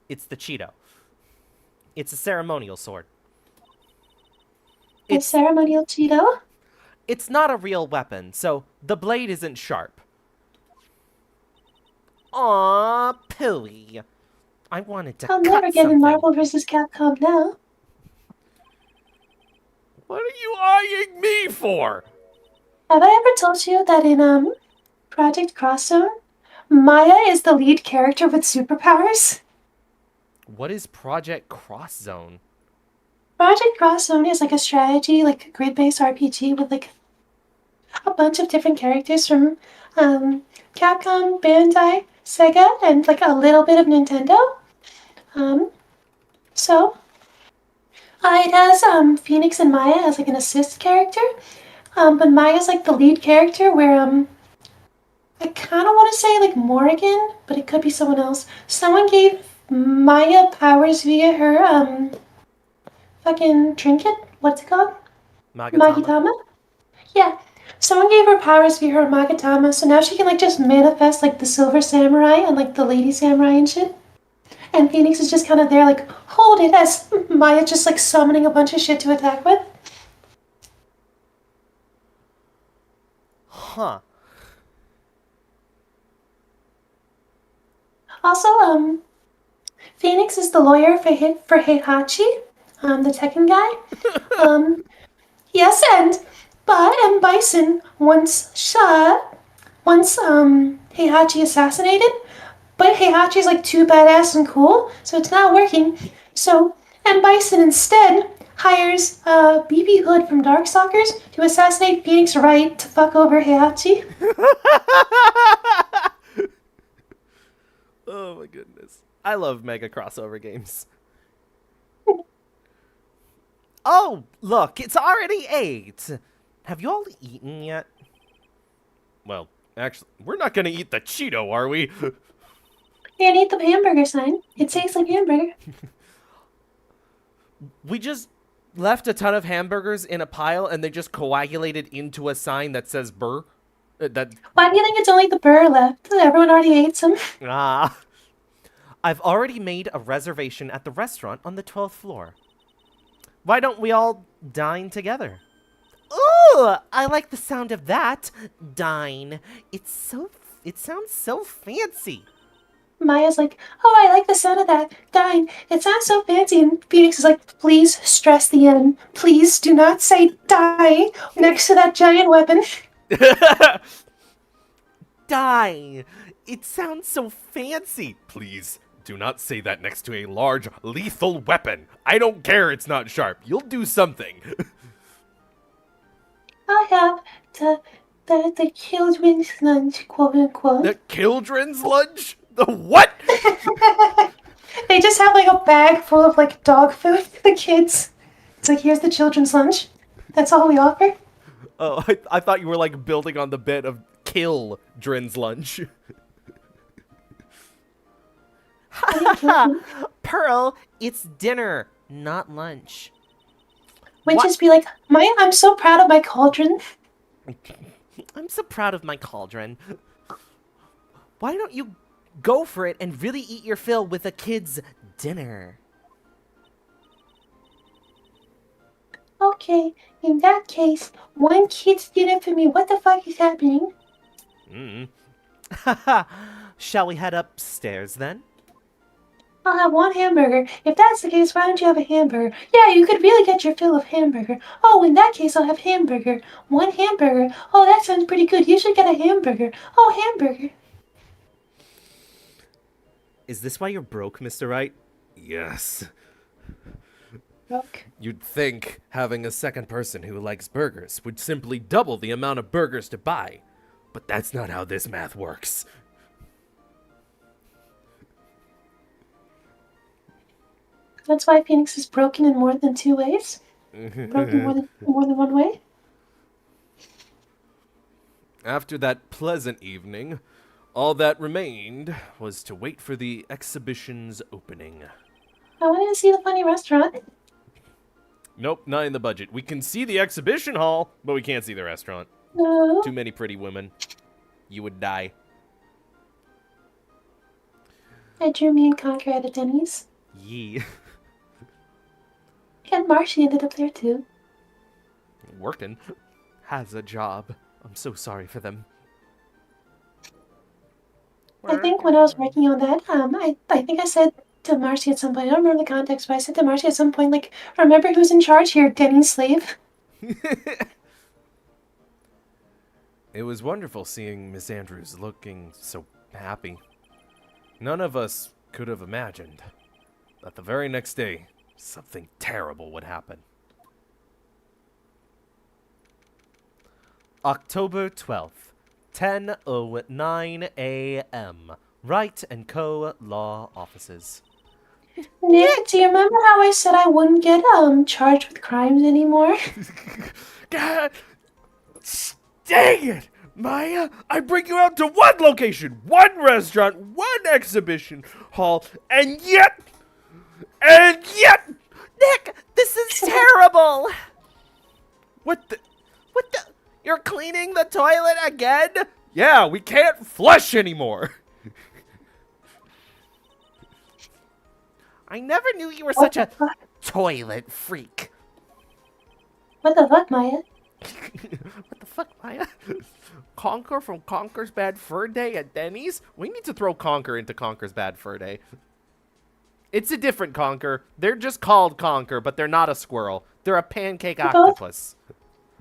It's the Cheeto. It's a ceremonial sword. A ceremonial Cheeto. It's not a real weapon, so the blade isn't sharp. Aw, Pooey. I wanted to I'll cut never get something. in Marvel vs. Capcom now. What are you eyeing me for? Have I ever told you that in Project Crosszone, Maya is the lead character with superpowers? What is Project Cross Zone? Project Crosszone is like a strategy, like grid-based RPG with like a bunch of different characters from Capcom, Bandai, Sega, and like a little bit of Nintendo. So it has Phoenix and Maya as like an assist character, but Maya's like the lead character. Where I kind of want to say like Morrigan, but it could be someone else. Someone gave Maya powers via her fucking trinket. What's it called? Magatama? Yeah. Someone gave her powers via her Magatama, so now she can like just manifest like the Silver Samurai and like the Lady Samurai and shit. And Phoenix is just kind of there like, hold it, as Maya just like summoning a bunch of shit to attack with. Huh. Also, Phoenix is the lawyer for Heihachi, the Tekken guy. Yes, and Bison once Heihachi assassinated, but Heihachi's like too badass and cool, so it's not working. So M. Bison instead hires BB Hood from Darkstalkers to assassinate Phoenix Wright to fuck over Heihachi. Oh my goodness. I love mega crossover games. Oh, look, it's already 8. Have you all eaten yet? Well, actually, we're not gonna eat the Cheeto, are we? Can't eat the hamburger sign. It tastes like hamburger. We just left a ton of hamburgers in a pile and they just coagulated into a sign that says burr. Why do you think it's only the burr left? Everyone already ate some. Ah. I've already made a reservation at the restaurant on the 12th floor. Why don't we all dine together? Ooh, I like the sound of that. Dine. It sounds so fancy. Maya's like, oh, I like the sound of that. Dine. It sounds so fancy. And Phoenix is like, please stress the N. Please do not say die next to that giant weapon. Die. It sounds so fancy. Please, do not say that next to a large, lethal weapon. I don't care it's not sharp. You'll do something. I have the children's lunch, quote unquote. The children's lunch? The what? They just have like a bag full of like dog food for the kids. It's like, here's the children's lunch. That's all we offer. Oh, I thought you were like building on the bit of kill Drin's lunch. Pearl, it's dinner, not lunch. Would What? just be like, I'm so proud of my cauldron. I'm so proud of my cauldron. Why don't you go for it and really eat your fill with a kid's dinner? Okay, in that case, one kid's dinner for me. What the fuck is happening? Haha. Shall we head upstairs then? I'll have one hamburger. If that's the case, why don't you have a hamburger? Yeah, you could really get your fill of hamburger. Oh, in that case, I'll have hamburger. One hamburger. Oh, that sounds pretty good. You should get a hamburger. Oh, hamburger. Is this why you're broke, Mr. Wright? Yes. Look. You'd think having a second person who likes burgers would simply double the amount of burgers to buy. But that's not how this math works. That's why Phoenix is broken in more than 2 ways. Broken more than one way. After that pleasant evening, all that remained was to wait for the exhibition's opening. I wanted to see the funny restaurant. Nope, not in the budget. We can see the exhibition hall, but we can't see the restaurant. No. Too many pretty women. You would die. I drew me and Conquer at a Denny's. Yee. And Marcy ended up there too. Working. Has a job. I'm so sorry for them. I think when I was working on that, I think I said to Marcy at some point, I don't remember the context, but I said to Marcy at some point, like, remember who's in charge here, Denny's slave? It was wonderful seeing Miss Andrews looking so happy. None of us could have imagined that the very next day, something terrible would happen. October 12th, 10:09 a.m. Wright and Co. Law Offices. Nick, do you remember how I said I wouldn't get, charged with crimes anymore? God, dang it! Maya, I bring you out to one location, one restaurant, one exhibition hall, and yet... Nick, this is terrible! What the... You're cleaning the toilet again? Yeah, we can't flush anymore. I never knew you were What such a the fuck? toilet freak. What the fuck, Maya? What the fuck, Maya? Conker from Conker's Bad Fur Day at Denny's? We need to throw Conker into Conker's Bad Fur Day. It's a different Conker. They're just called Conker, but they're not a squirrel. They're a pancake They're both- octopus.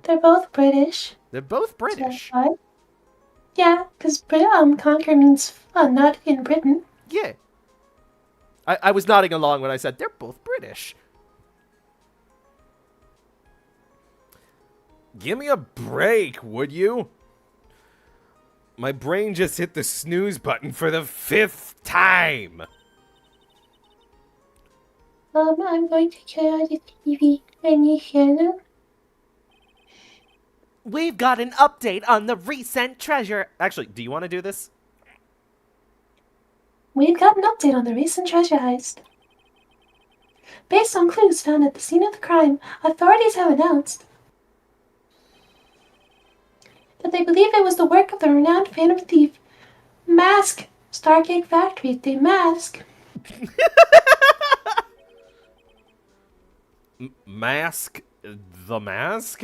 They're both British. They're both So British. why? Yeah, because conquer means not in Britain. Yeah. I was nodding along when I said they're both British. Give me a break, would you? My brain just hit the snooze button for the 5th time. I'm going to turn on the TV. Any channel? We've got an update on the recent treasure. Actually, do you want to do this? We've got an update on the recent treasure heist. Based on clues found at the scene of the crime, authorities have announced that they believe it was the work of the renowned phantom thief, Mask, Starcake Factory, the Mask. Mask? The mask?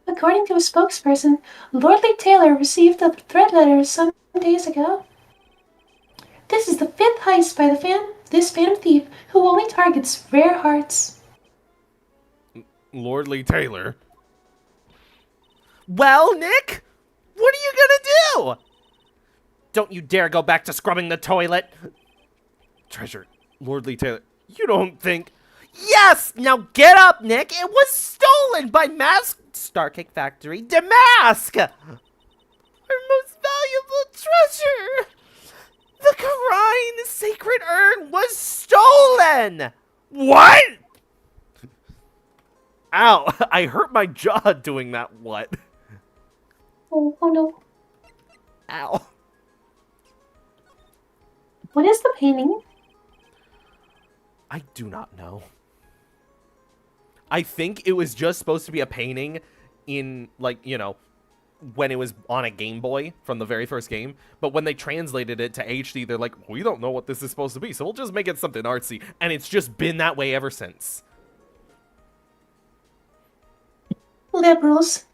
According to a spokesperson, Lordly Taylor received the threat letter some days ago. This is the 5th heist by this phantom thief who only targets rare hearts. Lordly Taylor. Well, Nick, what are you gonna do? Don't you dare go back to scrubbing the toilet. Treasure. Lordly Taylor. You don't think... Yes! Now get up, Nick! It was stolen by Mask Starcake Factory Damask! Our most valuable treasure! The Karine sacred urn was stolen! What? Ow, I hurt my jaw doing that what? Oh no. Ow. What is the painting? I do not know. I think it was just supposed to be a painting in, like, you know, when it was on a Game Boy from the very first game. But when they translated it to HD, they're like, we don't know what this is supposed to be, so we'll just make it something artsy. And it's just been that way ever since. Liberals.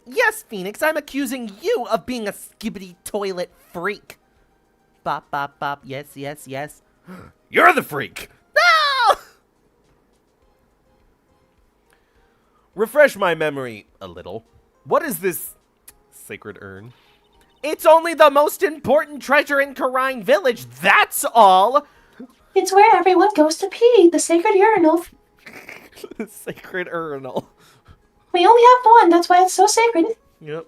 Yes, Phoenix, I'm accusing you of being a skibbity toilet freak. Bop, bop, bop. Yes, yes, yes. You're the freak! No! Refresh my memory a little. What is this sacred urn? It's only the most important treasure in Karine Village, that's all! It's where everyone goes to pee, the sacred urinal. The sacred urinal. We only have one, that's why it's so sacred. Yep.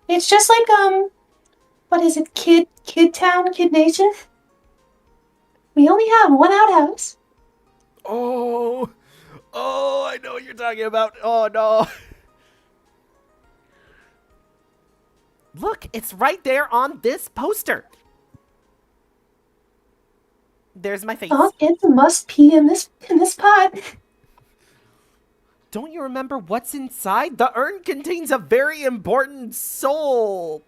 It's just like, what is it, Kid Town, Kid Nation? We only have one outhouse. Oh, I know what you're talking about. Oh, no. Look, it's right there on this poster. There's my face. All kids must pee in this pot. Don't you remember what's inside? The urn contains a very important soul.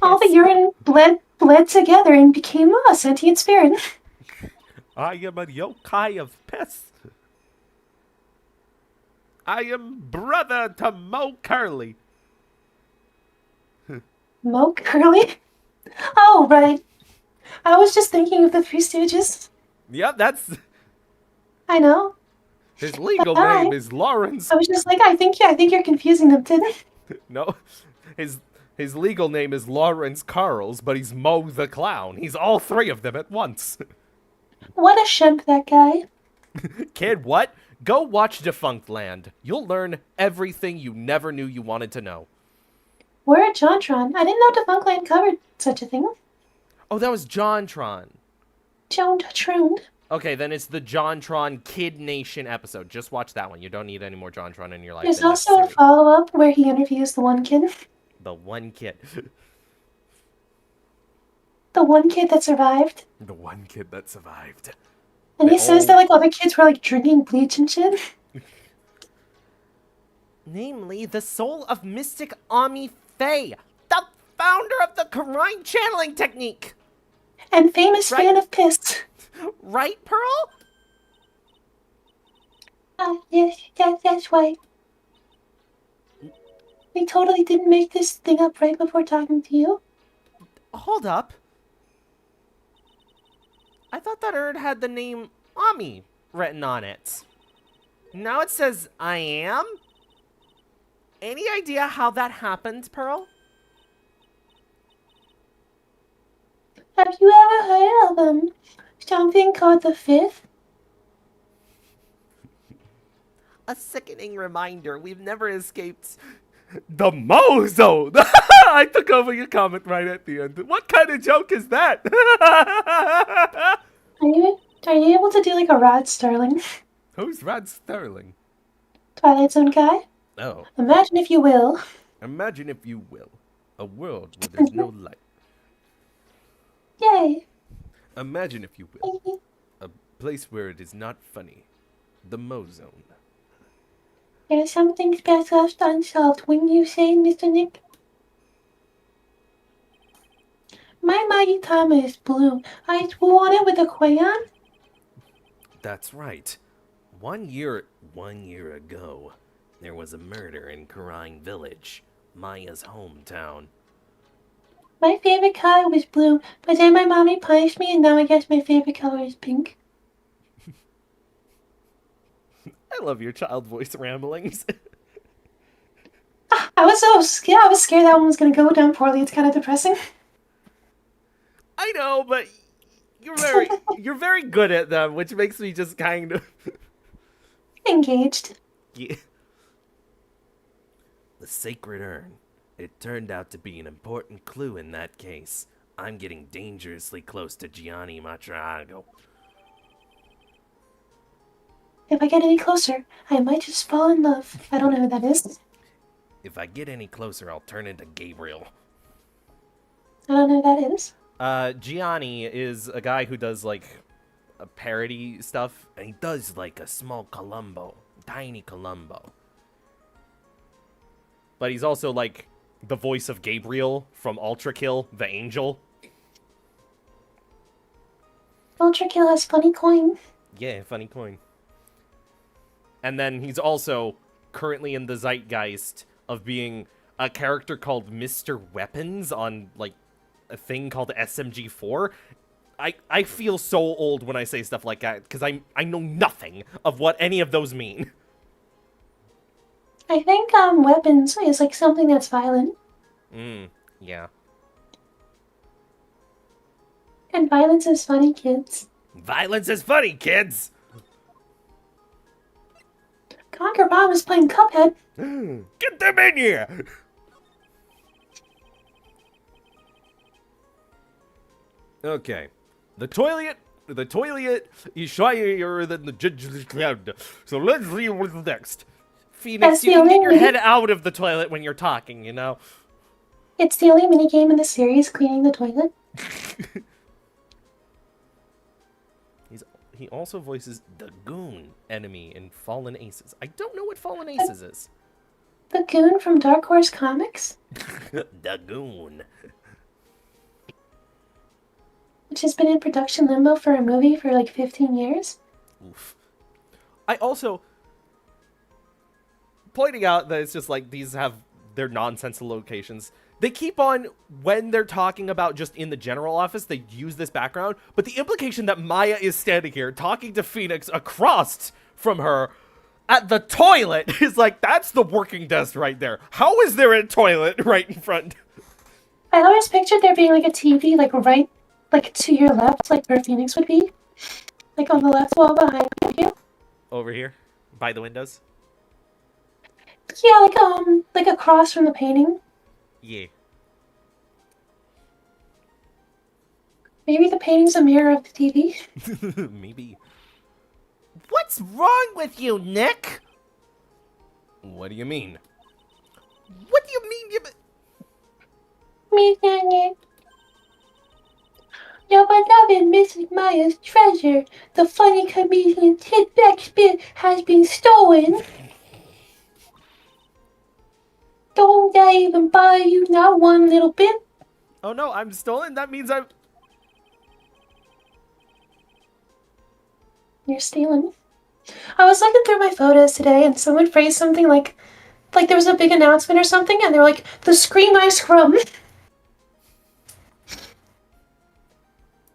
All the urine bled together and became a sentient spirit. I am a yokai of piss. I am brother to Mo Curly. Mo Curly? Oh, right. I was just thinking of the Three Stooges. Yep, that's... I know. His legal Hi. name is Lawrence. I was just like, I think you're confusing them today. No, his legal name is Lawrence Carls, but he's Mo the Clown. He's all three of them at once. What a shemp, that guy. Kid, what? Go watch Defunct Land. You'll learn everything you never knew you wanted to know. We're at JonTron. I didn't know Defunctland covered such a thing. Oh, that was JonTron. JonTron. Okay, then it's the JonTron Kid Nation episode. Just watch that one. You don't need any more JonTron in your life. There's than also a necessary. follow-up where he interviews the one kid. The one kid. The one kid that survived. The one kid that survived. And he They says all- that like other kids were like drinking bleach and shit. Namely, the soul of Mystic Ami Faye, the founder of the Karine channeling technique. And famous Right. fan of piss. Right, Pearl? Yes, that's right. We totally didn't make this thing up right before talking to you. Hold up. I thought that urn had the name Ami written on it. Now it says I am? Any idea how that happened, Pearl? Have you ever heard of something called the Fifth? A sickening reminder, we've never escaped the Mo Zone. I took over your comment right at the end. What kind of joke is that? Are you able to do like a Rod Sterling? Who's Rod Sterling? Twilight Zone guy? Oh, Imagine if you will. imagine if you will, a world where there's no light. Yay. Imagine if you will, a place where it is not funny. The Mo Zone. There's something special left unsolved, wouldn't you say, Mr. Nick? My mighty timer is blue. I drew on it with a crayon. That's right. 1 year ago, there was a murder in Karine Village, Maya's hometown. My favorite color was blue, but then my mommy punished me and now I guess my favorite color is pink. I love your child voice ramblings. I was so scared. I was scared that one was gonna go down poorly. It's kind of depressing. I know, but you're very good at them, which makes me just kind of Engaged. yeah. The sacred urn. It turned out to be an important clue in that case. I'm getting dangerously close to Gianni Matrago. If I get any closer, I might just fall in love. I don't know who that is. If I get any closer, I'll turn into Gabriel. I don't know who that is. Gianni is a guy who does, like, a parody stuff, and he does, like, a small Columbo. Tiny Columbo. But he's also, like, the voice of Gabriel from Ultra Kill, the Angel. Ultra Kill has funny coin. Yeah, funny coin. And then he's also currently in the zeitgeist of being a character called Mr. Weapons on, like, a thing called SMG4. I feel so old when I say stuff like that, because I know nothing of what any of those mean. I think weapons is like something that's violent. Yeah. And violence is funny, kids. Violence is funny, kids! Conker Bob is playing Cuphead. Get them in here! Okay. The toilet is shinier than the ginger cloud. So let's see what's next. Phoenix, That's you the can get only your way- head out of the toilet when you're talking, you know? It's the only minigame in the series, cleaning the toilet. He also voices the Goon enemy in Fallen Aces. I don't know what Fallen Aces is. The Goon from Dark Horse Comics, The Goon. which has been in production limbo for a movie for like 15 years. Oof. I also pointing out that it's just like these have their nonsensical locations. They keep on, when they're talking about just in the general office, they use this background, but the implication that Maya is standing here talking to Phoenix across from her at the toilet is like, that's the working desk right there. How is there a toilet right in front? I always pictured there being like a TV, like right, like to your left, like where Phoenix would be, like on the left wall behind you. Over here, by the windows? Yeah, like across from the painting. Yeah. Maybe the painting's a mirror of the TV. Maybe. What's wrong with you, Nick? What do you mean? What do you mean you... Me, your beloved Mrs. Maya's treasure, the funny comedian Ted Beckspin, has been stolen. Don't that even bother you not one little bit? Oh no, I'm stolen? That means I'm... You're stealing. I was looking through my photos today and someone phrased something like there was a big announcement or something and they were like, the Scream I Scrum.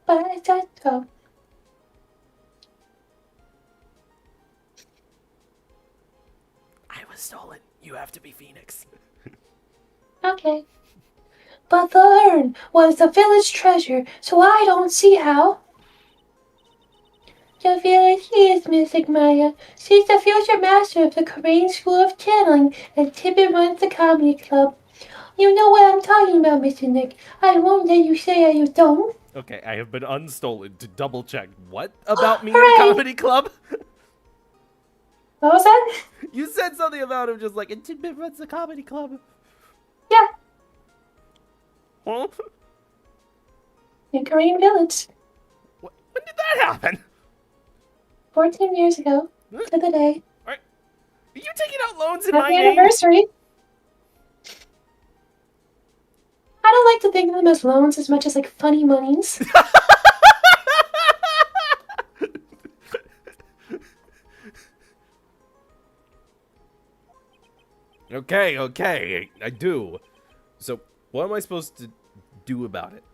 But I thought, oh. I was stolen. You have to be Phoenix. Okay. But the urn was the village treasure, so I don't see how. The village is missing Maya. She's the future master of the Korean School of Channeling, and Tippet runs the comedy club. You know what I'm talking about, Mr. Nick. I won't let you say you don't. Okay, I have been unstolen to double check. What about me in Hooray! a comedy club? What was that? You said something about him just like, and Tidbit runs the comedy club. Yeah, Huh? in Korean village. When did that happen? 14 years ago, to the day. Are you taking out loans in my Happy name? anniversary. I don't like to think of them as loans as much as like funny monies. Okay, I do. So, what am I supposed to do about it?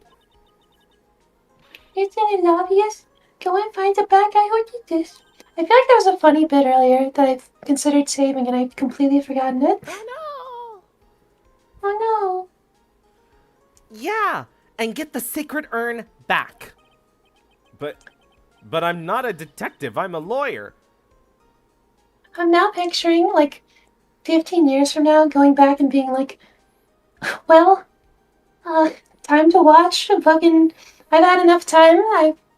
Isn't it obvious? Go and find the bad guy who did this. I feel like there was a funny bit earlier that I've considered saving and I've completely forgotten it. Oh Oh no! Yeah, and get the sacred urn back. But I'm not a detective. I'm a lawyer. no. I'm now picturing, like, 15 years from now, going back and being like, well, time to watch fucking... I've had enough time.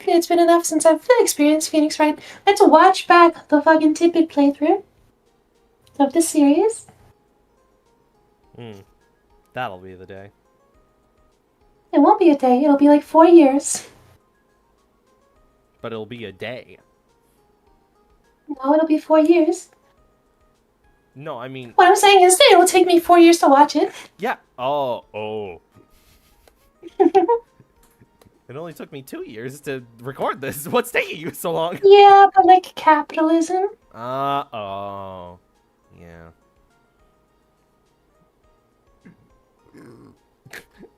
It's been enough since I've experienced Phoenix Wright. Let's watch back the fucking Tidbit playthrough of the series. That'll be the day. It won't won't be a day. It'll be like 4 years. But it'll be a day. No, it'll be 4 years. No, I mean, What I'm saying is that it will take me 4 years to watch it. yeah. Oh. It only took me 2 years to record this. What's taking you so long? Yeah, but like capitalism. Oh. Yeah.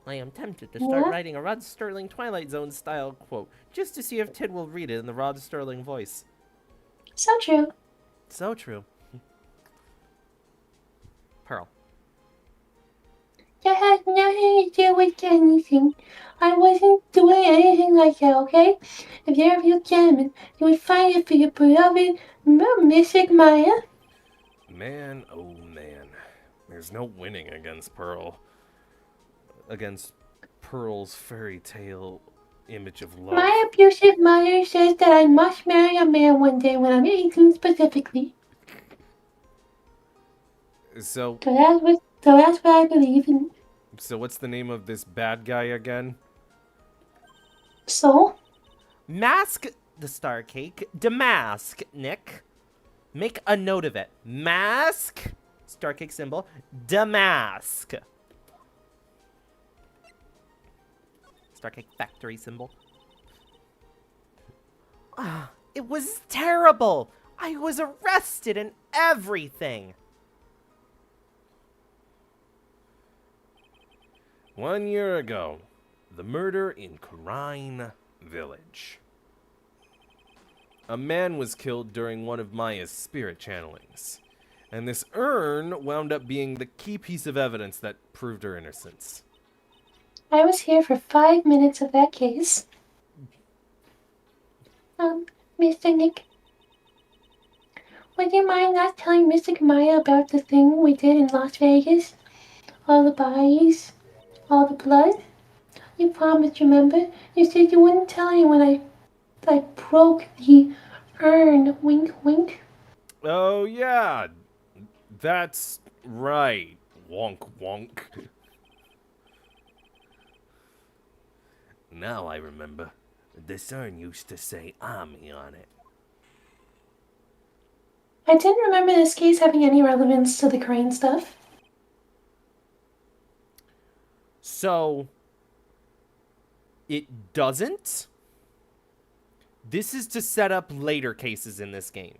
I am tempted to start writing a Rod Sterling Twilight Zone style quote, just to see if Tid will read it in the Rod Sterling voice. So true. So true. Pearl. That has nothing to do with anything. I wasn't doing anything like that, okay? If you're a real gentleman, you would find it for your beloved Mystic Maya. Man, oh man. There's no winning against Pearl. Against Pearl's fairy tale image of love. My abusive mother says that I must marry a man one day when I'm 18 specifically. So So that's what I believe in. So what's the name of this bad guy again? So? Mask the star cake. Damask, Nick. Make a note of it. Mask, star cake symbol. Damask. Star cake factory symbol. Ah, it was terrible. I was arrested and everything. 1 year ago, the murder in Karine Village. A man was killed during one of Maya's spirit channelings, and this urn wound up being the key piece of evidence that proved her innocence. I was here for 5 minutes of that case. Mr. Nick, would you mind not telling Mystic Maya about the thing we did in Las Vegas? All the bodies, all the blood? You promised, remember? You said you wouldn't tell anyone I broke the urn. Wink, wink. Oh yeah, that's right. Wonk wonk. Now I remember. This urn used to say Ami on it. I didn't remember this case having any relevance to the crane stuff. So, it doesn't? This is to set up later cases in this game.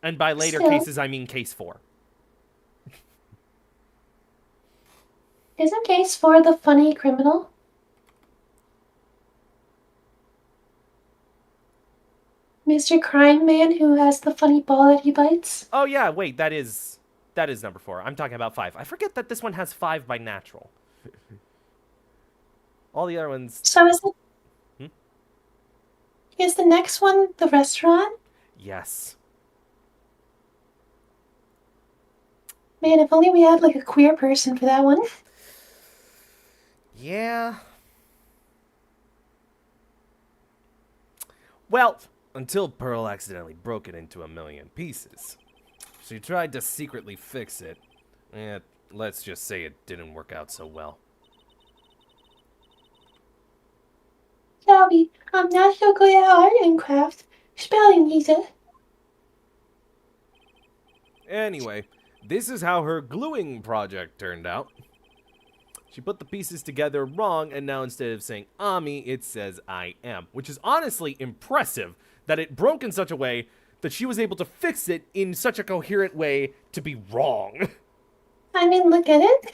And by later Still. cases, I mean case 4. Isn't case 4 the funny criminal? Mr. Crime Man who has the funny ball that he bites? Oh yeah, wait, that is number 4. I'm talking about 5. I forget that this one has 5 by natural. All the other ones... So is the next one the restaurant? Yes. Man, if only we had like a queer person for that one. Yeah. Well, Until Pearl accidentally broke it into a million pieces. She tried to secretly fix it. Let's just say it didn't work out so well. Sorry, I'm not so good at art and craft. Spelling either. Anyway, this is how her gluing project turned out. She put the pieces together wrong, and now instead of saying Ami, it says I am. Which is honestly impressive that it broke in such a way that she was able to fix it in such a coherent way to be wrong. I mean, look at it.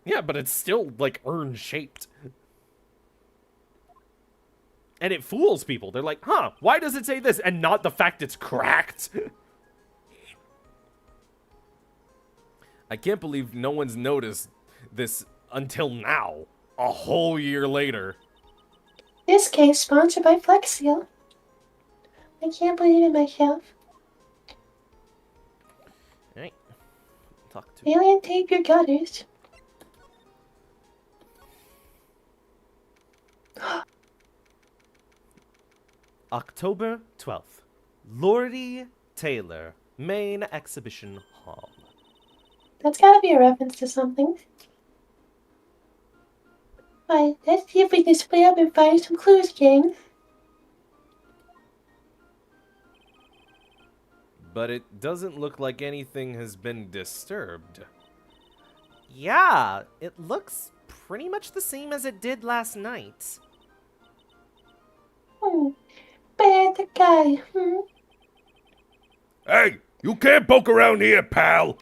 yeah, but it's still, like, urn-shaped. And it fools people. They're like, huh, why does it say this? And not the fact it's cracked. I can't believe no one's noticed this until now. A whole year later. This case sponsored by Flex Seal. I can't believe it myself. Alright. Talk to Alien tape your gutters. October 12th. Lordy Taylor, Main Exhibition Hall. That's gotta be a reference to something. Alright, let's see if we can split up and find some clues, gang. But it doesn't look like anything has been disturbed. Yeah, it looks pretty much the same as it did last night. Bad guy. Hey, you can't poke around here, pal.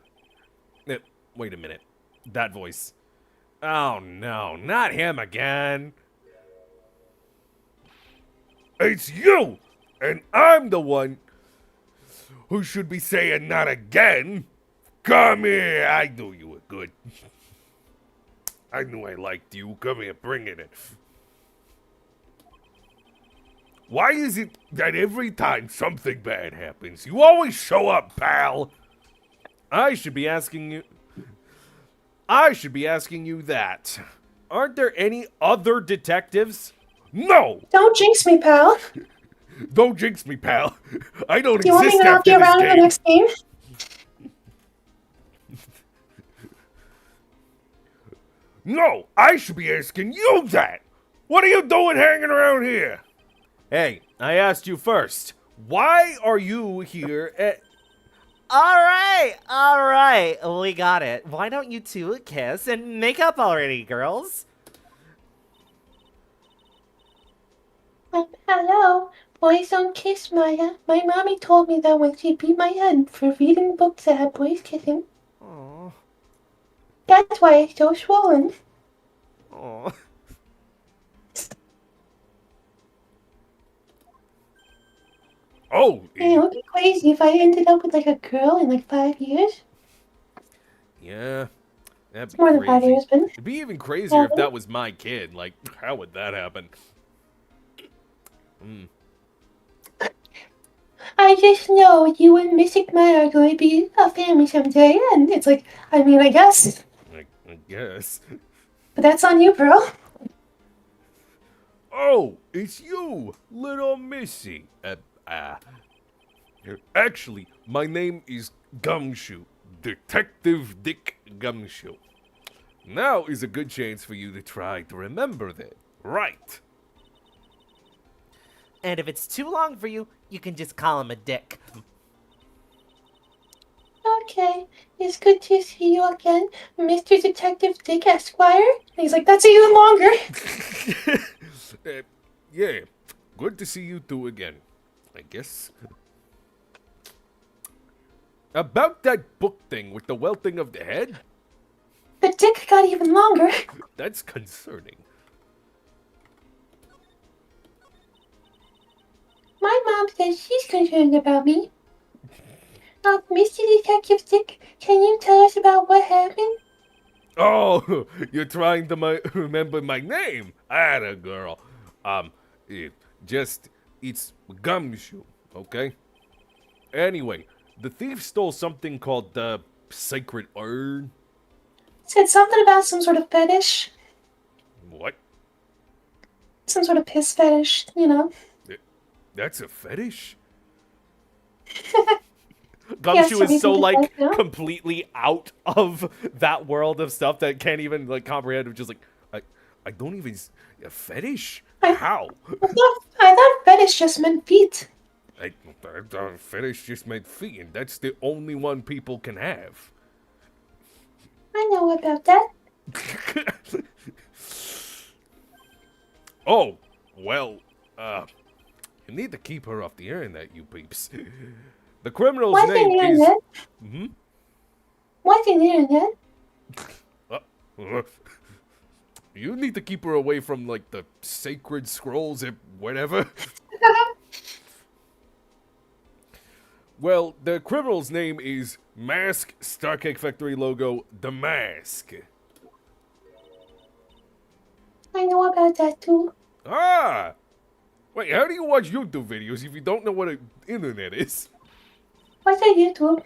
Wait a minute. That voice. Oh no, not him again. It's you, and I'm the one who should be saying not again. Come here, I knew you were good. I knew I liked you. Come here, bring it in. Why is it that every time something bad happens, you always show up, pal? I should be asking you that. Aren't there any other detectives? No! Don't jinx me, pal. Don't jinx me, pal. I don't Do you want me exist to not after be this around in the game. next game? No, I should be asking you that. What are you doing hanging around here? Hey, I asked you first. Why are you here at... Alright, we got it. Why don't you two kiss and make up already, girls? Hello. Boys don't kiss, Maya. My mommy told me that when she beat my head for reading books that had boys kissing. Aww. That's why it's so swollen. Aww. Oh, And it would be crazy if I ended up with like a girl in like 5 years. Yeah, that'd It's be more than 5 crazy. years, but It'd be even crazier if Yeah. that was my kid. Like, how would that happen? I just know you and Mystic Maya are going to be a family someday, and it's like, I mean, I guess. I guess. But that's on you, bro. Oh, it's you, little Missy. Actually, my name is Gumshoe, Detective Dick Gumshoe. Now is a good chance for you to try to remember that, right? And if it's too long for you, you can just call him a dick. Okay, it's good to see you again, Mr. Detective Dick Esquire. And he's like, that's even longer. Yeah, good to see you two again, I guess. About that book thing with the welting of the head, The dick got even longer. that's concerning. My mom says she's concerned about me. Mr. Detective Dick, can you tell us about what happened? Oh, you're trying to remember my name? Atta girl. It's Gumshoe, okay? Anyway, the thief stole something called the Sacred Urn. Said something about some sort of fetish. What? Some sort of piss fetish, you know. That's a fetish? Gumshoe so is so, we can like, decide now. completely out of that world of stuff that can't even, like, comprehend. It's just like, I don't even... A fetish? I- How? I thought fetish just meant feet. I thought fetish just meant feet, and that's the only one people can have. I know about that. Oh, well, you need to keep her off the internet, you peeps. The criminal's What's the name is... internet? Hmm? What's the internet? You need to keep her away from, like, the sacred scrolls and whatever. Well, the criminal's name is Mask Starcake Factory logo, The Mask. I know about that too. Ah! Wait, how do you watch YouTube videos if you don't know what an internet is? What's a YouTube?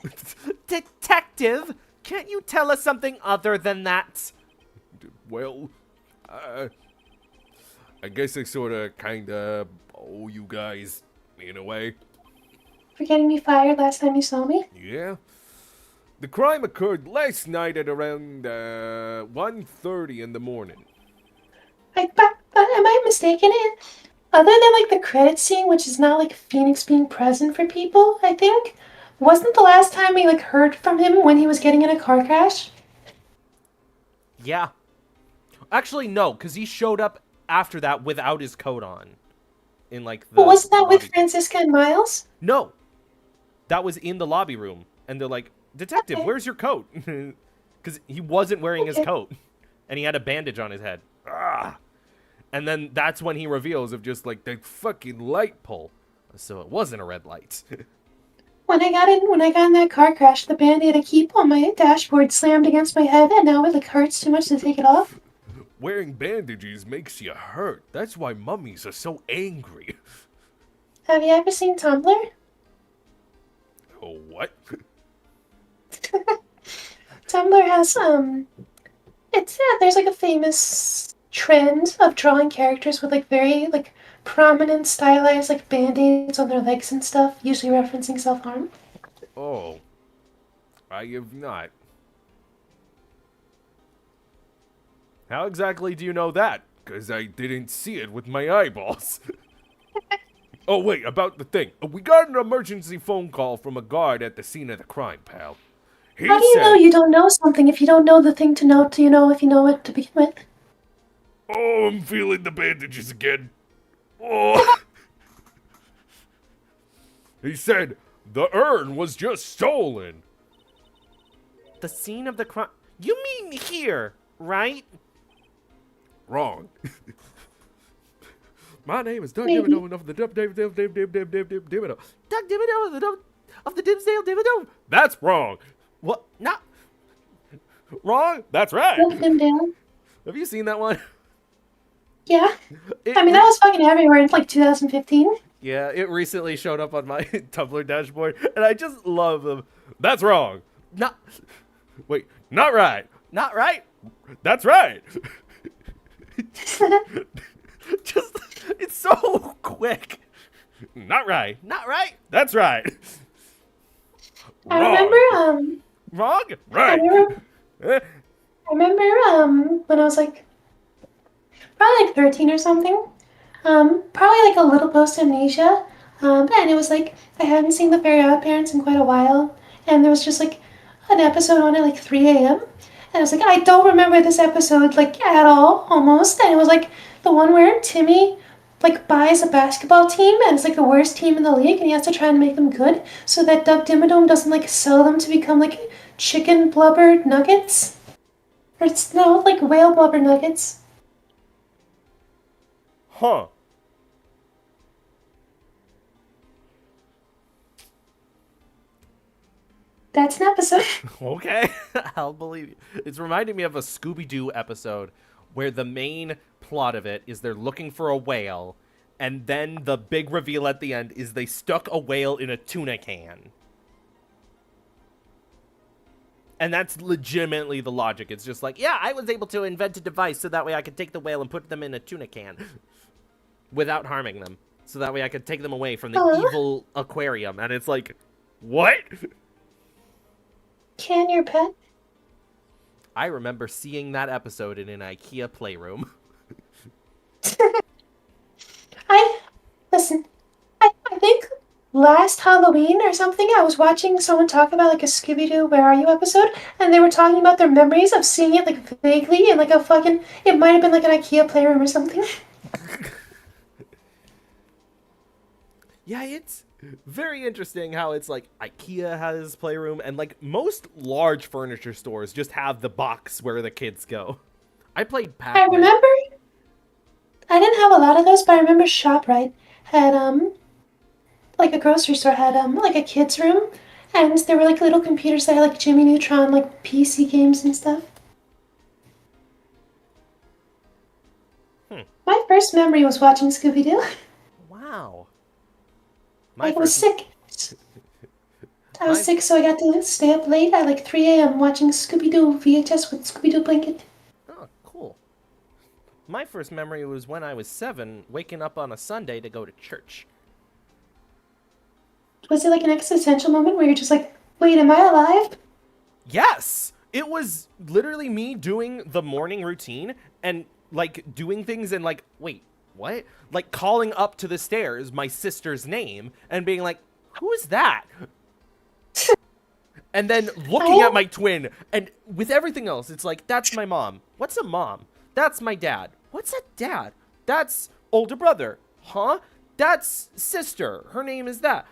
Detective, can't you tell us something other than that? Well, I guess I sorta kinda owe you guys, in a way. For getting me fired last time you saw me? Yeah. The crime occurred last night at around 1:30 in the morning. I mistaken, other than like the credit scene, which is not like Phoenix being present for people, I think, wasn't the last time we like heard from him when he was getting in a car crash? Yeah. Actually, no, because he showed up after that without his coat on. In like the Well, wasn't that with lobby. Francisca and Miles? No. That was in the lobby room. And they're like, Detective, Okay. where's your coat? Because he wasn't wearing his Okay. coat. And he had a bandage on his head. Ah. And then that's when he reveals of just like the fucking light pole. So it wasn't a red light. When I got in that car crash, the band-aid I keep on my dashboard slammed against my head, and now it like hurts too much to take it off. Wearing bandages makes you hurt. That's why mummies are so angry. Have you ever seen Tumblr? Oh, what? Tumblr has it's there's like a famous trend of drawing characters with like very like prominent stylized like band-aids on their legs and stuff, usually referencing self-harm. Oh, I have not. How exactly do you know that? Because I didn't see it with my eyeballs. Oh, wait, about the thing. We got an emergency phone call from a guard at the scene of the crime, pal. He How do you said, know you don't know something if you don't know the thing to know? Do you know if you know it to begin with? Oh, I'm feeling the bandages again. Oh. He said, the urn was just stolen. The scene of the crime. You mean here, right? Wrong. My name is Doug Maybe. Dimmadome of the Dimmadome. Doug Dimmadome of the Dimsdale Dimmadome. That's wrong. What? Not. Wrong? That's right. Look them down. Have you seen that one? Yeah. It I mean, that was fucking everywhere in like 2015. Yeah, it recently showed up on my Tumblr dashboard, and I just love them. That's wrong. Not. Wait, not right. Not right. That's right. Just. It's so quick. Not right. Not right. That's right. I Wrong. remember, Wrong? I Right. remember, Eh, I remember, when I was like, probably like 13 or something, probably like a little post-amnesia, and it was like, I hadn't seen the Fairy Godparents in quite a while, and there was just like an episode on at like 3 a.m., and I was like, I don't remember this episode, like, at all, almost, and it was like the one where Timmy, like, buys a basketball team, and it's like the worst team in the league, and he has to try and make them good, so that Doug Dimmadome doesn't, like, sell them to become, like, chicken blubber nuggets? Or it's, no, like, whale blubber nuggets. Huh. That's an episode. Okay. I'll believe you. It's reminding me of a Scooby-Doo episode where the main plot of it is they're looking for a whale, and then the big reveal at the end is they stuck a whale in a tuna can. And that's legitimately the logic. It's just like, yeah, I was able to invent a device so that way I could take the whale and put them in a tuna can without harming them. So that way I could take them away from the evil aquarium. And it's like, what? Can your pet? I remember seeing that episode in an IKEA playroom. Listen, I think last Halloween or something, I was watching someone talk about like a Scooby-Doo Where Are You episode, and they were talking about their memories of seeing it like vaguely in like a fucking, it might have been like an IKEA playroom or something. Yeah, it's very interesting how it's like IKEA has playroom and like most large furniture stores just have the box where the kids go. I played I Pac-Man. remember, I didn't have a lot of those, but I remember ShopRite had, like a grocery store had, like a kid's room, and there were like little computers that had like Jimmy Neutron, like PC games and stuff. My first memory was watching Scooby-Doo. Wow. I was sick. I was My- sick, so I got to stay up late at like 3 a.m. watching Scooby-Doo VHS with Scooby-Doo blanket. Oh, cool. My first memory was when I was 7, waking up on a Sunday to go to church. Was it like an existential moment where you're just like, wait, am I alive? Yes! It was literally me doing the morning routine and like doing things and like, wait, what? Like calling up to the stairs my sister's name and being like, who is that? And then looking at my twin, and with everything else, it's like, that's my mom. What's a mom? That's my dad. What's a dad? That's older brother. Huh? That's sister. Her name is that.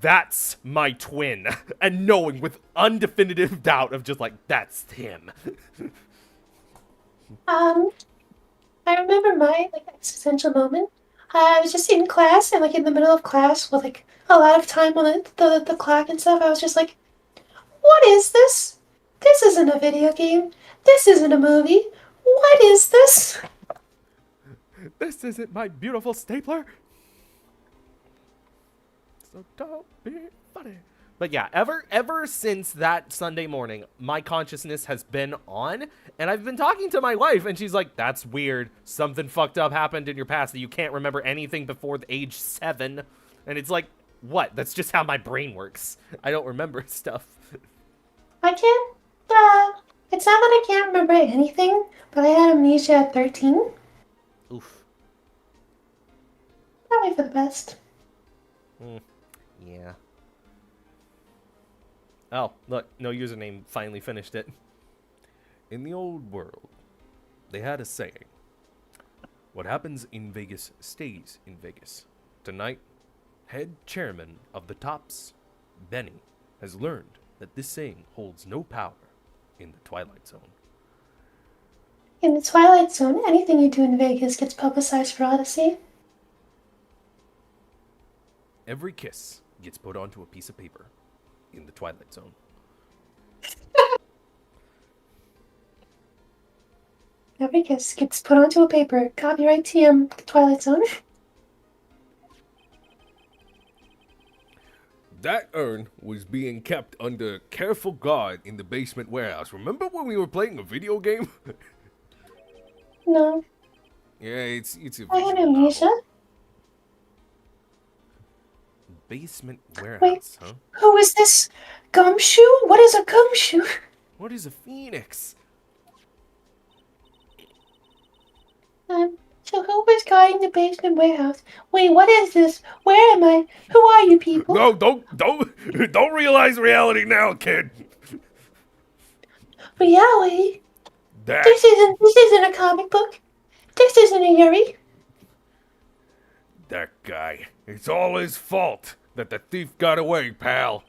That's my twin. And knowing with undefinitive doubt of just like, that's him. I remember my like existential moment. I was just in class and like in the middle of class with like a lot of time on the clock and stuff. I was just like, "What is this? This isn't a video game. This isn't a movie. What is this?" This isn't my beautiful stapler. So don't be funny. But yeah, ever since that Sunday morning, my consciousness has been on, and I've been talking to my wife, and she's like, that's weird. Something fucked up happened in your past that you can't remember anything before the age 7. And it's like, what? That's just how my brain works. I don't remember stuff. I can't. It's not that I can't remember anything, but I had amnesia at 13. Oof. Probably for the best. Yeah. Oh, look, no username finally finished it. In the old world, they had a saying. What happens in Vegas stays in Vegas. Tonight, head chairman of the Tops, Benny, has learned that this saying holds no power in the Twilight Zone. In the Twilight Zone, anything you do in Vegas gets publicized for all to see. Every kiss gets put onto a piece of paper in the Twilight Zone. Every kiss gets put onto a paper. Copyright TM, The Twilight Zone. That urn was being kept under careful guard in the basement warehouse. Remember when we were playing a video game? No, Yeah, it's a I had visual amnesia. novel. Basement Wait, warehouse, huh? who is this? Gumshoe? What is a gumshoe? What is a phoenix? So who is guarding the basement warehouse? Wait, what is this? Where am I? Who are you people? No, don't realize reality now, kid. Reality? That This isn't a comic book. This isn't a Yuri. that guy. It's all his fault that the thief got away, pal.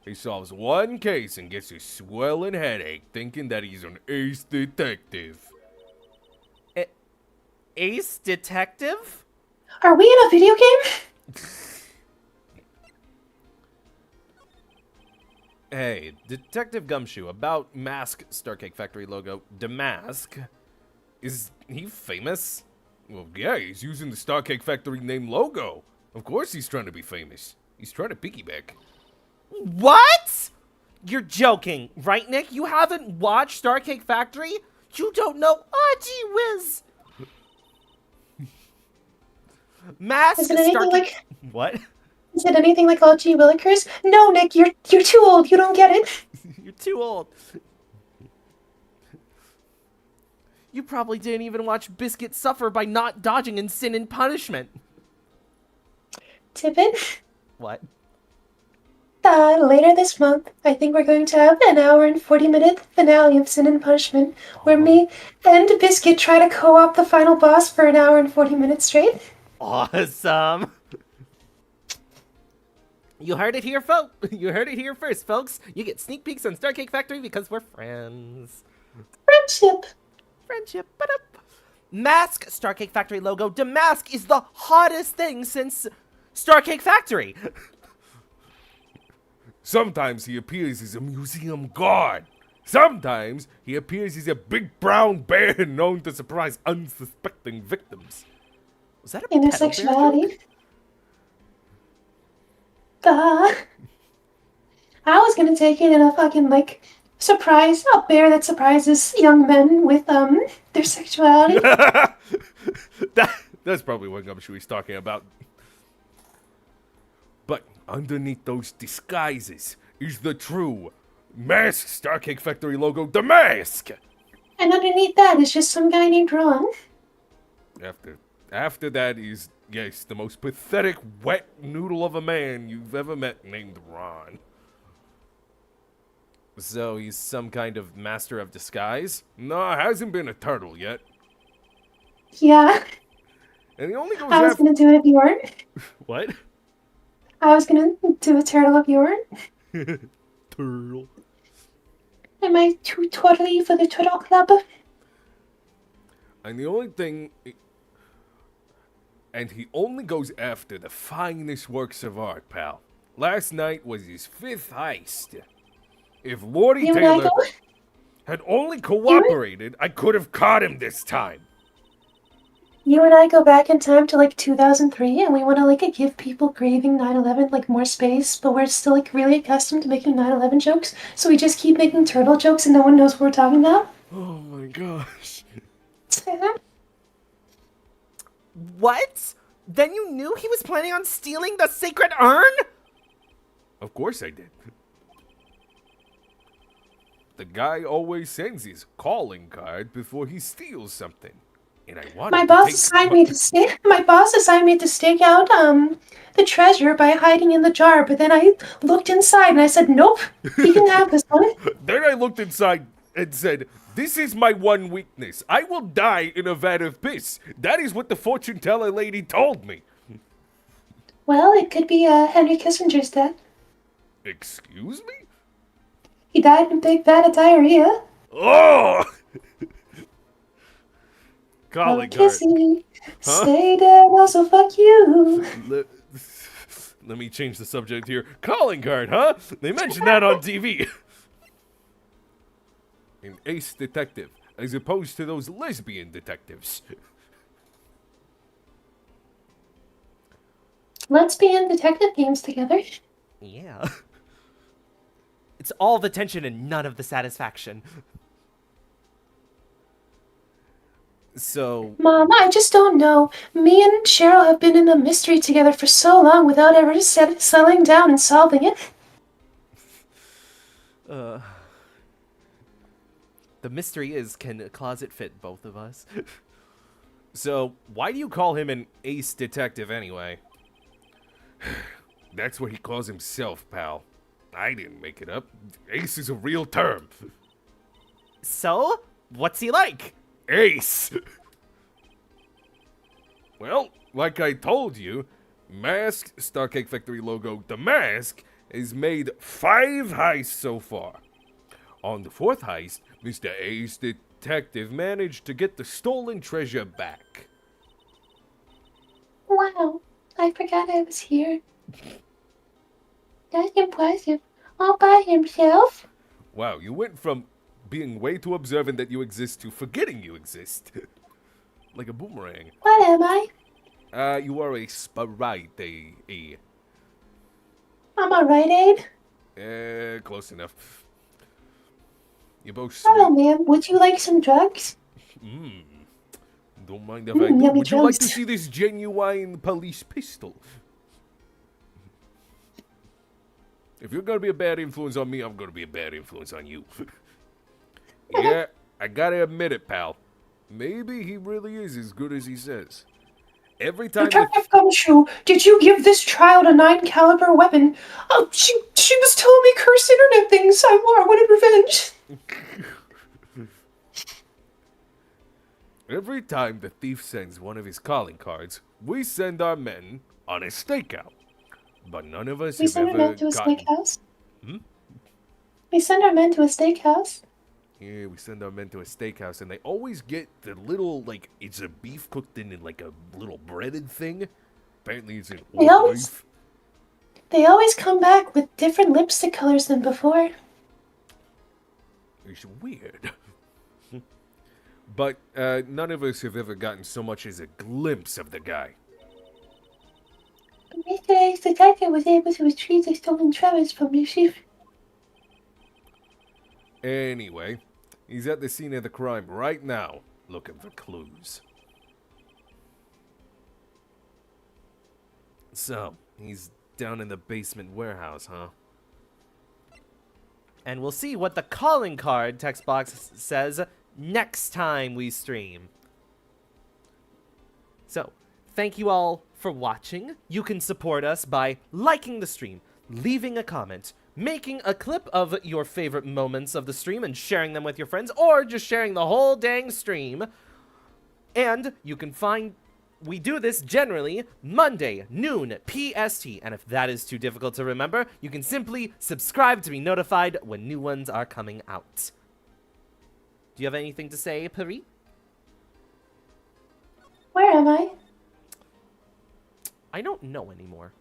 He solves one case and gets a swelling headache thinking that he's an ace detective. Ace Detective? Are we in a video game? Hey, Detective Gumshoe, about Mask Starcake Factory logo, Damask. Is he famous? Well, yeah, he's using the Starcake Factory name logo. Of course he's trying to be famous. He's trying to piggyback. What? You're joking, right, Nick? You haven't watched Starcake Factory? You don't know? Oh, gee whiz. Mask Is it anything Starcake... like? What? Is it anything like O.G. Willikers? No, Nick, you're too old. You don't get it. You're too old. You probably didn't even watch Biscuit suffer by not dodging in Sin and Punishment. Tippin, What? later this month, I think we're going to have an hour and 40-minute finale of Sin and Punishment, where me and Biscuit try to co-op the final boss for an hour and 40 minutes straight. Awesome. You heard it here, folks. You heard it here first, folks. You get sneak peeks on Starcake Factory because we're friends. Friendship. Friendship. Ba-dup. Mask Starcake Factory logo. Damask is the hottest thing since Starcake Factory. Sometimes he appears as a museum guard. Sometimes he appears as a big brown bear known to surprise unsuspecting victims. Was that a pedal bear joke? Intersexuality. I was gonna take it in a fucking, like, surprise, a bear that surprises young men with, their sexuality. That's probably what Gumshoe's talking about. But underneath those disguises is the true Mask Starcake Factory logo, the mask! And underneath that is just some guy named Ron. After After that, he's, yes, the most pathetic wet noodle of a man you've ever met named Ron. So he's some kind of master of disguise? No, hasn't been a turtle yet. Yeah, And he only goes I was after... gonna do it if you weren't. What? I was gonna do a turtle if you weren't. Turtle. Am I too twiddly for the Twiddle Club? And the only thing... And he only goes after the finest works of art, pal. Last night was his 5th heist. If Lordy You and I Taylor go. had only cooperated, I could have caught him this time. You and I go back in time to like 2003, and we want to like give people grieving 9/11 like more space, but we're still like really accustomed to making 9/11 jokes, so we just keep making turtle jokes, and no one knows what we're talking about. Oh my gosh. What? Then you knew he was planning on stealing the sacred urn? Of course I did. The guy always sends his calling card before he steals something. And I wanted My to boss take assigned me to stake out the treasure by hiding in the jar, but then I looked inside and I said, nope, he can have this one. Then I looked inside and said, this is my one weakness. I will die in a vat of piss. That is what the fortune teller lady told me. Well, it could be Henry Kissinger's death. Excuse me? He died in a big vat of diarrhea. Oh! Oh, Calling card. Kissy, stay dead, also fuck you. Let me change the subject here. Calling card, huh? They mentioned that on TV. An ace detective, as opposed to those lesbian detectives. Let's be in detective games together. Yeah. It's all the tension and none of the satisfaction. So, Mom, I just don't know. Me and Cheryl have been in a mystery together for so long without ever settling down and solving it. The mystery is, can a closet fit both of us? so why do you call him an ace detective anyway? That's what he calls himself, pal. I didn't make it up. Ace is a real term. So, what's he like? Ace! Well, like I told you, Mask, Starcake Factory logo, the Mask, has made 5 heists so far. On the 4th heist, Mr. Ace Detective managed to get the stolen treasure back. Wow, I forgot I was here. That's impressive. All by himself? Wow, you went from being way too observant that you exist to forgetting you exist. Like a boomerang. What am I? You are a sprite. I'm a Rite Aid. Close enough. You're both Hello, sweet. ma'am. Would you like some drugs? Don't mind if I do. yummy Would you like to drugs. see this genuine police pistol? If you're gonna be a bad influence on me, I'm gonna be a bad influence on you. Yeah, I gotta admit it, pal. Maybe he really is as good as he says. Every time Detective Gumshoe, did you give this child a 9 caliber weapon? Oh, she was telling me cursed internet things. I wanted revenge. Every time the thief sends one of his calling cards, we send our men on a stakeout. But none of us We have send our ever men to a gotten... steakhouse. We send our men to a steakhouse. Yeah, we send our men to a steakhouse, and they always get the little, like, it's a beef cooked in like a little breaded thing. Apparently it's in They whole always- beef. They always come back with different lipstick colors than before. It's weird. But none of us have ever gotten so much as a glimpse of the guy. Mr. Ace Detective was able to retrieve the stolen treasures from the chief. Anyway, he's at the scene of the crime right now, looking for clues. So, he's down in the basement warehouse, huh? And we'll see what the calling card text box says next time we stream. So, thank you all for watching. You can support us by liking the stream, leaving a comment, making a clip of your favorite moments of the stream and sharing them with your friends, or just sharing the whole dang stream. And you can find, we do this generally Monday, noon, PST. And if that is too difficult to remember, you can simply subscribe to be notified when new ones are coming out. Do you have anything to say, Paris? Where am I? I don't know anymore.